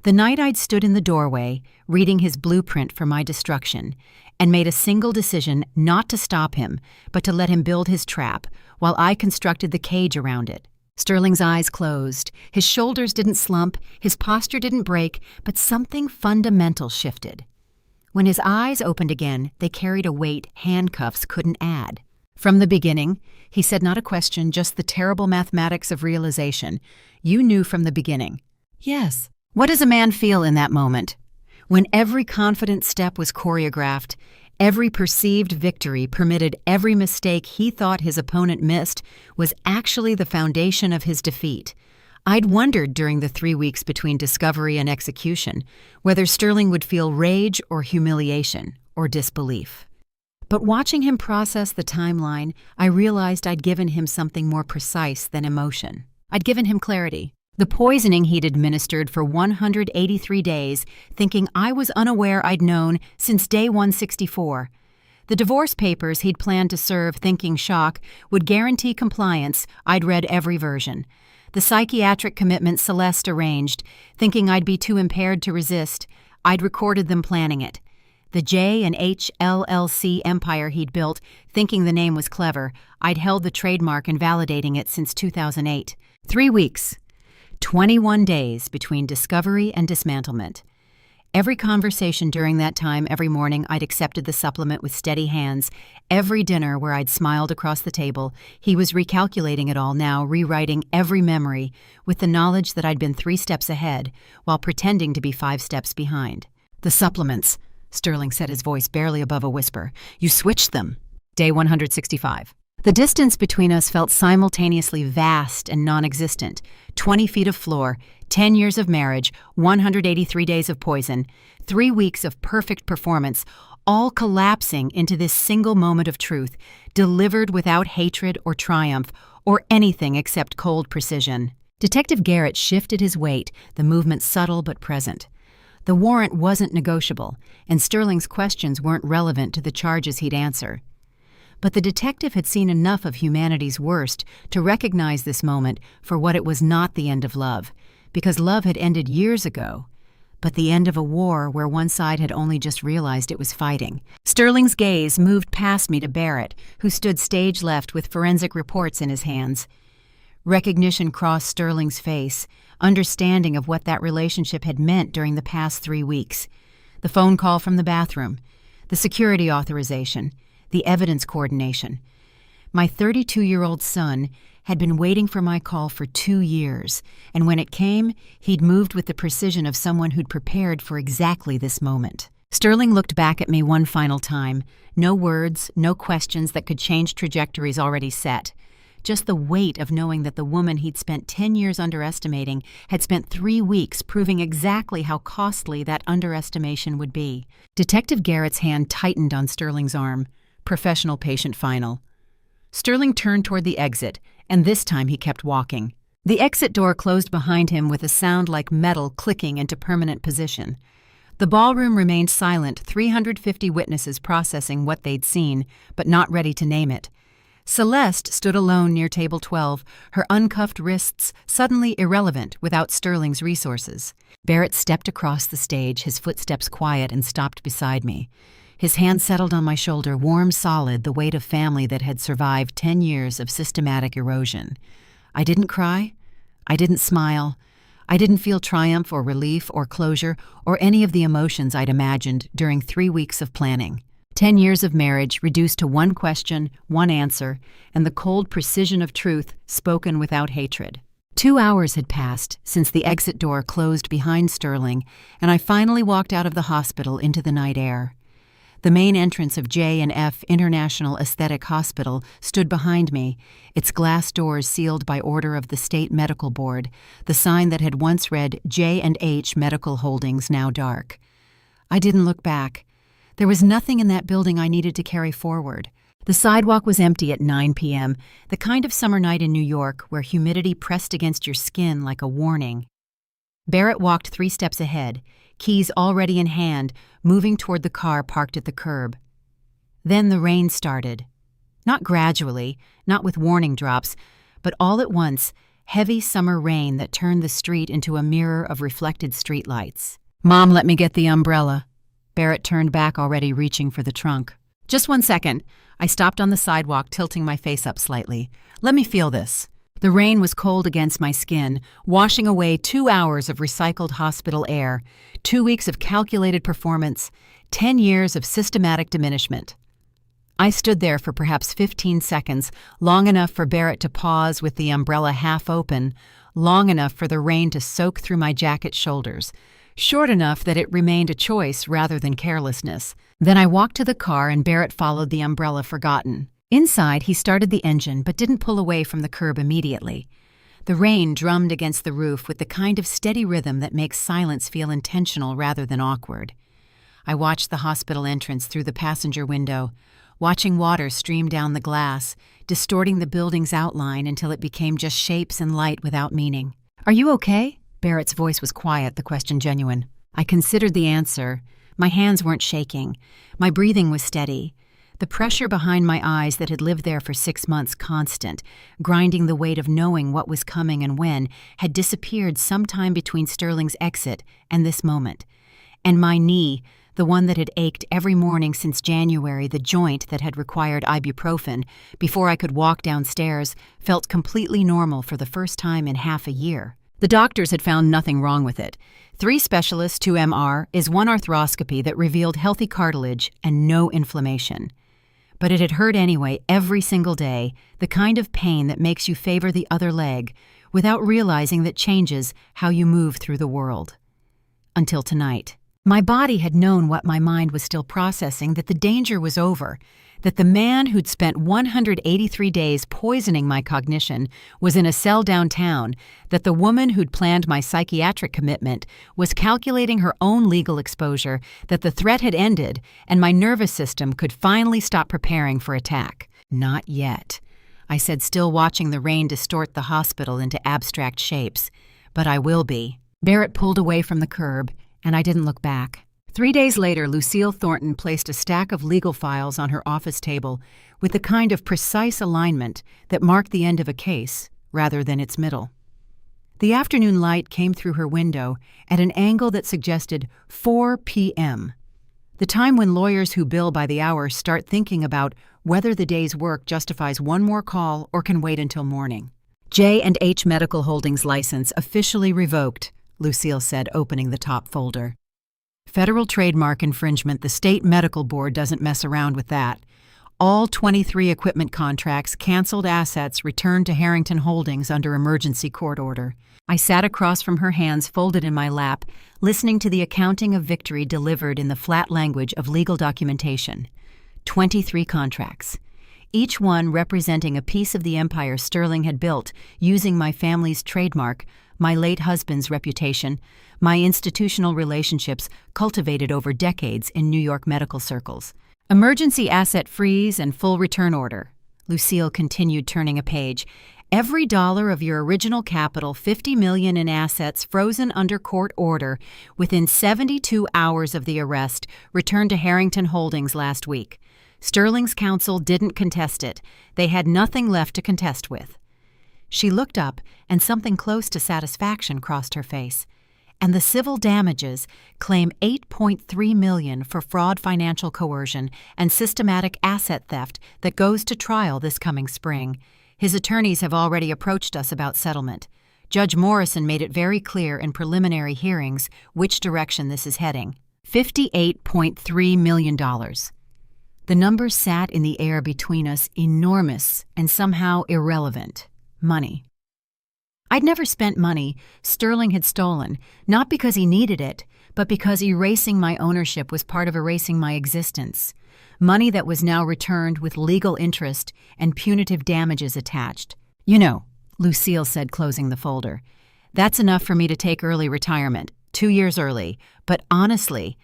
The night I'd stood in the doorway, reading his blueprint for my destruction, and made a single decision not to stop him, but to let him build his trap, while I constructed the cage around it. Sterling's eyes closed, his shoulders didn't slump, his posture didn't break, but something fundamental shifted. When his eyes opened again, they carried a weight handcuffs couldn't add. "From the beginning," he said, not a question, just the terrible mathematics of realization. "You knew from the beginning." "Yes." What does a man feel in that moment? When every confident step was choreographed, every perceived victory permitted every mistake he thought his opponent missed was actually the foundation of his defeat. I'd wondered during the 3 weeks between discovery and execution whether Sterling would feel rage or humiliation or disbelief. But watching him process the timeline, I realized I'd given him something more precise than emotion. I'd given him clarity. The poisoning he'd administered for 183 days, thinking I was unaware I'd known since day 164. The divorce papers he'd planned to serve, thinking shock, would guarantee compliance. I'd read every version. The psychiatric commitment Celeste arranged, thinking I'd be too impaired to resist. I'd recorded them planning it. The J&H LLC empire he'd built, thinking the name was clever. I'd held the trademark and validating it since 2008. 3 weeks. 21 days between discovery and dismantlement. Every conversation during that time, every morning I'd accepted the supplement with steady hands. Every dinner where I'd smiled across the table, he was recalculating it all now, rewriting every memory with the knowledge that I'd been 3 steps ahead while pretending to be 5 steps behind. "The supplements," Sterling said, his voice barely above a whisper. "You switched them." Day 165. The distance between us felt simultaneously vast and non-existent. 20 feet of floor, 10 years of marriage, 183 days of poison, 3 weeks of perfect performance, all collapsing into this single moment of truth, delivered without hatred or triumph, or anything except cold precision. Detective Garrett shifted his weight, the movement subtle but present. The warrant wasn't negotiable, and Sterling's questions weren't relevant to the charges he'd answer. But the detective had seen enough of humanity's worst to recognize this moment for what it was: not the end of love, because love had ended years ago, but the end of a war where one side had only just realized it was fighting. Sterling's gaze moved past me to Barrett, who stood stage left with forensic reports in his hands. Recognition crossed Sterling's face, understanding of what that relationship had meant during the past 3 weeks. The phone call from the bathroom, the security authorization, the evidence coordination. My 32-year-old son had been waiting for my call for 2 years, and when it came, he'd moved with the precision of someone who'd prepared for exactly this moment. Sterling looked back at me one final time. No words, no questions that could change trajectories already set. Just the weight of knowing that the woman he'd spent 10 years underestimating had spent 3 weeks proving exactly how costly that underestimation would be. Detective Garrett's hand tightened on Sterling's arm. Professional patient final. Sterling turned toward the exit, and this time he kept walking. The exit door closed behind him with a sound like metal clicking into permanent position. The ballroom remained silent, 350 witnesses processing what they'd seen, but not ready to name it. Celeste stood alone near table 12, her uncuffed wrists suddenly irrelevant without Sterling's resources. Barrett stepped across the stage, his footsteps quiet, and stopped beside me. His hand settled on my shoulder, warm, solid, the weight of family that had survived 10 years of systematic erosion. I didn't cry. I didn't smile. I didn't feel triumph or relief or closure or any of the emotions I'd imagined during 3 weeks of planning. 10 years of marriage reduced to one question, one answer, and the cold precision of truth spoken without hatred. 2 hours had passed since the exit door closed behind Sterling, and I finally walked out of the hospital into the night air. The main entrance of J&F International Aesthetic Hospital stood behind me, its glass doors sealed by order of the State Medical Board, the sign that had once read J&H Medical Holdings, now dark. I didn't look back. There was nothing in that building I needed to carry forward. The sidewalk was empty at 9 p.m., the kind of summer night in New York where humidity pressed against your skin like a warning. Barrett walked 3 steps ahead, keys already in hand, moving toward the car parked at the curb. Then the rain started. Not gradually, not with warning drops, but all at once, heavy summer rain that turned the street into a mirror of reflected streetlights. "Mom, let me get the umbrella." Barrett turned back, already reaching for the trunk. "Just 1 second." I stopped on the sidewalk, tilting my face up slightly. "Let me feel this." The rain was cold against my skin, washing away 2 hours of recycled hospital air, 2 weeks of calculated performance, 10 years of systematic diminishment. I stood there for perhaps 15 seconds, long enough for Barrett to pause with the umbrella half open, long enough for the rain to soak through my jacket shoulders, short enough that it remained a choice rather than carelessness. Then I walked to the car and Barrett followed the umbrella forgotten. Inside, he started the engine but didn't pull away from the curb immediately. The rain drummed against the roof with the kind of steady rhythm that makes silence feel intentional rather than awkward. I watched the hospital entrance through the passenger window, watching water stream down the glass, distorting the building's outline until it became just shapes and light without meaning. "Are you okay?" Barrett's voice was quiet, the question genuine. I considered the answer. My hands weren't shaking. My breathing was steady. The pressure behind my eyes that had lived there for 6 months constant, grinding the weight of knowing what was coming and when, had disappeared sometime between Sterling's exit and this moment. And my knee, the one that had ached every morning since January, the joint that had required ibuprofen before I could walk downstairs, felt completely normal for the first time in half a year. The doctors had found nothing wrong with it. 3 specialists, 2 MR, is 1 arthroscopy that revealed healthy cartilage and no inflammation. But it had hurt anyway every single day, the kind of pain that makes you favor the other leg without realizing that changes how you move through the world. Until tonight. My body had known what my mind was still processing, that the danger was over, that the man who'd spent 183 days poisoning my cognition was in a cell downtown, that the woman who'd planned my psychiatric commitment was calculating her own legal exposure, that the threat had ended, and my nervous system could finally stop preparing for attack. Not yet, I said, still watching the rain distort the hospital into abstract shapes. But I will be. Barrett pulled away from the curb, and I didn't look back. 3 days later, Lucille Thornton placed a stack of legal files on her office table with the kind of precise alignment that marked the end of a case rather than its middle. The afternoon light came through her window at an angle that suggested 4 p.m., the time when lawyers who bill by the hour start thinking about whether the day's work justifies one more call or can wait until morning. J&H Medical Holdings license officially revoked, Lucille said, opening the top folder. Federal trademark infringement. The state medical board doesn't mess around with that. All 23 equipment contracts, canceled assets returned to Harrington Holdings under emergency court order. I sat across from her, hands folded in my lap, listening to the accounting of victory delivered in the flat language of legal documentation. 23 contracts, each one representing a piece of the empire Sterling had built using my family's trademark, my late husband's reputation, my institutional relationships cultivated over decades in New York medical circles. Emergency asset freeze and full return order. Lucille continued, turning a page. Every dollar of your original capital, $50 million in assets frozen under court order within 72 hours of the arrest, returned to Harrington Holdings last week. Sterling's counsel didn't contest it. They had nothing left to contest with. She looked up, and something close to satisfaction crossed her face. And the civil damages claim $8.3 million for fraud, financial coercion, and systematic asset theft that goes to trial this coming spring. His attorneys have already approached us about settlement. Judge Morrison made it very clear in preliminary hearings which direction this is heading. $58.3 million. The number sat in the air between us, enormous and somehow irrelevant. Money. I'd never spent money Sterling had stolen, not because he needed it, but because erasing my ownership was part of erasing my existence. Money that was now returned with legal interest and punitive damages attached. You know, Lucille said, closing the folder. That's enough for me to take early retirement, 2 years early, but honestly,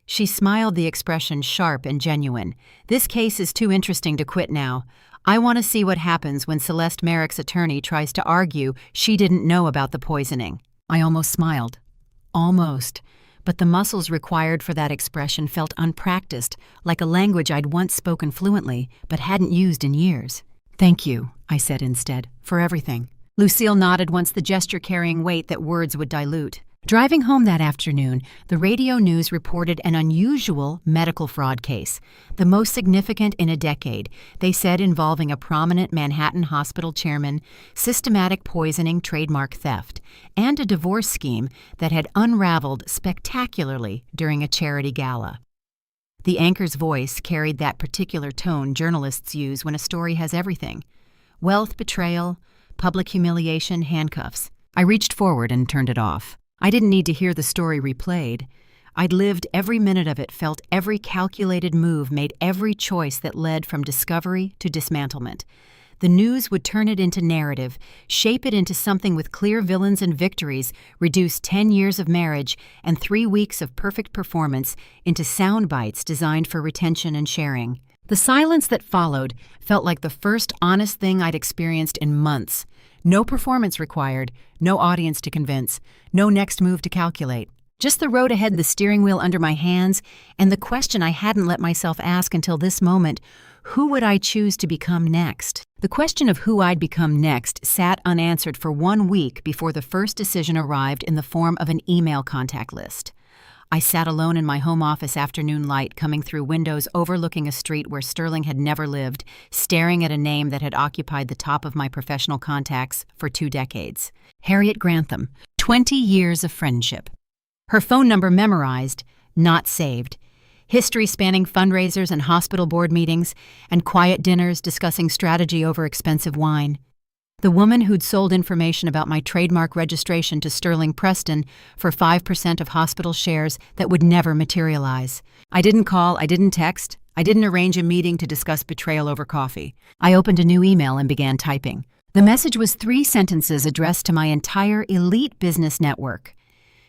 she smiled, the expression sharp and genuine. This case is too interesting to quit now. I want to see what happens when Celeste Merrick's attorney tries to argue she didn't know about the poisoning. I almost smiled. Almost. But the muscles required for that expression felt unpracticed, like a language I'd once spoken fluently, but hadn't used in years. Thank you, I said instead, for everything. Lucille nodded, once the gesture carrying weight that words would dilute. Driving home that afternoon, the radio news reported an unusual medical fraud case, the most significant in a decade, they said, involving a prominent Manhattan hospital chairman, systematic poisoning, trademark theft, and a divorce scheme that had unraveled spectacularly during a charity gala. The anchor's voice carried that particular tone journalists use when a story has everything: wealth, betrayal, public humiliation, handcuffs. I reached forward and turned it off. I didn't need to hear the story replayed. I'd lived every minute of it, felt every calculated move, made every choice that led from discovery to dismantlement. The news would turn it into narrative, shape it into something with clear villains and victories, reduce 10 years of marriage and 3 weeks of perfect performance into sound bites designed for retention and sharing. The silence that followed felt like the first honest thing I'd experienced in months. No performance required, no audience to convince, no next move to calculate. Just the road ahead, the steering wheel under my hands, and the question I hadn't let myself ask until this moment: who would I choose to become next? The question of who I'd become next sat unanswered for 1 week before the first decision arrived in the form of an email contact list. I sat alone in my home office, afternoon light coming through windows overlooking a street where Sterling had never lived, staring at a name that had occupied the top of my professional contacts for 2 decades. Harriet Grantham, 20 years of friendship. Her phone number memorized, not saved. History spanning fundraisers and hospital board meetings, and quiet dinners discussing strategy over expensive wine. The woman who'd sold information about my trademark registration to Sterling Preston for 5% of hospital shares that would never materialize. I didn't call, I didn't text, I didn't arrange a meeting to discuss betrayal over coffee. I opened a new email and began typing. The message was 3 sentences addressed to my entire elite business network.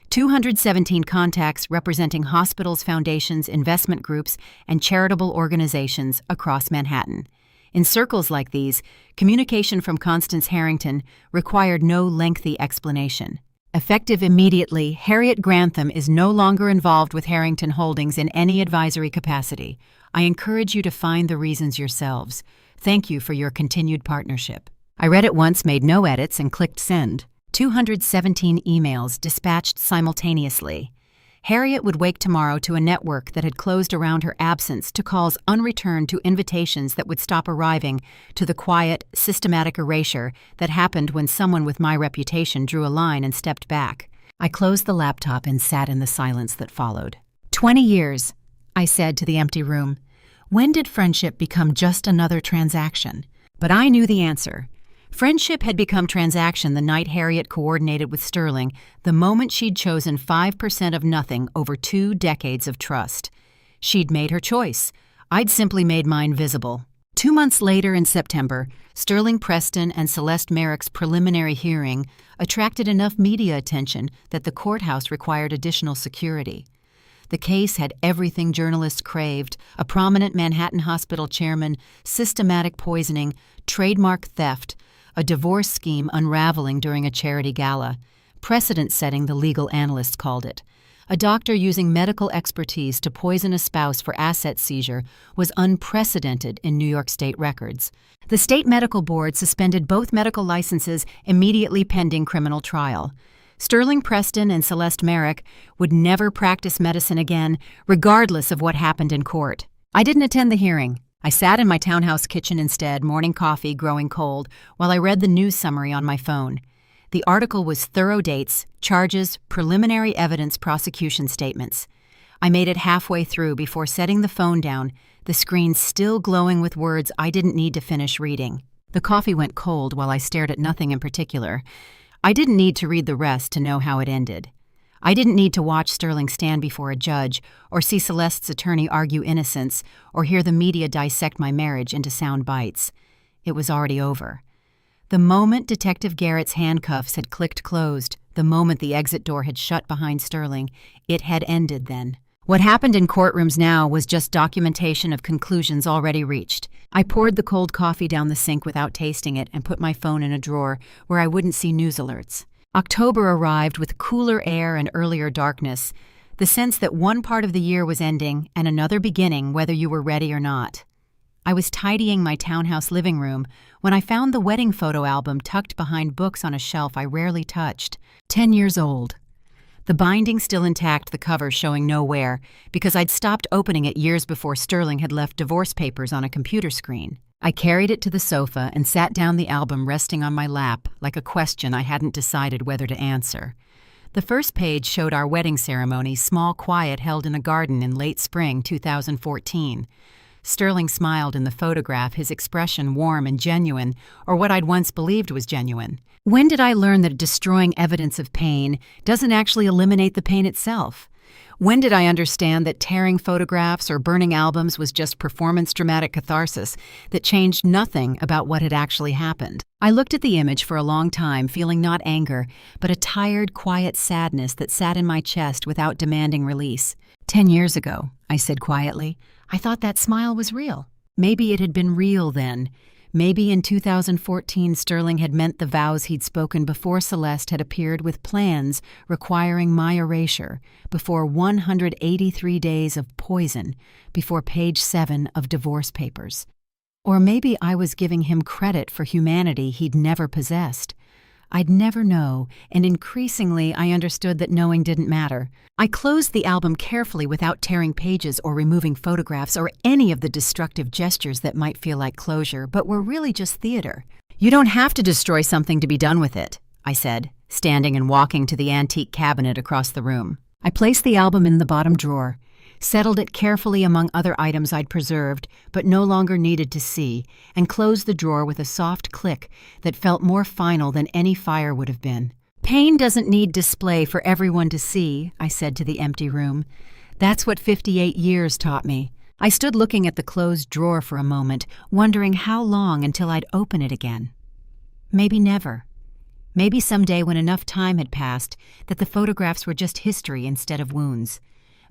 217 contacts representing hospitals, foundations, investment groups, and charitable organizations across Manhattan. In circles like these, communication from Constance Harrington required no lengthy explanation. Effective immediately, Harriet Grantham is no longer involved with Harrington Holdings in any advisory capacity. I encourage you to find the reasons yourselves. Thank you for your continued partnership. I read it once, made no edits, and clicked send. 217 emails dispatched simultaneously. Harriet would wake tomorrow to a network that had closed around her absence to calls unreturned to invitations that would stop arriving, to the quiet, systematic erasure that happened when someone with my reputation drew a line and stepped back. I closed the laptop and sat in the silence that followed. 20 years, I said to the empty room. When did friendship become just another transaction? But I knew the answer. Friendship had become transaction the night Harriet coordinated with Sterling, the moment she'd chosen 5% of nothing over 2 decades of trust. She'd made her choice. I'd simply made mine visible. 2 months later in September, Sterling Preston and Celeste Merrick's preliminary hearing attracted enough media attention that the courthouse required additional security. The case had everything journalists craved: a prominent Manhattan hospital chairman, systematic poisoning, trademark theft, a divorce scheme unraveling during a charity gala. Precedent-setting, the legal analysts called it. A doctor using medical expertise to poison a spouse for asset seizure was unprecedented in New York state records. The state medical board suspended both medical licenses immediately pending criminal trial. Sterling Preston and Celeste Merrick would never practice medicine again, regardless of what happened in court. I didn't attend the hearing. I sat in my townhouse kitchen instead, morning coffee growing cold, while I read the news summary on my phone. The article was thorough dates, charges, preliminary evidence, prosecution statements. I made it halfway through before setting the phone down, the screen still glowing with words I didn't need to finish reading. The coffee went cold while I stared at nothing in particular. I didn't need to read the rest to know how it ended. I didn't need to watch Sterling stand before a judge, or see Celeste's attorney argue innocence, or hear the media dissect my marriage into sound bites. It was already over. The moment Detective Garrett's handcuffs had clicked closed, the moment the exit door had shut behind Sterling, it had ended then. What happened in courtrooms now was just documentation of conclusions already reached. I poured the cold coffee down the sink without tasting it and put my phone in a drawer where I wouldn't see news alerts. October arrived with cooler air and earlier darkness, the sense that one part of the year was ending and another beginning, whether you were ready or not. I was tidying my townhouse living room when I found the wedding photo album tucked behind books on a shelf I rarely touched. 10 years old. The binding still intact, the cover showing nowhere, because I'd stopped opening it years before Sterling had left divorce papers on a computer screen. I carried it to the sofa and sat down, the album resting on my lap like a question I hadn't decided whether to answer. The first page showed our wedding ceremony, small, quiet, held in a garden in late spring 2014. Sterling smiled in the photograph, his expression warm and genuine, or what I'd once believed was genuine. When did I learn that destroying evidence of pain doesn't actually eliminate the pain itself? When did I understand that tearing photographs or burning albums was just performance dramatic catharsis that changed nothing about what had actually happened? I looked at the image for a long time, feeling not anger, but a tired, quiet sadness that sat in my chest without demanding release. 10 years ago, I said quietly, I thought that smile was real. Maybe it had been real then. Maybe in 2014 Sterling had meant the vows he'd spoken before Celeste had appeared with plans requiring my erasure, before 183 days of poison, before page 7 of divorce papers. Or maybe I was giving him credit for humanity he'd never possessed. I'd never know, and increasingly I understood that knowing didn't matter. I closed the album carefully without tearing pages or removing photographs or any of the destructive gestures that might feel like closure, but were really just theater. You don't have to destroy something to be done with it, I said, standing and walking to the antique cabinet across the room. I placed the album in the bottom drawer. settled it carefully among other items I'd preserved but no longer needed to see, and closed the drawer with a soft click that felt more final than any fire would have been. "Pain doesn't need display for everyone to see," I said to the empty room. "That's what 58 years taught me." I stood looking at the closed drawer for a moment, wondering how long until I'd open it again. Maybe never. Maybe someday when enough time had passed that the photographs were just history instead of wounds.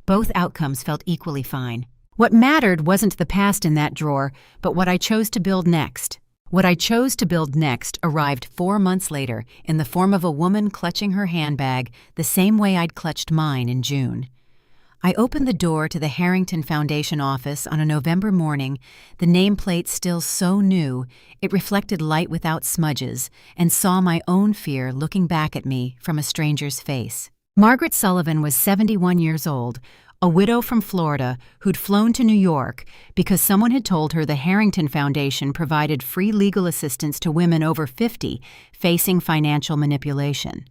Both outcomes felt equally fine. What mattered wasn't the past in that drawer, but what I chose to build next. What I chose to build next arrived 4 months later in the form of a woman clutching her handbag the same way I'd clutched mine in June. I opened the door to the Harrington Foundation office on a November morning, the nameplate still so new it reflected light without smudges, and saw my own fear looking back at me from a stranger's face. Margaret Sullivan was 71 years old, a widow from Florida who'd flown to New York because someone had told her the Harrington Foundation provided free legal assistance to women over 50 facing financial manipulation.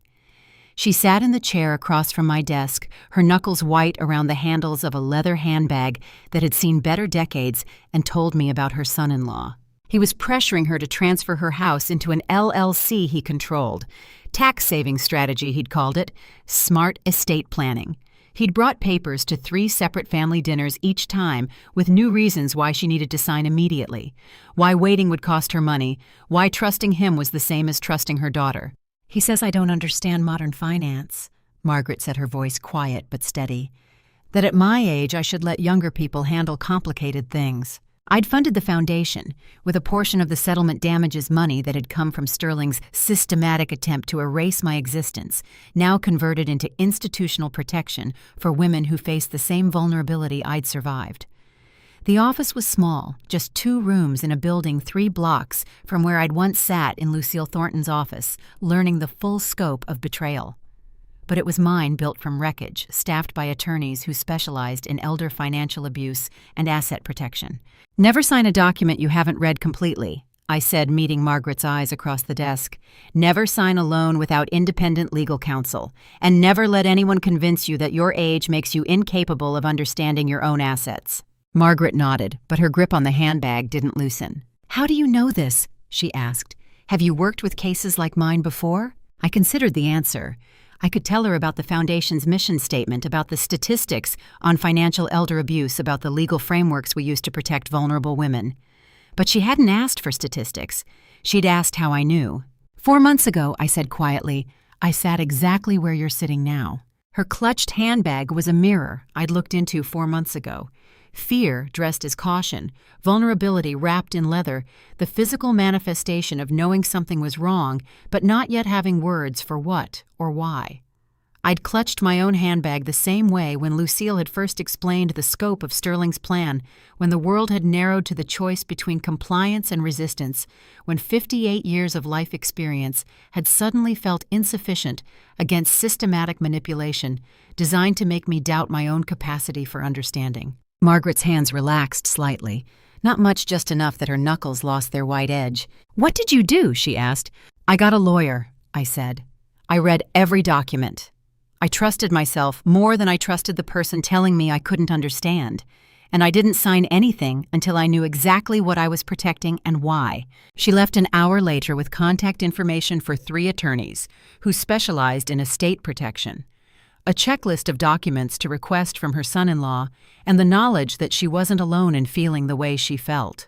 She sat in the chair across from my desk, her knuckles white around the handles of a leather handbag that had seen better decades, and told me about her son-in-law. He was pressuring her to transfer her house into an LLC he controlled. Tax-saving strategy, he'd called it. Smart estate planning. He'd brought papers to 3 separate family dinners each time, with new reasons why she needed to sign immediately, why waiting would cost her money, why trusting him was the same as trusting her daughter. "He says I don't understand modern finance," Margaret said, her voice quiet but steady. "That at my age I should let younger people handle complicated things." I'd funded the foundation, with a portion of the settlement damages money that had come from Sterling's systematic attempt to erase my existence, now converted into institutional protection for women who faced the same vulnerability I'd survived. The office was small, just 2 rooms in a building 3 blocks from where I'd once sat in Lucille Thornton's office, learning the full scope of betrayal. But it was mine, built from wreckage, staffed by attorneys who specialized in elder financial abuse and asset protection. "Never sign a document you haven't read completely," I said, meeting Margaret's eyes across the desk. "Never sign a loan without independent legal counsel, and never let anyone convince you that your age makes you incapable of understanding your own assets." Margaret nodded, but her grip on the handbag didn't loosen. "How do you know this?" she asked. "Have you worked with cases like mine before?" I considered the answer. I could tell her about the Foundation's mission statement, about the statistics on financial elder abuse, about the legal frameworks we use to protect vulnerable women. But she hadn't asked for statistics. She'd asked how I knew. "4 months ago," I said quietly, "I sat exactly where you're sitting now." Her clutched handbag was a mirror I'd looked into 4 months ago. Fear dressed as caution, vulnerability wrapped in leather, the physical manifestation of knowing something was wrong, but not yet having words for what or why. I'd clutched my own handbag the same way when Lucille had first explained the scope of Sterling's plan, when the world had narrowed to the choice between compliance and resistance, when 58 years of life experience had suddenly felt insufficient against systematic manipulation designed to make me doubt my own capacity for understanding. Margaret's hands relaxed slightly, not much, just enough that her knuckles lost their white edge. "What did you do?" she asked. "I got a lawyer," I said. "I read every document. I trusted myself more than I trusted the person telling me I couldn't understand. And I didn't sign anything until I knew exactly what I was protecting and why." She left an hour later with contact information for 3 attorneys who specialized in estate protection, a checklist of documents to request from her son-in-law, and the knowledge that she wasn't alone in feeling the way she felt.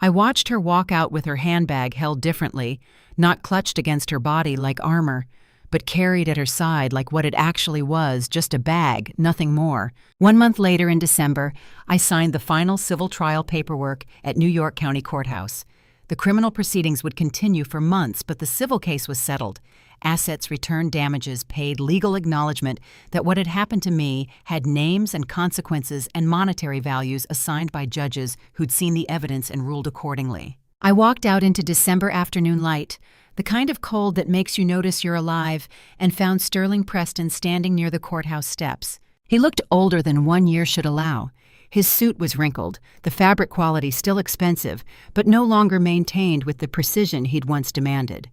I watched her walk out with her handbag held differently, not clutched against her body like armor, but carried at her side like what it actually was, just a bag, nothing more. 1 month later, in December, I signed the final civil trial paperwork at New York County Courthouse. The criminal proceedings would continue for months, but the civil case was settled. Assets returned, damages paid, legal acknowledgement that what had happened to me had names and consequences and monetary values assigned by judges who'd seen the evidence and ruled accordingly. I walked out into December afternoon light, the kind of cold that makes you notice you're alive, and found Sterling Preston standing near the courthouse steps. He looked older than 1 year should allow. His suit was wrinkled, the fabric quality still expensive, but no longer maintained with the precision he'd once demanded.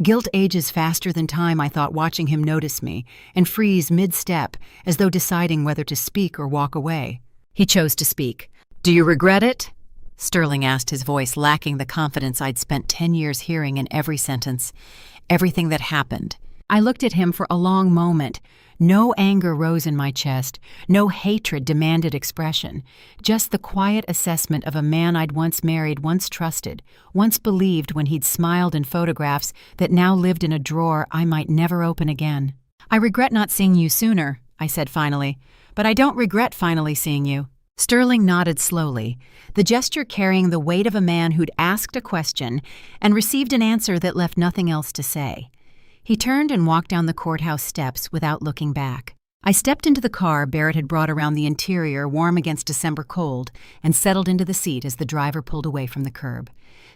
Guilt ages faster than time, I thought, watching him notice me, and freeze mid-step, as though deciding whether to speak or walk away. He chose to speak. "Do you regret it?" Sterling asked, his voice lacking the confidence I'd spent 10 years hearing in every sentence. Everything that happened. I looked at him for a long moment. No anger rose in my chest. No hatred demanded expression. Just the quiet assessment of a man I'd once married, once trusted, once believed when he'd smiled in photographs that now lived in a drawer I might never open again. "I regret not seeing you sooner," I said finally, "but I don't regret finally seeing you." Sterling nodded slowly, the gesture carrying the weight of a man who'd asked a question and received an answer that left nothing else to say. He turned and walked down the courthouse steps without looking back. I stepped into the car Barrett had brought around the interior, warm against December cold, and settled into the seat as the driver pulled away from the curb.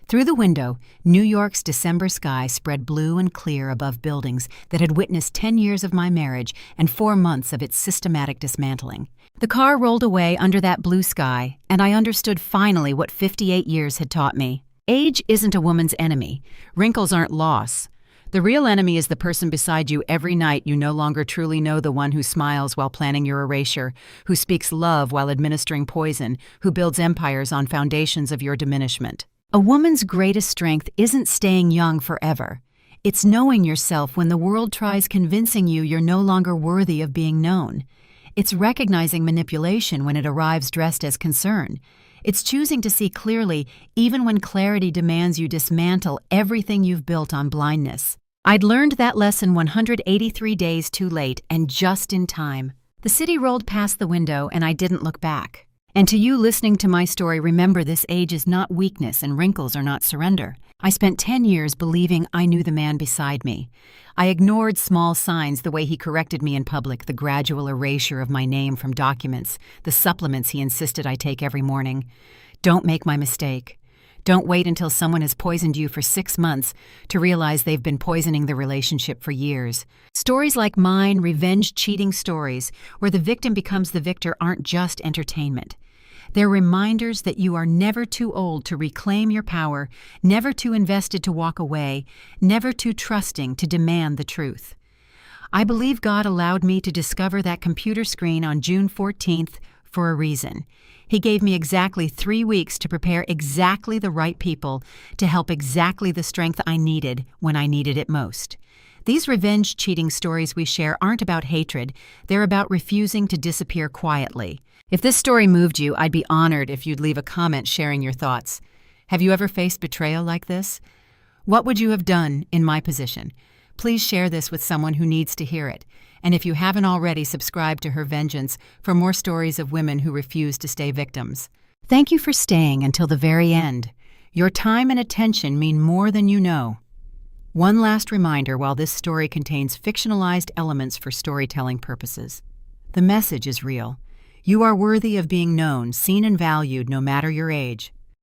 Through the window, New York's December sky spread blue and clear above buildings that had witnessed 10 years of my marriage and 4 months of its systematic dismantling. The car rolled away under that blue sky, and I understood finally what 58 years had taught me. Age isn't a woman's enemy. Wrinkles aren't loss. The real enemy is the person beside you every night you no longer truly know, the one who smiles while planning your erasure, who speaks love while administering poison, who builds empires on foundations of your diminishment. A woman's greatest strength isn't staying young forever. It's knowing yourself when the world tries convincing you you're no longer worthy of being known. It's recognizing manipulation when it arrives dressed as concern. It's choosing to see clearly even when clarity demands you dismantle everything you've built on blindness. I'd learned that lesson 183 days too late, and just in time. The city rolled past the window, and I didn't look back. And to you listening to my story, remember, this age is not weakness and wrinkles are not surrender. I spent 10 years believing I knew the man beside me. I ignored small signs, the way he corrected me in public, the gradual erasure of my name from documents, the supplements he insisted I take every morning. Don't make my mistake. Don't wait until someone has poisoned you for 6 months to realize they've been poisoning the relationship for years. Stories like mine, revenge cheating stories, where the victim becomes the victor, aren't just entertainment. They're reminders that you are never too old to reclaim your power, never too invested to walk away, never too trusting to demand the truth. I believe God allowed me to discover that computer screen on June 14th for a reason. He gave me exactly 3 weeks to prepare exactly the right people to help exactly the strength I needed when I needed it most. These revenge cheating stories we share aren't about hatred, they're about refusing to disappear quietly. If this story moved you, I'd be honored if you'd leave a comment sharing your thoughts. Have you ever faced betrayal like this? What would you have done in my position? Please share this with someone who needs to hear it. And if you haven't already, subscribe to Her Vengeance for more stories of women who refuse to stay victims. Thank you for staying until the very end. Your time and attention mean more than you know. One last reminder, while this story contains fictionalized elements for storytelling purposes, the message is real. You are worthy of being known, seen, and valued no matter your age.